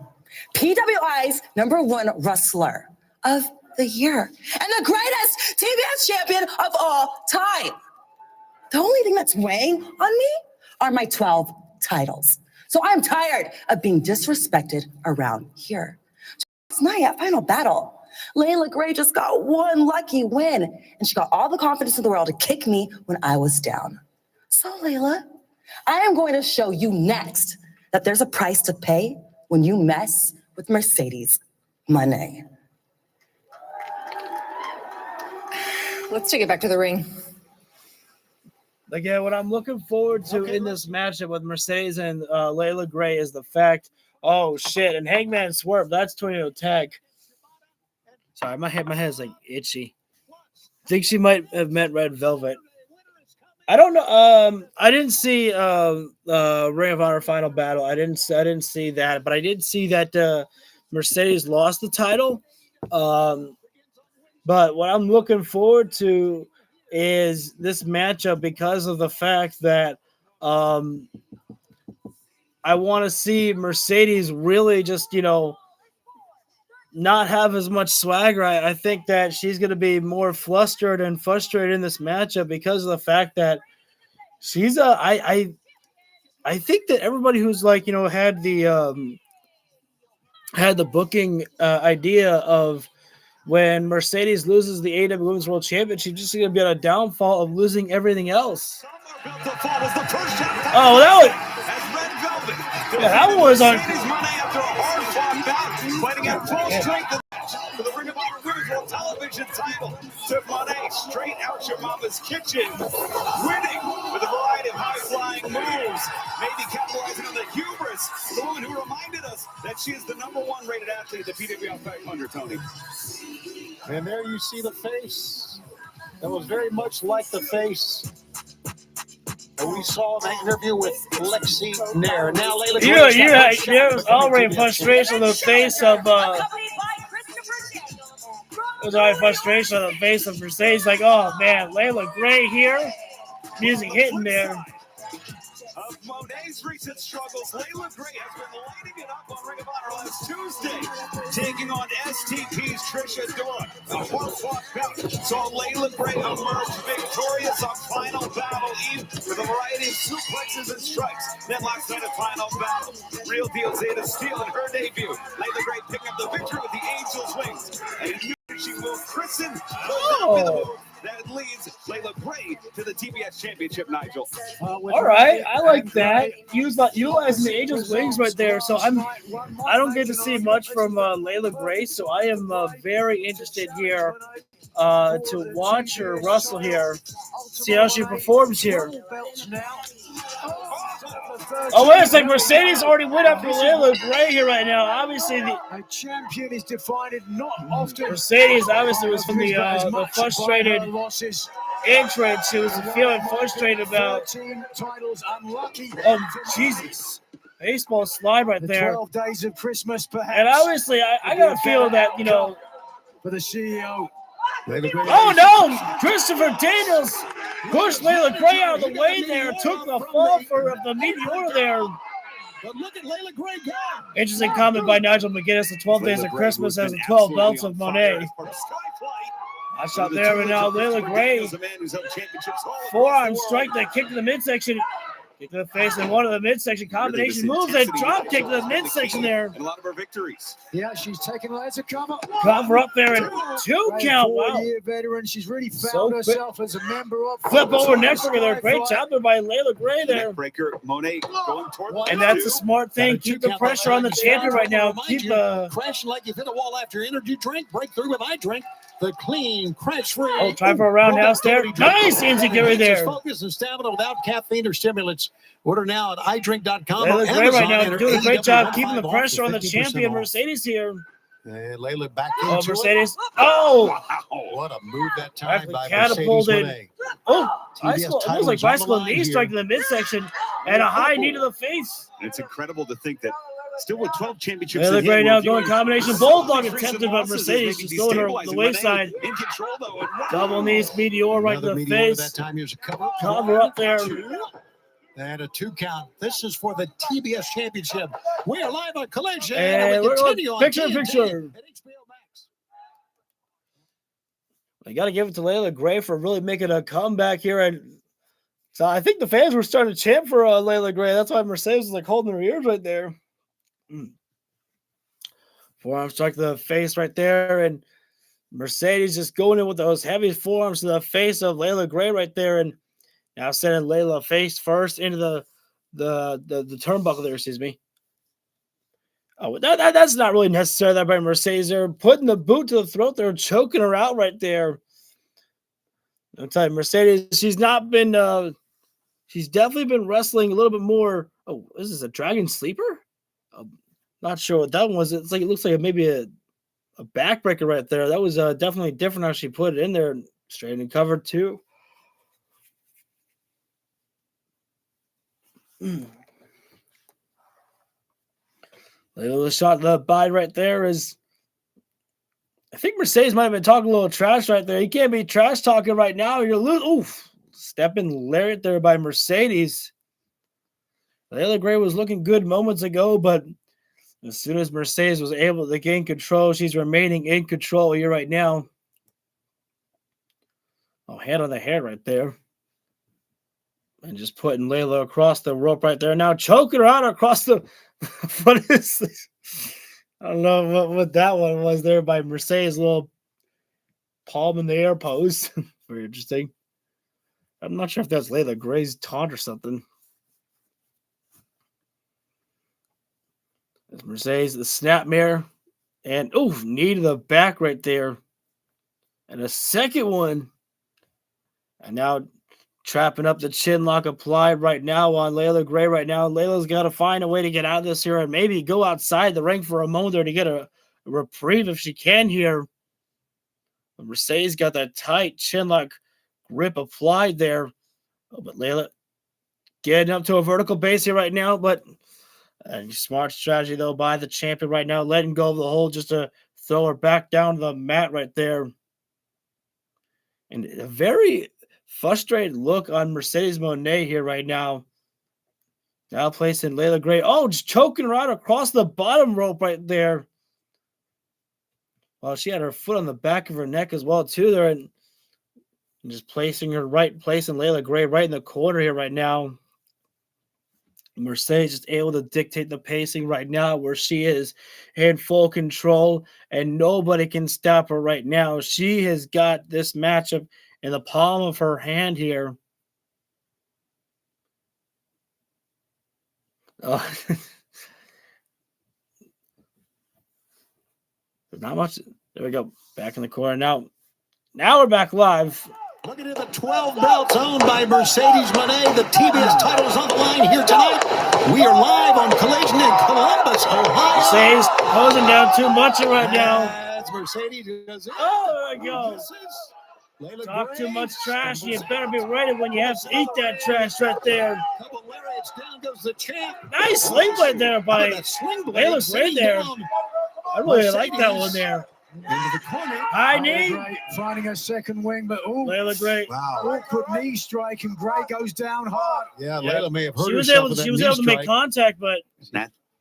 PWI's #1 wrestler of the year. And the greatest TBS champion of all time. The only thing that's weighing on me are my 12 titles. So I'm tired of being disrespected around here. Last night at Final Battle, Layla Gray just got one lucky win, and she got all the confidence in the world to kick me when I was down. So Layla, I am going to show you next that there's a price to pay when you mess with Mercedes money. Let's take it back to the ring. Again, what I'm looking forward to in this matchup with Mercedes and Layla Gray is the fact, oh shit, and Hangman Swerve, that's Tornado Tag. Sorry, my head is like itchy. I think she might have meant Red Velvet. I don't know. I didn't see Ring of Honor Final Battle. I didn't see that, but I did see that Mercedes lost the title. But what I'm looking forward to is this matchup because of the fact that I want to see Mercedes really just, not have as much swagger. I think that she's going to be more flustered and frustrated in this matchup because of the fact that she's I think that everybody who's had the booking idea of when Mercedes loses the AEW Women's World Championship, she's just going to be on a downfall of losing everything else. Oh, that was on. Fighting at full strength for the Ring of Honor Women's World Television title. Took Monet straight out your mama's kitchen, winning with a variety of high-flying moves, maybe capitalizing on the hubris of the woman who reminded us that she is the #1 rated athlete at the PWI 500, Tony. And there you see the face. That was very much like the face that we saw in that interview with Lexi Nair. Now, Layla, you're already frustration on the face of frustration on the face of Mercedes. Like, oh man, Layla Gray here, music hitting there. Of Monet's recent struggles, Layla Gray has been lighting it up on Ring of Honor last Tuesday, taking on STP's Trisha Dora. The hard-fought bout saw Layla Gray emerge victorious on Final Battle Eve with a variety of suplexes and strikes. Then last night at Final Battle, Real Deal Zeta Steel in her debut. Layla Gray picking up the victory with the Angel's Wings. And she will christen that leads Layla Gray to the TBS Championship, Nigel. All right, I like that. Utilizing the Angel's Wings right there. So I don't get to see much from Layla Gray, so I am very interested here to watch her wrestle here, see how she performs here. Oh, wait a second. Mercedes already went up to Layla Gray here right now. Obviously, a champion is defined not often. Mercedes obviously was from the frustrated entrance. She was feeling frustrated about. Oh, Jesus. Baseball slide right there. 12 days of Christmas, perhaps. And obviously, I got to feel that, for the CEO. Oh, no. Christopher Daniels pushed Layla Gray out of the way there. Took the fall for the meteor there. But look at Layla Gray go. Interesting comment by Nigel McGuinness. The 12 days of Christmas has the 12 belts of Monet. I shot there, and now Layla Gray. Forearm strike that kick to the midsection. Kick to the face and one of the midsection combination moves. That drop kick to the midsection there. And a lot of her victories. Yeah, she's taken as a cover. Cover up there and 2 count. Wow. Four-year veteran. She's really found herself as a member of. Flip over neckbreaker there. Great job there by Layla Gray there. Neckbreaker, Monet going toward. And that's a smart thing. Keep the pressure on the champion right now. Keep the crashing like you hit a wall after energy drink. Breakthrough with eye drink. The clean, crash-free. Oh, try for a roundhouse there. Nice Enziguri there. Focus and stamina without caffeine or stimulants. Order now at iDrink.com. Layla Gray right now doing a great job keeping the pressure on the champion Mercedes here. And Layla back into Mercedes. Oh! Wow, what a move that time by catapulted. Mercedes. Oh, almost like bicycle knee strike to the midsection and a high knee to the face. It's incredible to think that Still with 12 championships. Layla in Gray hand, now we're going viewing combination some of bulldog these recent attempted, but losses as Mercedes maybe just throwing her destabilizing the Monet wayside. in control, though. And Double knees, meteor right to Another the meteor face. that time. Here's a cover. Cover up there. And a 2 count. This is for the TBS Championship. We are live on Collision. And we we're going continue on picture TNT picture. and HBO Max. I got to give it to Layla Gray for really making a comeback here. And so I think the fans were starting to chant for Layla Gray. That's why Mercedes was like holding her ears right there. Forearm strike to the face right there. And Mercedes just going in with those heavy forearms to the face of Layla Gray right there. And now sending Layla face first into the turnbuckle there, excuse me. Oh, that's not really necessary there by Mercedes. They're putting the boot to the throat. They're choking her out right there. I'll tell you, Mercedes, she's not been she's definitely been wrestling a little bit more. Oh, is this a Dragon Sleeper? Not sure what that one was. It's like it looks like maybe a backbreaker right there. That was definitely different how she put it in there. Straight and covered too. Little shot the bide right there is. I think Mercedes might have been talking a little trash right there. You can't be trash talking right now. You're oof. Stepping lariat there by Mercedes. Layla Gray was looking good moments ago, but as soon as Mercedes was able to gain control, she's remaining in control here right now. Oh, hand on the head right there. And just putting Layla across the rope right there. Now choking her out across the what is this? I don't know what that one was there by Mercedes. Little palm in the air pose. Very interesting. I'm not sure if that's Layla Gray's taunt or something. There's Mercedes, the snap mirror. And knee to the back right there. And a second one. And now trapping up the chin lock applied right now on Layla Gray right now. Layla's got to find a way to get out of this here and maybe go outside the ring for a moment there to get a reprieve if she can here. But Mercedes got that tight chin lock grip applied there. Oh, but Layla getting up to a vertical base here right now. But smart strategy, though, by the champion right now. Letting go of the hold just to throw her back down to the mat right there. And a very frustrated look on Mercedes Monet here right now. Now placing Layla Gray. Oh, just choking her out across the bottom rope right there. Well, she had her foot on the back of her neck as well, too, there. And just placing her right, placing Layla Gray right in the corner here right now. Mercedes just able to dictate the pacing right now where she is in full control and nobody can stop her right now. She has got this matchup in the palm of her hand here. Not much. There we go. Back in the corner. Now we're back live. Looking at the 12 belts owned by Mercedes Monet. The TBS title is on the line here tonight. We are live on Collision in Columbus, Ohio. Mercedes closing down too much right now. That's Mercedes. Oh, there we go. Talk too much trash. You better be ready when you have to eat that trash right there. Couple lariats down goes the champ. Nice sling blade there by Layla Gray there. I really like that one there. Into the corner. High knee. Finding a second wing, but Layla Gray. Awkward knee strike, and Gray goes down hard. Yeah, Layla may have hurt she was herself able. with that She was knee able to make strike. contact, but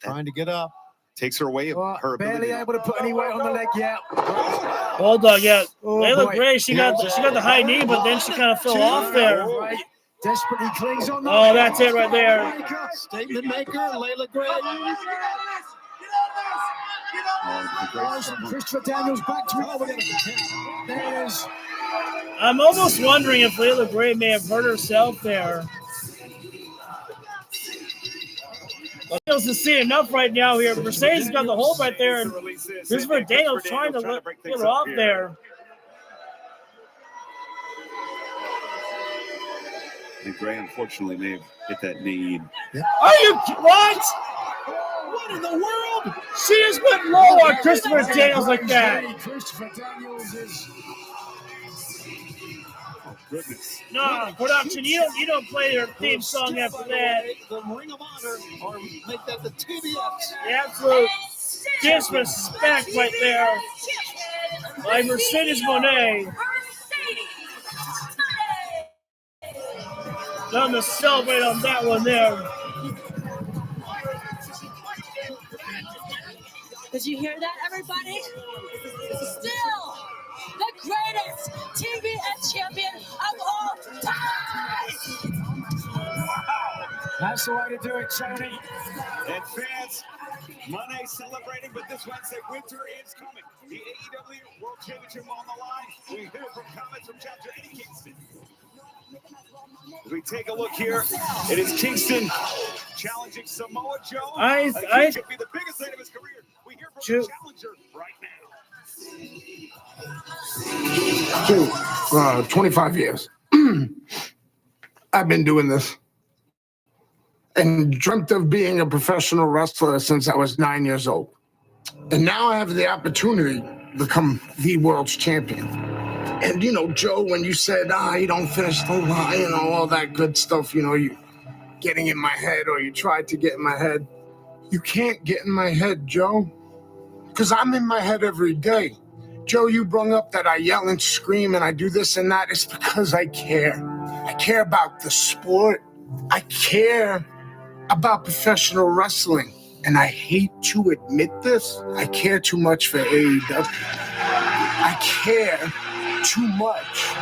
Trying to get up. Takes her away her Barely able to put any weight on the leg yet. Bulldog, yeah. Oh, Layla boy. Gray, she got the high knee, but then she kind of fell off there. Right. Desperately clings on. Oh, that's it right there. Statement maker, Layla Gray. Christopher Daniels back to it. There's. I'm almost wondering if Layla Gray may have hurt herself there. Daniels is seeing enough right now here. Mercedes got the hold right there, and Christopher Daniels trying to get her off there. And Gray, unfortunately, may have hit that knee. Are you what? What in the world? She just went low on Christopher Daniels like that. Christopher Daniels is. goodness. No, production, you don't play your theme song after that. The Ring of Honor, or make that the TBS. The absolute disrespect right there by Mercedes Moné. Done to celebrate on that one there. Did you hear that, everybody? Still the greatest TBS champion of all time! That's the way to do it, Tony. And fans, Monet celebrating, but this Wednesday, winter is coming. The AEW World Championship on the line. We hear from comments from Chapter Eddie Kingston. As we take a look here, it is Kingston challenging Samoa Joe. I should be the biggest night of his career. We hear from the challenger right now. Dude, 25 years. I've been doing this and dreamt of being a professional wrestler since I was 9 years old. And now I have the opportunity to become the world's champion. And, you know, Joe, when you said, you don't finish the line, you know, all that good stuff, you know, you getting in my head, or you tried to get in my head. You can't get in my head, Joe, because I'm in my head every day. Joe, you brought up that I yell and scream and I do this and that. It's because I care. I care about the sport. I care about professional wrestling. And I hate to admit this. I care too much for AEW. I care too much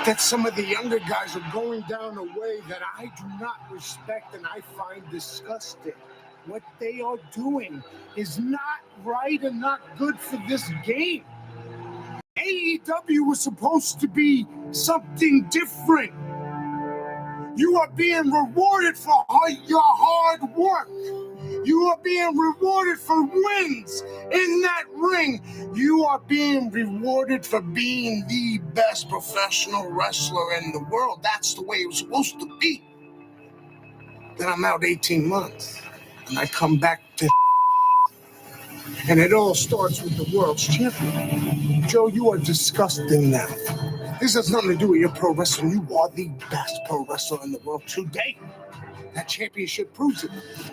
that some of the younger guys are going down a way that I do not respect and I find disgusting. What they are doing is not right and not good for this game. AEW was supposed to be something different. You are being rewarded for your hard work. You are being rewarded for wins in that ring. You are being rewarded for being the best professional wrestler in the world. That's the way it was supposed to be. Then I'm out 18 months, and I come back to and it all starts with the world's champion. Joe, you are disgusting now. This has nothing to do with your pro wrestling. You are the best pro wrestler in the world today. That championship proves it.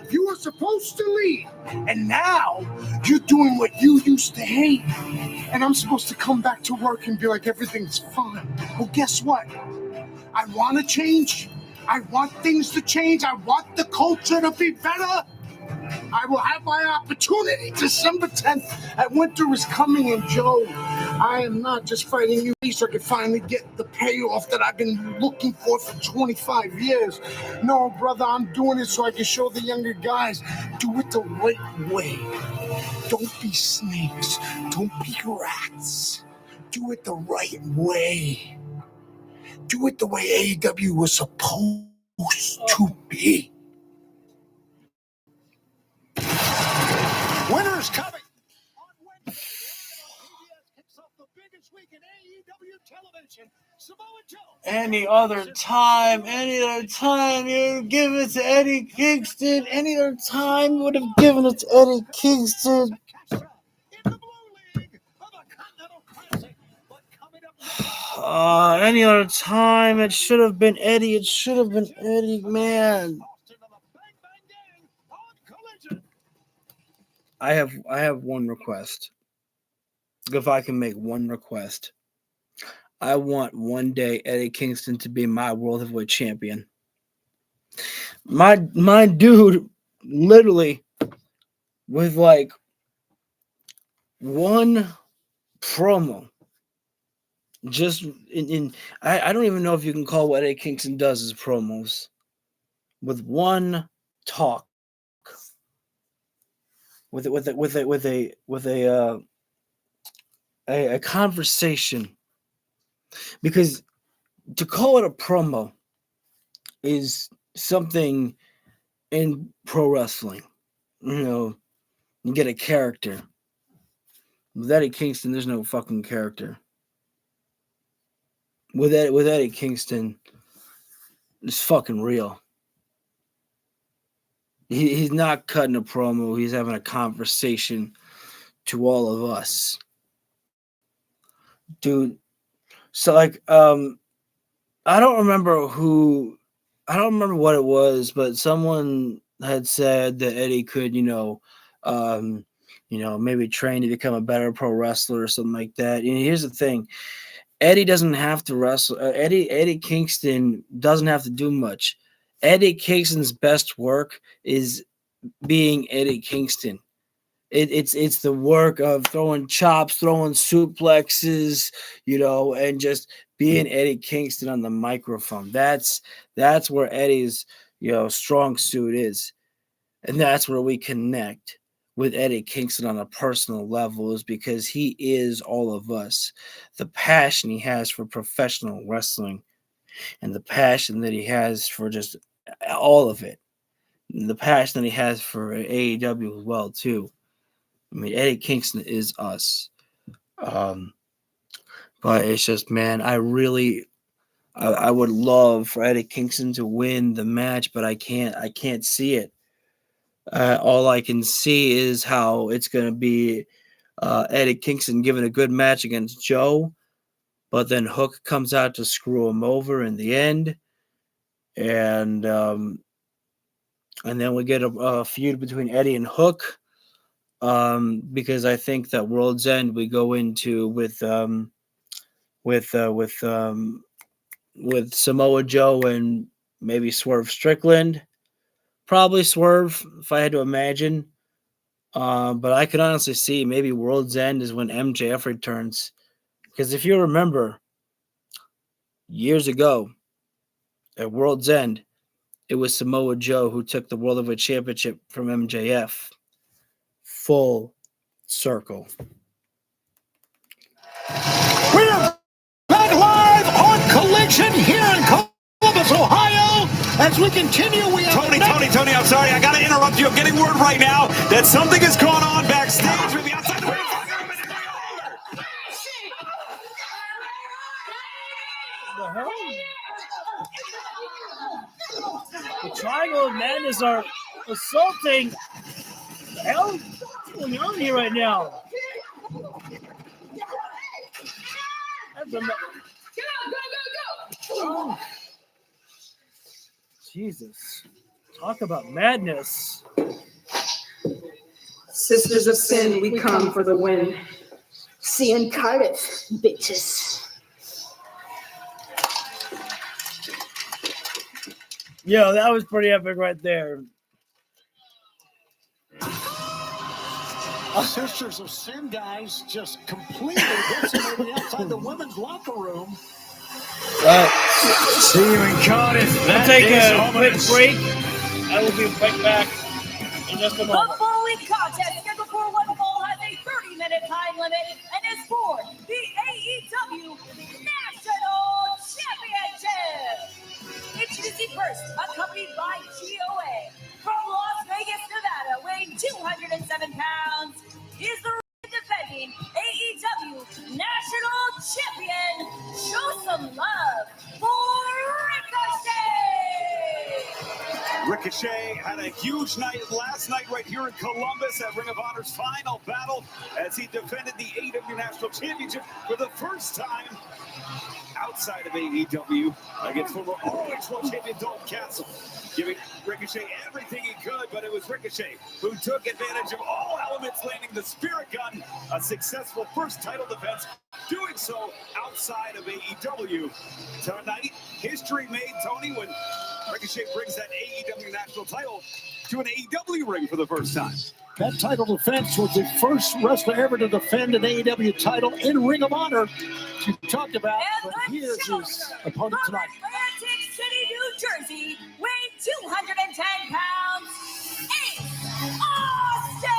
You were supposed to lead, and now you're doing what you used to hate. And I'm supposed to come back to work and be like, everything's fine. Well, guess what? I want to change. I want things to change. I want the culture to be better. I will have my opportunity. December 10th, and winter is coming. And Joe, I am not just fighting you so I can finally get the payoff that I've been looking for 25 years. No, brother, I'm doing it so I can show the younger guys, do it the right way. Don't be snakes. Don't be rats. Do it the right way. Do it the way AEW was supposed to be. Winter's coming on Wednesday. TBS kicks off the biggest week in AEW television. Samoa Joe. Any other time you'd give it to Eddie Kingston. Any other time you would have given it to Eddie Kingston. Any other time it should have been Eddie. It should have been Eddie, man. I have one request. If I can make one request, I want one day Eddie Kingston to be my World Heavyweight Champion. My dude, literally, with like one promo, just I don't even know if you can call what Eddie Kingston does as promos. With one talk. With a conversation, because to call it a promo is something in pro wrestling. You know, you get a character. With Eddie Kingston, there's no fucking character. With Eddie Kingston, it's fucking real. He's not cutting a promo. He's having a conversation to all of us. Dude. So like, I don't remember what it was, but someone had said that Eddie could, maybe train to become a better pro wrestler or something like that. Here's the thing: Eddie doesn't have to wrestle. Eddie Kingston doesn't have to do much. Eddie Kingston's best work is being Eddie Kingston. It's the work of throwing chops, throwing suplexes, and just being Eddie Kingston on the microphone. That's where Eddie's strong suit is, and that's where we connect with Eddie Kingston on a personal level, is because he is all of us. The passion he has for professional wrestling, and the passion that he has for just all of it, and the passion that he has for AEW as well too. I mean, Eddie Kingston is us. But it's just, man, I would love for Eddie Kingston to win the match, but I can't see it. All I can see is how it's going to be Eddie Kingston giving a good match against Joe, but then Hook comes out to screw him over in the end. And then we get a feud between Eddie and Hook. Because I think that World's End we go into with Samoa Joe and maybe Swerve Strickland, probably Swerve if I had to imagine. But I could honestly see maybe World's End is when MJF returns, because if you remember years ago at World's End, it was Samoa Joe who took the World Heavyweight Championship from MJF. Full circle. We're back live on Collision here in Columbus, Ohio. As we continue, we have Tony, I'm sorry. I got to interrupt you. I'm getting word right now that something has gone on backstage. Maybe outside the ring. The hell? The Triangle of Madness are assaulting. The hell? What's going on here right now? That's oh. Jesus. Talk about madness. Sisters of Sin, we come for the win. Seeing Cardiff, bitches. Yo, that was pretty epic right there. Sisters of Sin guys just completely decimated outside the women's locker room. See you in Cardiff. We'll take a quick break. I will be right back in just a moment. The following contest scheduled for one fall has a 30-minute time limit and is for the AEW National Championship. Introducing first, accompanied by GOA, from Las Vegas, Nevada, weighing 207 pounds, is the defending AEW National Champion. Show some love for Ricochet! Ricochet had a huge night last night right here in Columbus at Ring of Honor's final battle as he defended the AEW National Championship for the first time outside of AEW against former ROH World Champion Dalton Castle, giving Ricochet everything he could, but it was Ricochet who took advantage of all elements, landing the Spirit Gun, a successful first title defense, doing so outside of AEW. Tonight, history made, Tony, when Ricochet brings that AEW national title to an AEW ring for the first time. That title defense was the first wrestler ever to defend an AEW title in Ring of Honor. You talked about, but here's his opponent tonight. Atlantic City, New Jersey, weighing 210 pounds, Ace Austin!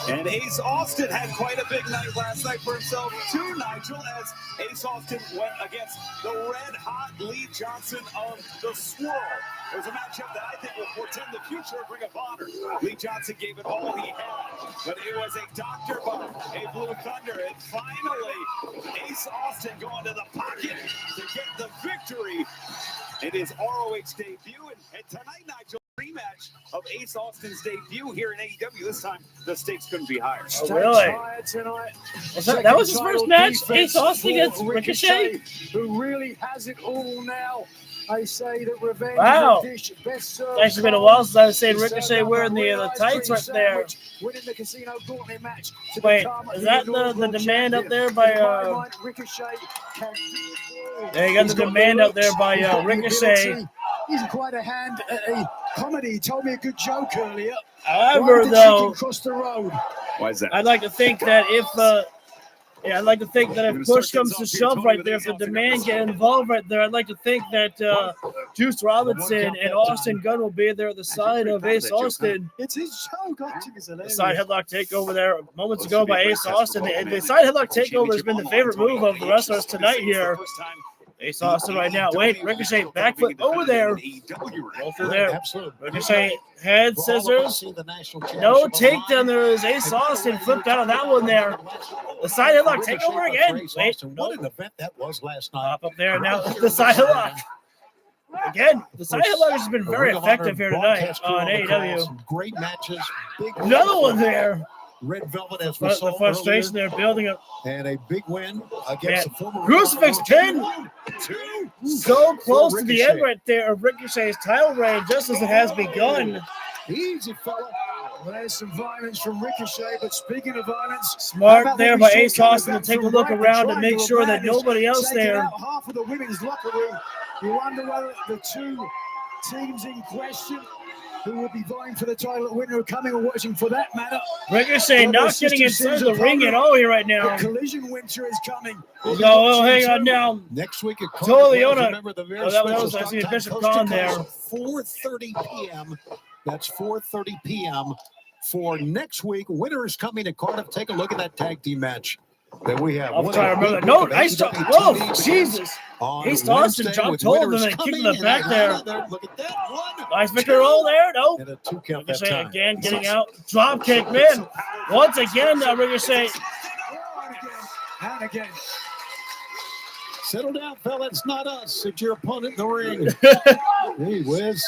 And Ace Austin had quite a big night last night for himself too, Nigel, as Ace Austin went against the red-hot Lee Johnson of the Swirl. It was a matchup that I think will portend the future of Ring of Honor. Lee Johnson gave it all he had, but it was a Dr. Bomb, a Blue Thunder, and finally, Ace Austin going to the pocket to get the victory in his ROH debut. And tonight, Nigel, rematch of Ace Austin's debut here in AEW. This time, the stakes couldn't be higher. Oh, really? That was his first match? Ace Austin against Ricochet? Who really has it all now. I say that revenge Wow. is a dish best served. It's actually been a while since I was saying Ricochet wearing the tights right there. Winning the casino gauntlet match to Wait, become is that the demand up there by Ricochet can yeah, you got the demand up there by Ricochet. He's quite a hand at a comedy. He told me a good joke earlier. However, Why did the though, chicken cross the road? Why is that? I'd like to think that if push comes to shove right there, if the demand get involved right there, I'd like to think that Juice Robinson and Austin Gunn will be there at the side of Ace Austin. It's his show. God, it's The hilarious. side headlock takeover there moments ago by Ace Austin. The side headlock takeover has been the favorite move of the wrestlers tonight here. Ace Austin right now. Wait, Ricochet backflip over there. Go through there. Absolutely. Ricochet head scissors. No takedown there is Ace Austin flipped out of that one there. The side headlock takeover again. Wait, What an event that was last night. up there now. The side headlock. Again, the side headlock has been very effective here tonight on AEW. Great matches. Big Another one there. Red Velvet as we The saw frustration earlier. they're building up. And a big win against the former Crucifix pin. So close to the Ricochet. end right there of Ricochet's title reign, just as it has begun. Easy, fella. Well, there's some violence from Ricochet, but speaking of violence, Smart there by Ace Austin to take a look around to make sure that nobody else there. Out half of the women's locker room. You wonder whether the two teams in question who will be vying for the title winner are coming or watching for that matter. Ricochet not getting inside the ring at all here right now. The collision winter is coming. Oh, hang on now. Next week at Totally Cardiff, on it. remember the very Oh, that special was start actually time, Bishop coast to Khan there. coast, 4:30 p.m. That's 4:30 p.m. for next week. Winner is coming to Cardiff. Take a look at that tag team match that we have. I'm What trying a to remember big that. No, week of nice job. AEW Whoa, TV Jesus. on Ace Austin Wednesday dropped with hold of him winners and kicked coming in the in back and there. out of there. Look at that. One, Nice victory roll there. No. and a 2 count that Ricochet time. again getting out. Drop kick, man. Once again, Ricochet. And again. Settle down, fella. It's not us. It's your opponent in the ring. Hey, Wiz.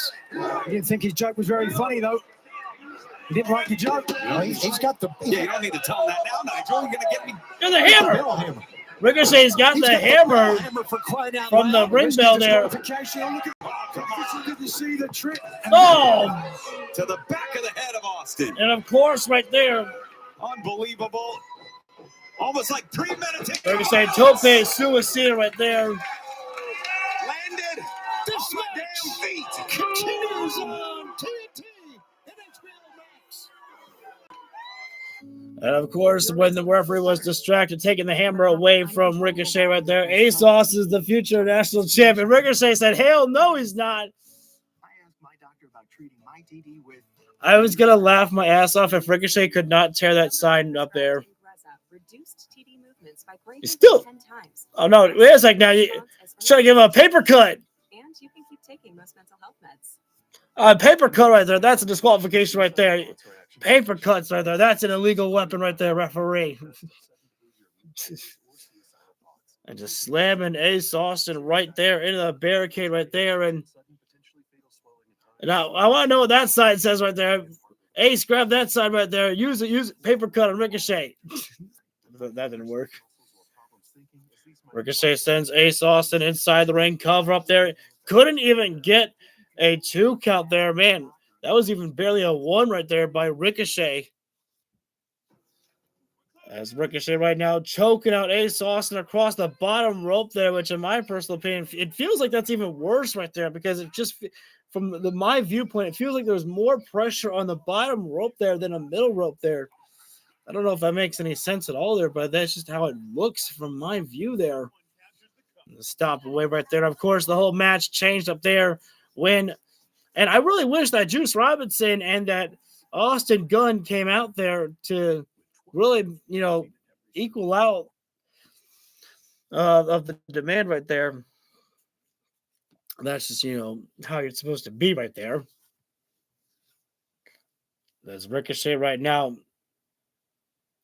He didn't think his joke was very funny, though. He didn't like the joke. He's got the. Yeah, you don't need to tell him that now, Nigel. You're going to get me. And the hammer. Ricochet's got the hammer from the ring bell there. Didn't see the trick. Oh! To the back of the head of Austin. And of course, right there, Unbelievable. Almost like premeditated. Ricochet tope suicide right there. Landed. This damn feet. continues on TNT and HBO Max. And of course, when the referee was distracted, taking the hammer away from Ricochet right there, Ace Austin is the future national champion. Ricochet said, hell no, he's not. I asked my doctor about treating my TD with. I was going to laugh my ass off if Ricochet could not tear that sign up there. Reduced TD movements by greater He's still. than 10 times. Oh, no. Wait a second now. He's trying to give him a paper cut. And you can keep taking most mental health meds. Paper cut right there. That's a disqualification right there. Paper cuts right there. That's an illegal weapon right there, referee. And just slamming Ace Austin right there into the barricade right there. And now I want to know what that side says right there. Ace, grab that side right there. Use it. Paper cut on Ricochet. That didn't work. Ricochet sends Ace Austin inside the ring, cover up there. Couldn't even get a 2 count there, man. That was even barely a 1 right there by Ricochet. As Ricochet right now choking out Ace Austin across the bottom rope there, which in my personal opinion, it feels like that's even worse right there because it just, from my viewpoint, it feels like there's more pressure on the bottom rope there than a middle rope there. I don't know if that makes any sense at all there, but that's just how it looks from my view there. Stop away right there. And of course, the whole match changed up there when, and I really wish that Juice Robinson and that Austin Gunn came out there to really, equal out of the demand right there. That's just, how you're supposed to be right there. There's Ricochet right now.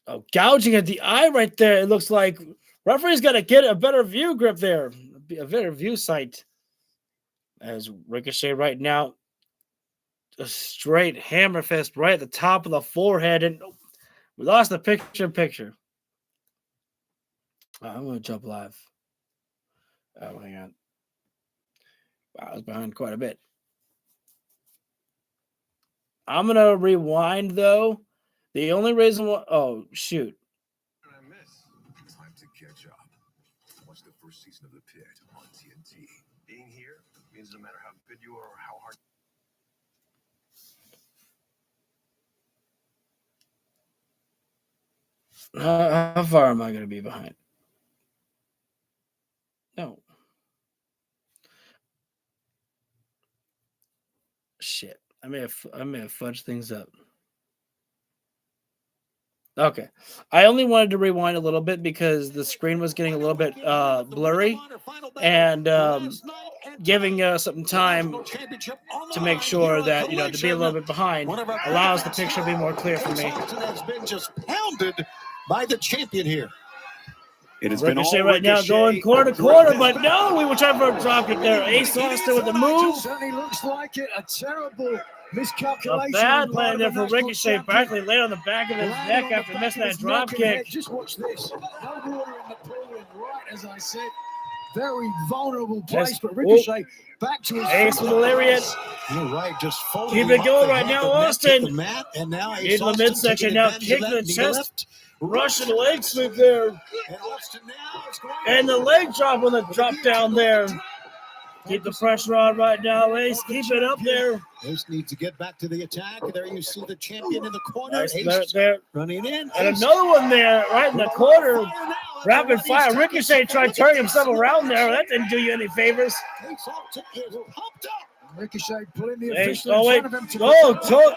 Oh, gouging at the eye right there. It looks like referee's got to get a better view grip there. A better view sight. As Ricochet right now a straight hammer fist right at the top of the forehead, and we lost the picture. I'm going to jump live. Oh, hang on. Wow, I was behind quite a bit. I'm going to rewind, though. The only reason why... Oh, shoot. Time to catch up. Watch the first season of The Pit on TNT. Being here means no matter how good you are or how hard. How far am I going to be behind? No. Shit. I may have fudged things up. Okay. I only wanted to rewind a little bit because the screen was getting a little bit blurry, and giving some time to make sure that, to be a little bit behind allows the picture to be more clear for me. Austin has been just pounded by the champion here. It has Ricochet been all right now Ricochet. going corner to corner, but no, we were trying for a drop kick there. Ace Austin with the move. Certainly looks like it. A terrible A miscalculation. bad land there for Ricochet. Practically laid on the back of his neck after missing that drop kick. Just watch this. No water in the pool, and right as I said, very vulnerable place, but Ricochet back to his Ace with the lariat. You're right, just Keep it going right now, Austin. And now Into the midsection now, kick to the chest. Russian leg sweep there. And the leg drop on the drop down there. Keep the pressure on right now, Ace. Keep it up there. Ace needs to get back to the attack. There you see the champion in the corner. Nice Ace there. Running in. And Ace. another one there, right in the corner. Rapid fire. Ricochet tried turning himself around there. That didn't do you any favors. Ace Austin is pumped up. Ricochet pulling the Ace, official oh, in wait. front of him to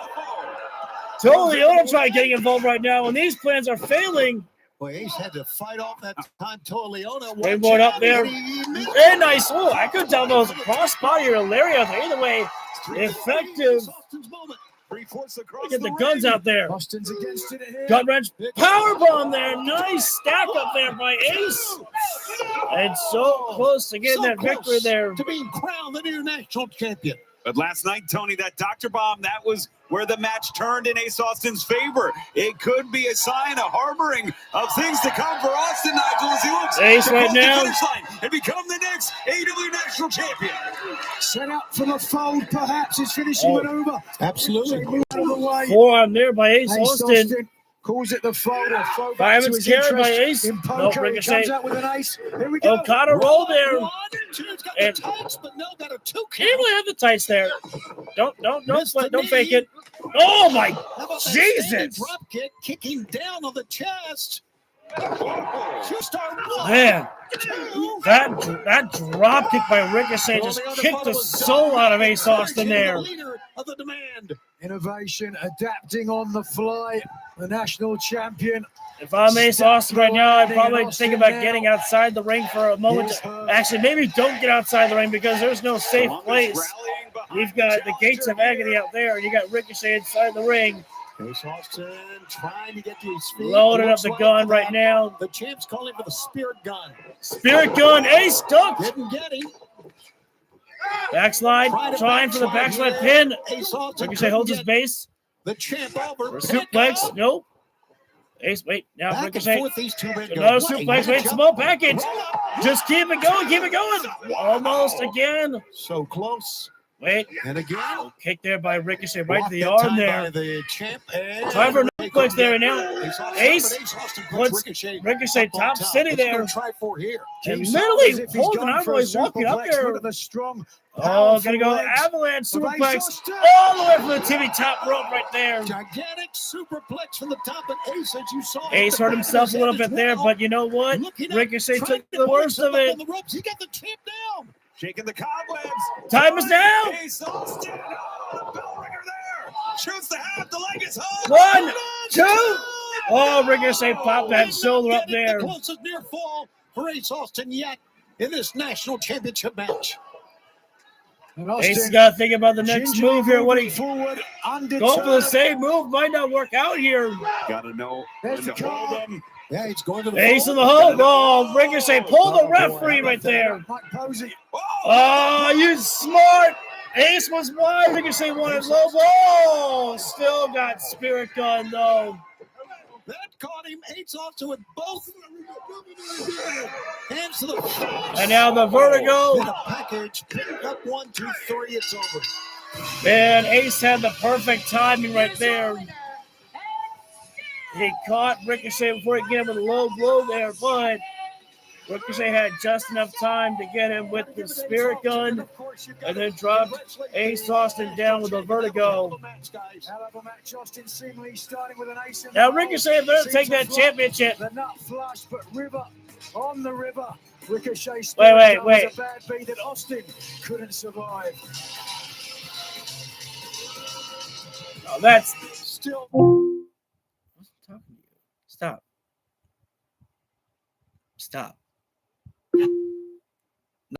Totally ought to try getting involved right now. And these plans are failing. Boy, Ace had to fight off that time. Leona. Springboard up there. And nice. Oh, I couldn't tell if it was a crossbody or a lariat. Either way, effective. Get the guns out there. Austin's against it here. Gut wrench. Powerbomb there. Nice stack up there by Ace. And so close to getting that victory there. To being crowned the new national champion. But last night, Tony, that Dr. Bomb, that was where the match turned in Ace Austin's favor. It could be a sign, a harboring of things to come for Austin, Nigel, as he looks Ace to right cross the now. finish line and become the next AEW national champion. Set up for the fold, perhaps his finishing maneuver. Absolutely. Out of the way. Forearm there by Ace Austin. Calls it the fold. Fireman's carry by Ace. No, Ricochet. Comes out with an ace. Here we go. Okada roll there. And but no, got a two he really had the tights there. Don't fake it. Oh my Jesus! Drop kick, kicking down on the chest. Man, that drop kick by Ricochet just kicked the soul out of Ace Austin there. Of the demand. Innovation, adapting on the fly. The national champion. If I'm Ace Austin right now, I'd probably think about getting outside the ring for a moment. Actually, maybe don't get outside the ring because there's no safe place. You've got the gates of agony out there, and you got Ricochet inside the ring. Ace Austin trying to get to his feet. Loading up the gun right now. The champ's calling for the spirit gun. Spirit gun, Ace ducked. Didn't get him. Backslide, trying for the backslide pin. Ricochet holds his base. The champ over. Suplex, nope. Ace, wait, now Back Ricochet. and forth, these two men go. Another suplex, wait, small package. Just keep it going. Almost again. So close. Wait. And again. Kick there by Ricochet right to the arm there. The champ. Time for another suplex there, and now Ace puts Ricochet top city there. Try for here. And literally holding on while he's walking up there. Oh, gonna go avalanche superplex all the way from the tippy top rope right there. Gigantic superplex from the top of Ace, as you saw. Ace hurt himself a little bit there, but you know what? Ricochet took the worst of it. He got the champ down. Shaking the cobwebs. Time is now. Ace Austin. Oh, the bell ringer there. Shoots the half. The leg is hung. 1, 2. Oh, Ricochet popped that shoulder up there. The closest near fall for Ace Austin yet in this national championship match. Ace has got to think about the next move here. What he go for the same move might not work out here. Gotta know when to hold them. Yeah, he's going to the Ace in the hole. Oh, Ricochet pulled the referee right there. Oh, you smart Ace was wide. Ricochet wanted low blow. Still got Spirit Gun, though. That caught him. Ace off to it. Both hands to the face. And now the vertigo. And a package. Picked up 1, 2, 3. It's over. Man, Ace had the perfect timing right there. He caught Ricochet before he get him with a low blow there, but Ricochet had just enough time to get him with the Spirit Gun and then dropped Ace Austin down with a vertigo. Now Ricochet better take that championship. The nut flush, but River on the river. Ricochet Wait. was a bad beat that Austin couldn't survive. Oh, that's still. Stop.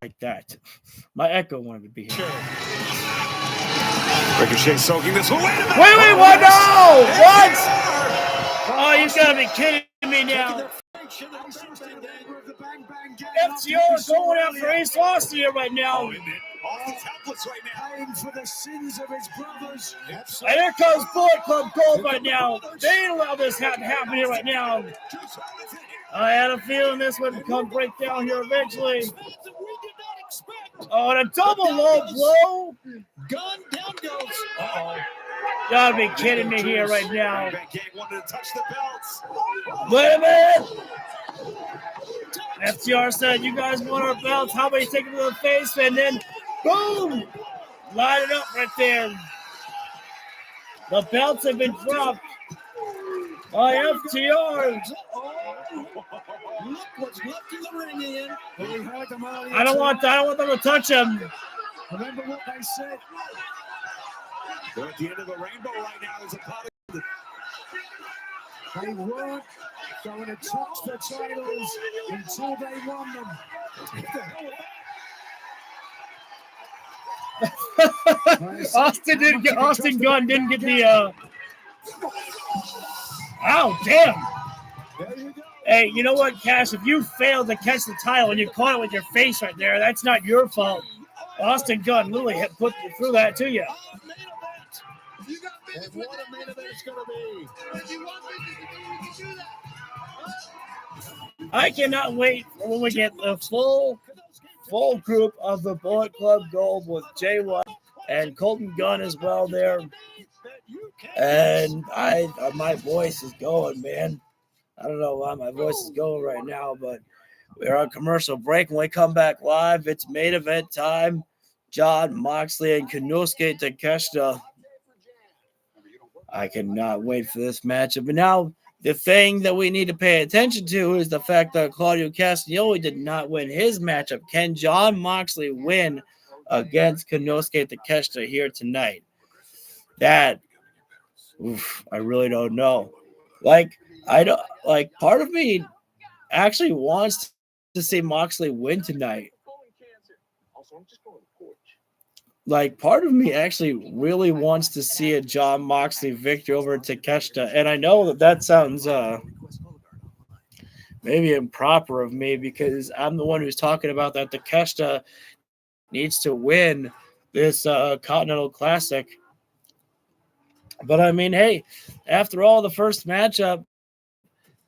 Like that. My echo wanted to be here. Ricochet soaking this. Wait a minute. Wait, what? No! What? Oh, you gotta be kidding me now. FTR going after Ace Austin here right now. Austin's helpless right now. Paying for the sins of his brothers. And here comes Bullet Club Gold right now. They ain't allow this to happen here right now. I had a feeling this would come break down here eventually. Oh, and a double low blow. Gun down goes. Uh-oh. Gotta be kidding me here right now. Wanted to touch the belts. Wait a minute. FTR said, you guys want our belts? How about you take them to the face? And then, boom! Line it up right there. The belts have been dropped by FTR. Look what's left in the ring, Ian. I don't want them to touch him. Remember what they said. They're at the end of the rainbow right now. There's a pot of... They weren't going to touch the titles until they won them. Austin Gunn didn't get the Ow, damn. Hey, you know what, Cash? If you failed to catch the title and you caught it with your face right there, that's not your fault. Austin Gunn literally put you through that to you. And what a main event it's going to be. I cannot wait when we get the full group of the Bullet Club Gold with Jay White and Colton Gunn as well there. And my voice is going, man. I don't know why my voice is going right now, but we're on commercial break. When we come back live, it's main event time. Jon Moxley and Konosuke Takeshita. I cannot wait for this matchup. But now, the thing that we need to pay attention to is the fact that Claudio Castagnoli did not win his matchup. Can Jon Moxley win against Konosuke Takeshita here tonight? That, I really don't know. Part of me actually wants to see Moxley win tonight. Part of me actually really wants to see a Jon Moxley victory over Takeshita. And I know that sounds maybe improper of me because I'm the one who's talking about that Takeshita needs to win this Continental Classic. But I mean, hey, after all, the first matchup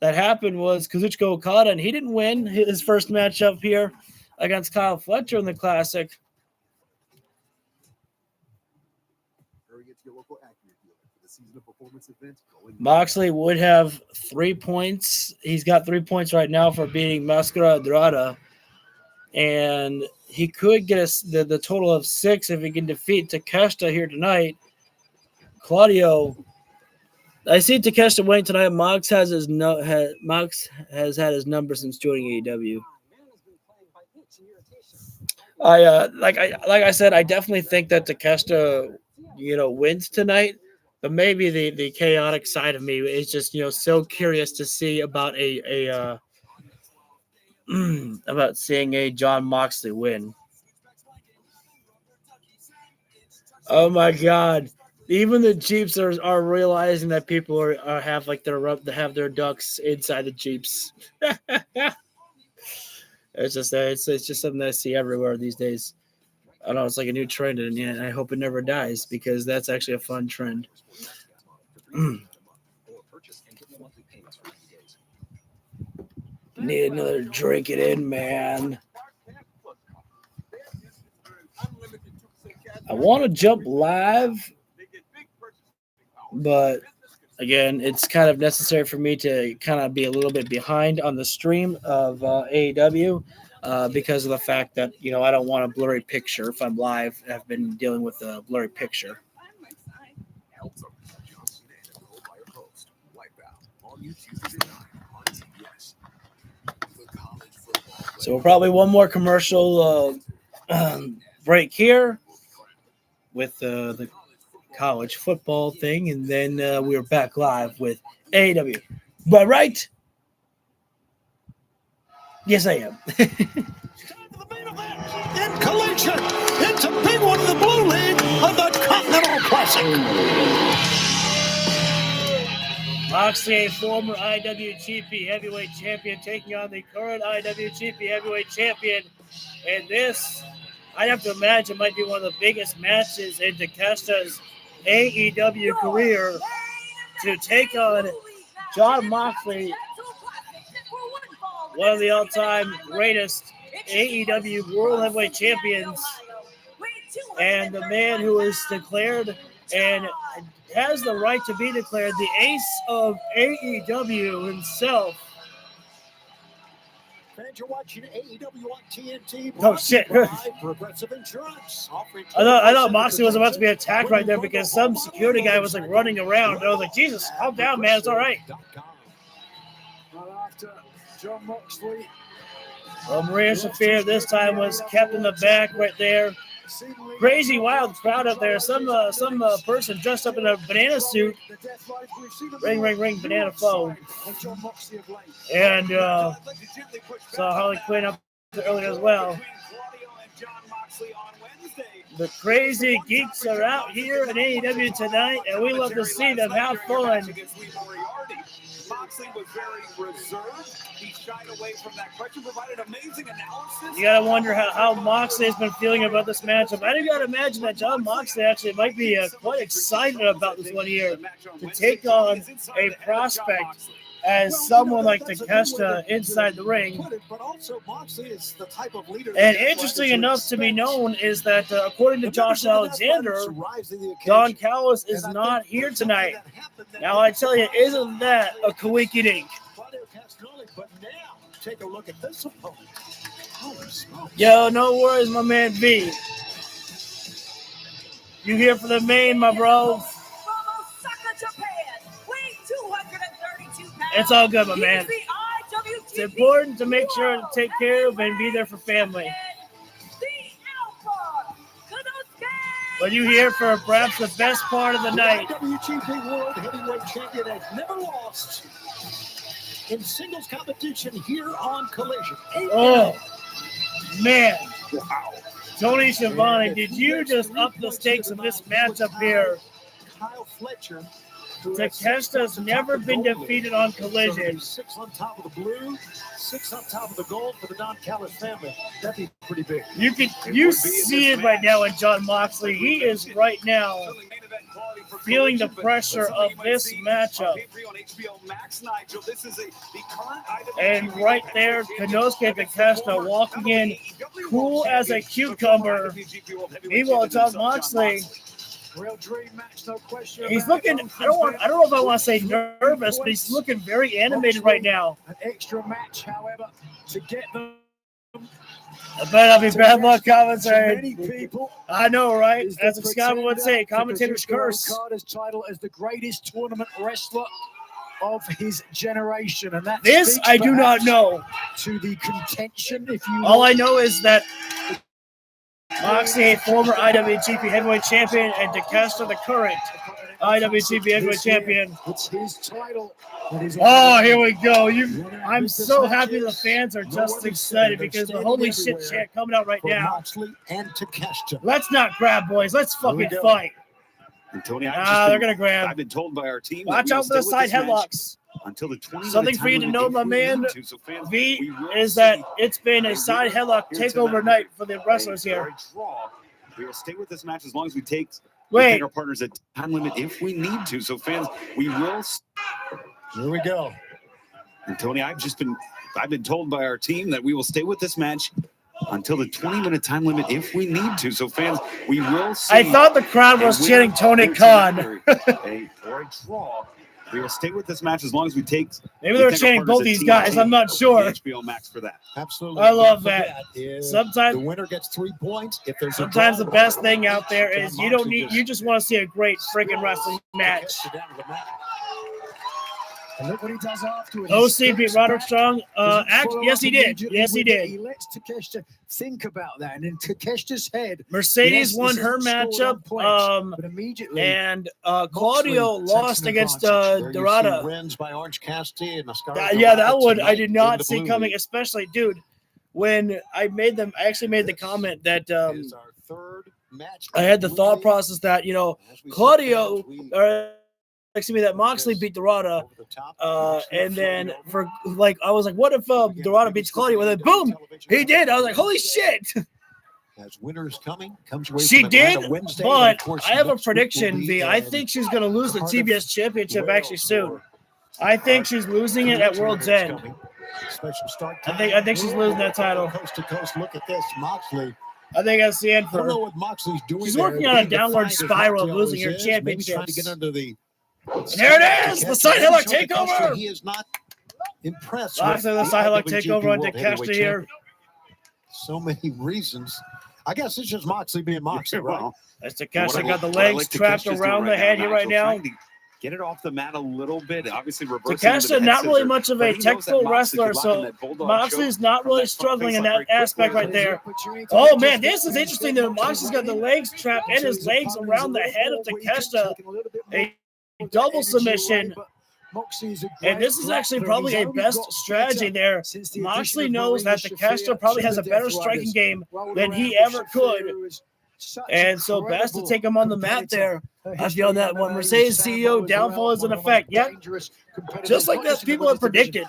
that happened was Kazuchika Okada, and he didn't win his first matchup here against Kyle Fletcher in the Classic. Moxley would have 3 points. He's got 3 points right now for beating Mascara Andrade. And he could get the total of 6 if he can defeat Takeshita here tonight. Claudio, I see Takeshita winning tonight. Mox has had his number since joining AEW. Like I said, I definitely think that Takeshita, wins tonight. But maybe the chaotic side of me is just, so curious to see about about seeing a Jon Moxley win. Oh my God! Even the Jeeps are realizing that people have their ducks inside the Jeeps. It's just something I see everywhere these days. I don't know, it's like a new trend, and yeah, I hope it never dies because that's actually a fun trend. Need another drink it in, man. I want to jump live, but again, it's kind of necessary for me to kind of be a little bit behind on the stream of AEW because of the fact that, you know, I don't want a blurry picture if I'm live. I've been dealing with a blurry picture. So we'll probably one more commercial break here with the college football thing, and then we're back live with AEW. But right? Yes, I am. In Collegian, it's a big one in the Blue League of the Continental Classic. Moxley, a former IWGP Heavyweight Champion, taking on the current IWGP Heavyweight Champion. And this, I'd have to imagine, might be one of the biggest matches in Takeshita's AEW career to take on Jon Moxley, one of the all-time greatest AEW World Heavyweight Champions, and the man who is declared and has the right to be declared the ace of AEW himself. Fans, you're watching AEW on TNT. Oh, shit. Progressive Insurance. I thought Moxley was about to be attacked right there because some security guy was like running around. And I was like, Jesus, calm down, man. It's all right. After Jon Moxley. Well, Maria Shafir this time was kept in the back right there. Crazy wild crowd up there. Some person dressed up in a banana suit. Ring, ring, ring, banana phone. And saw Harley Quinn up earlier as well. The crazy geeks are out here at AEW tonight, and we love to see them have fun. Moxley was very reserved. He shied away from that question, provided amazing analysis. You gotta wonder how Moxley has been feeling about this matchup. I do gotta imagine that Jon Moxley actually might be quite excited about this one here to take on a prospect as someone like Takeshita inside the ring. And interesting enough to be known is that according to Josh Alexander, Don Callis is not here tonight. Now I tell you, isn't that a coinky-dink? Take a look at this opponent. Yo, no worries, my man V. You here for the main, my bro? It's all good, my man. It's important to make sure to take care of and be there for family. But you here for perhaps the best part of the night. WGP World Heavyweight Champion has never lost in singles competition here on Collision. Oh, man. Wow. Tony Schiavone, did you just up the stakes of this matchup here? Kyle Fletcher. Takeshita's never been defeated on Collision. 6 on top of the blue, 6 on top of the gold for the Don Callis family. That'd be pretty big. You see it right now in Jon Moxley. He is right now feeling the pressure of this matchup. And right there, Konosuke Takeshita walking in cool as a cucumber. Meanwhile, Jon Moxley, Real dream match, no question. he's looking, I don't know if I want to say nervous, but he's looking very animated right now. An extra match, however, to get them. I bet I'll be bad luck commentary. Many people, I know, right? As a Scott would say, commentator's curse. Carter's title as the greatest tournament wrestler of his generation, and that This I do not know. To the contention, if you all I know is that Moxley, a former IWGP Heavyweight Champion, and Takeshita, the current IWGP Heavyweight Champion. It's his title. Oh, here we go. I'm so happy the fans are just excited because the holy shit chant coming out right now. Let's not grab, boys. Let's fucking fight. And Tony, they're going to grab. I've been told by our team. Watch out for the side headlocks. Until the 20 Something for you to know, my man, V, is that it's been a side headlock takeover night for the wrestlers here. We will stay with this match as long as we take Wait. our partners at time limit if we need to. So fans, we will. Here we go. And Tony, I've been told by our team that we will stay with this match until the 20-minute time limit if we need to. So fans, we will see. I thought the crowd was chanting Tony Khan. or a draw. We will stay with this match as long as we take. Maybe they were chanting both these guys. I'm not sure. HBO Max for that. Absolutely. I love that. Sometimes the winner gets 3 points. If there's sometimes the best thing out there is you just want to see a great freaking wrestling match. And look what he does afterwards. OC beat Roderick Strong. Yes, he did. Yes, he did. He lets Takeshita think about that, and in Takeshita's head, Mercedes yes, won her matchup. But immediately, And Claudio lost against Dorada. Wins by Orange Cassidy and Yeah, that one I did not see coming. Especially, dude, when I actually made the comment that I had the thought process that Claudio. That Moxley beat Dorada, and then I was like, what if Dorada beats Claudio? And then boom, he did. I was like, holy shit! As winners comes away She from did, Atlanta Wednesday, but and of course, I have a next week prediction, will be V. I in think she's going to lose the Cardiff, TBS Championship Wales actually soon. for I think she's losing it at World's End. special start I think she's losing that title. Coast to coast. Look at this, Moxley. I think that's the end I for don't know her. what Moxley's doing. She's there, working on a being downward defined as spiral, Moxley losing her always is, maybe trying to championships. get under the. And there it is, the side headlock takeover. He is not impressed. Lots of the side headlock takeover on Takeshita here. So many reasons. I guess it's just Moxley being Moxley, right? As Takeshita got the legs trapped around the head here right now. Get it off the mat a little bit. Obviously, reversing. Takeshita not really much of a technical wrestler, so Moxley's not really struggling in that aspect right there. Oh man, this is interesting that Moxley's got the legs trapped and his legs around the head of Takeshita. A double submission. And this is actually probably a best strategy there. Moxley knows that Takeshita probably has a better striking game than he ever could. And so best to take him on the mat there. I feel that one. Mercedes CEO downfall is in effect. Yep. Just like that people had predicted.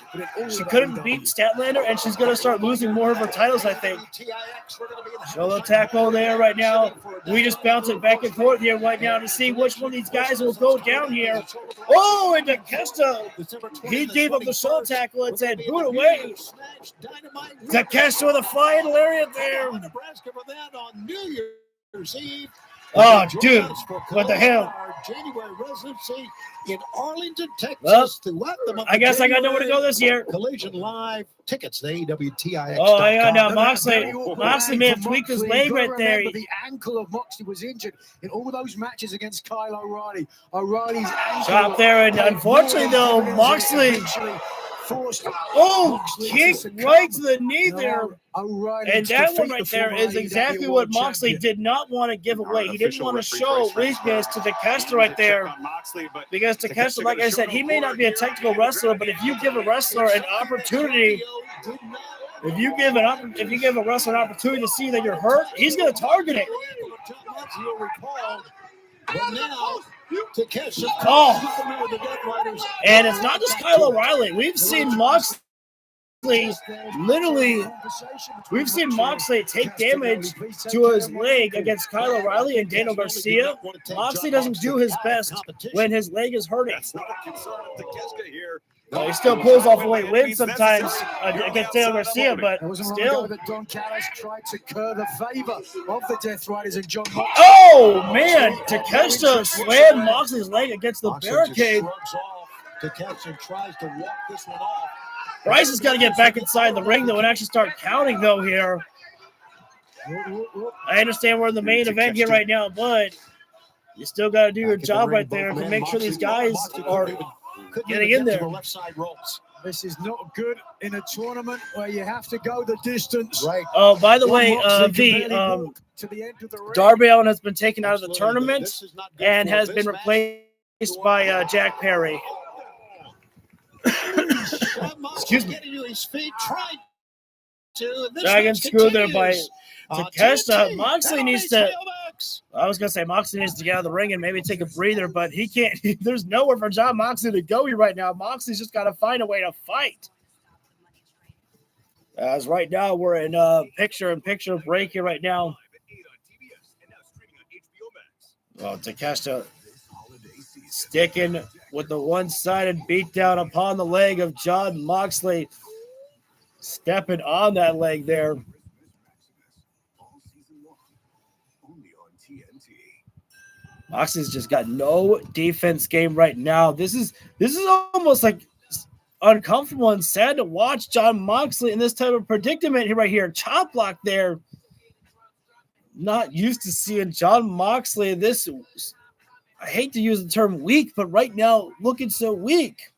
She couldn't beat Statlander, and she's going to start losing more of her titles, I think. Solo tackle there right now. We just bounce it back and forth here right now to see which one of these guys will go down here. Oh, and Takeshita, he gave up the solo tackle and said, boot away. Takeshita with a flying lariat there. Oh, dude, what the hell? January residency in Arlington, Texas. Well, throughout the month I guess of I got nowhere to go this year. Collision Live tickets, the AEW Oh, yeah, now Moxley may have tweaked his leg right there. Remember, the ankle of Moxley was injured in all those matches against Kyle O'Reilly. O'Reilly's ankle. Shot there, and unfortunately, though, Moxley. Oh, kick right to the knee there. And that one right there is exactly what Moxley did not want to give away. He didn't want to show weakness to Takeshita right there. Because Takeshita, like I said, he may not be a technical wrestler, but if you give a wrestler an opportunity, if you give a wrestler an opportunity to see that you're hurt, he's going to target it. And it's not just Kyle O'Reilly. We've seen Moxley take damage to his leg against Kyle O'Reilly and Daniel Garcia. Moxley doesn't do his best when his leg is hurting. He still pulls off away wins sometimes against Daniel Garcia, but still. Don Callis tried to curb the favor of the Death Riders and John Moxley. Oh man, Takeshita slammed Moxley's leg against the barricade. Takeshita tries to walk this one off. Bryce has got to get back inside the ring though and actually start counting though here. I understand we're in the main event here right now, but you still got to do your job right there to make sure these guys are getting in there. This is not good in a tournament where you have to go the distance. Right. Oh, by the way, Darby Allin has been taken out of the tournament and has been replaced by Jack Perry. Excuse me. Dragon screw there by Takeshita. Moxley needs to. I was gonna say Moxley needs to get out of the ring and maybe take a breather, but he can't. There's nowhere for John Moxley to go here right now. Moxley's just got to find a way to fight. As right now we're in picture-in-picture break here right now. Well, Takeshita sticking with the one-sided beatdown upon the leg of Jon Moxley. Stepping on that leg there. Moxley's just got no defense game right now. This is almost like uncomfortable and sad to watch Jon Moxley in this type of predicament here, right here. Chop block there. Not used to seeing Jon Moxley this. I hate to use the term weak, but right now looking so weak.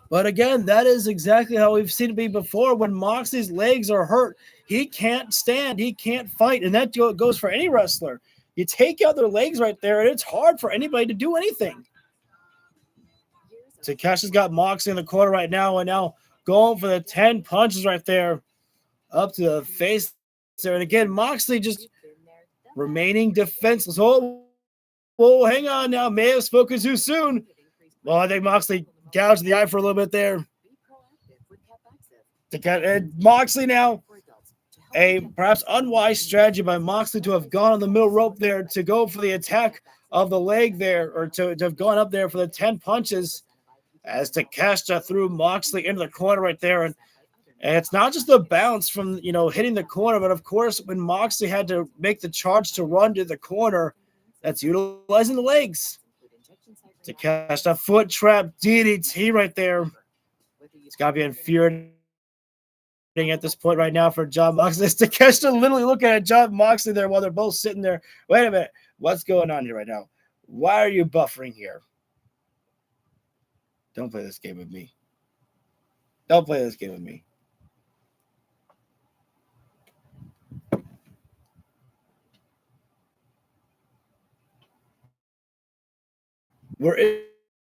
But again, that is exactly how we've seen it be before. When Moxley's legs are hurt, he can't stand, he can't fight, and that goes for any wrestler. You take out their legs right there, and it's hard for anybody to do anything. Takeshi's got Moxley in the corner right now, and now going for the 10 punches right there up to the face there. And again, Moxley just remaining defenseless. Oh, whoa, hang on now. May have spoken too soon. Well, I think Moxley gouged the eye for a little bit there. Moxley now, a perhaps unwise strategy by Moxley to have gone on the middle rope there to go for the attack of the leg there, or to have gone up there for the 10 punches as Takeshita threw Moxley into the corner right there. And it's not just the bounce from, hitting the corner, but of course, when Moxley had to make the charge to run to the corner, that's utilizing the legs. Takeshita foot trap DDT right there. It's got to be infuriating at this point right now for Jon Moxley. Takeshita literally looking at Jon Moxley there while they're both sitting there. Wait a minute. What's going on here right now? Why are you buffering here? Don't play this game with me. Don't play this game with me. We're in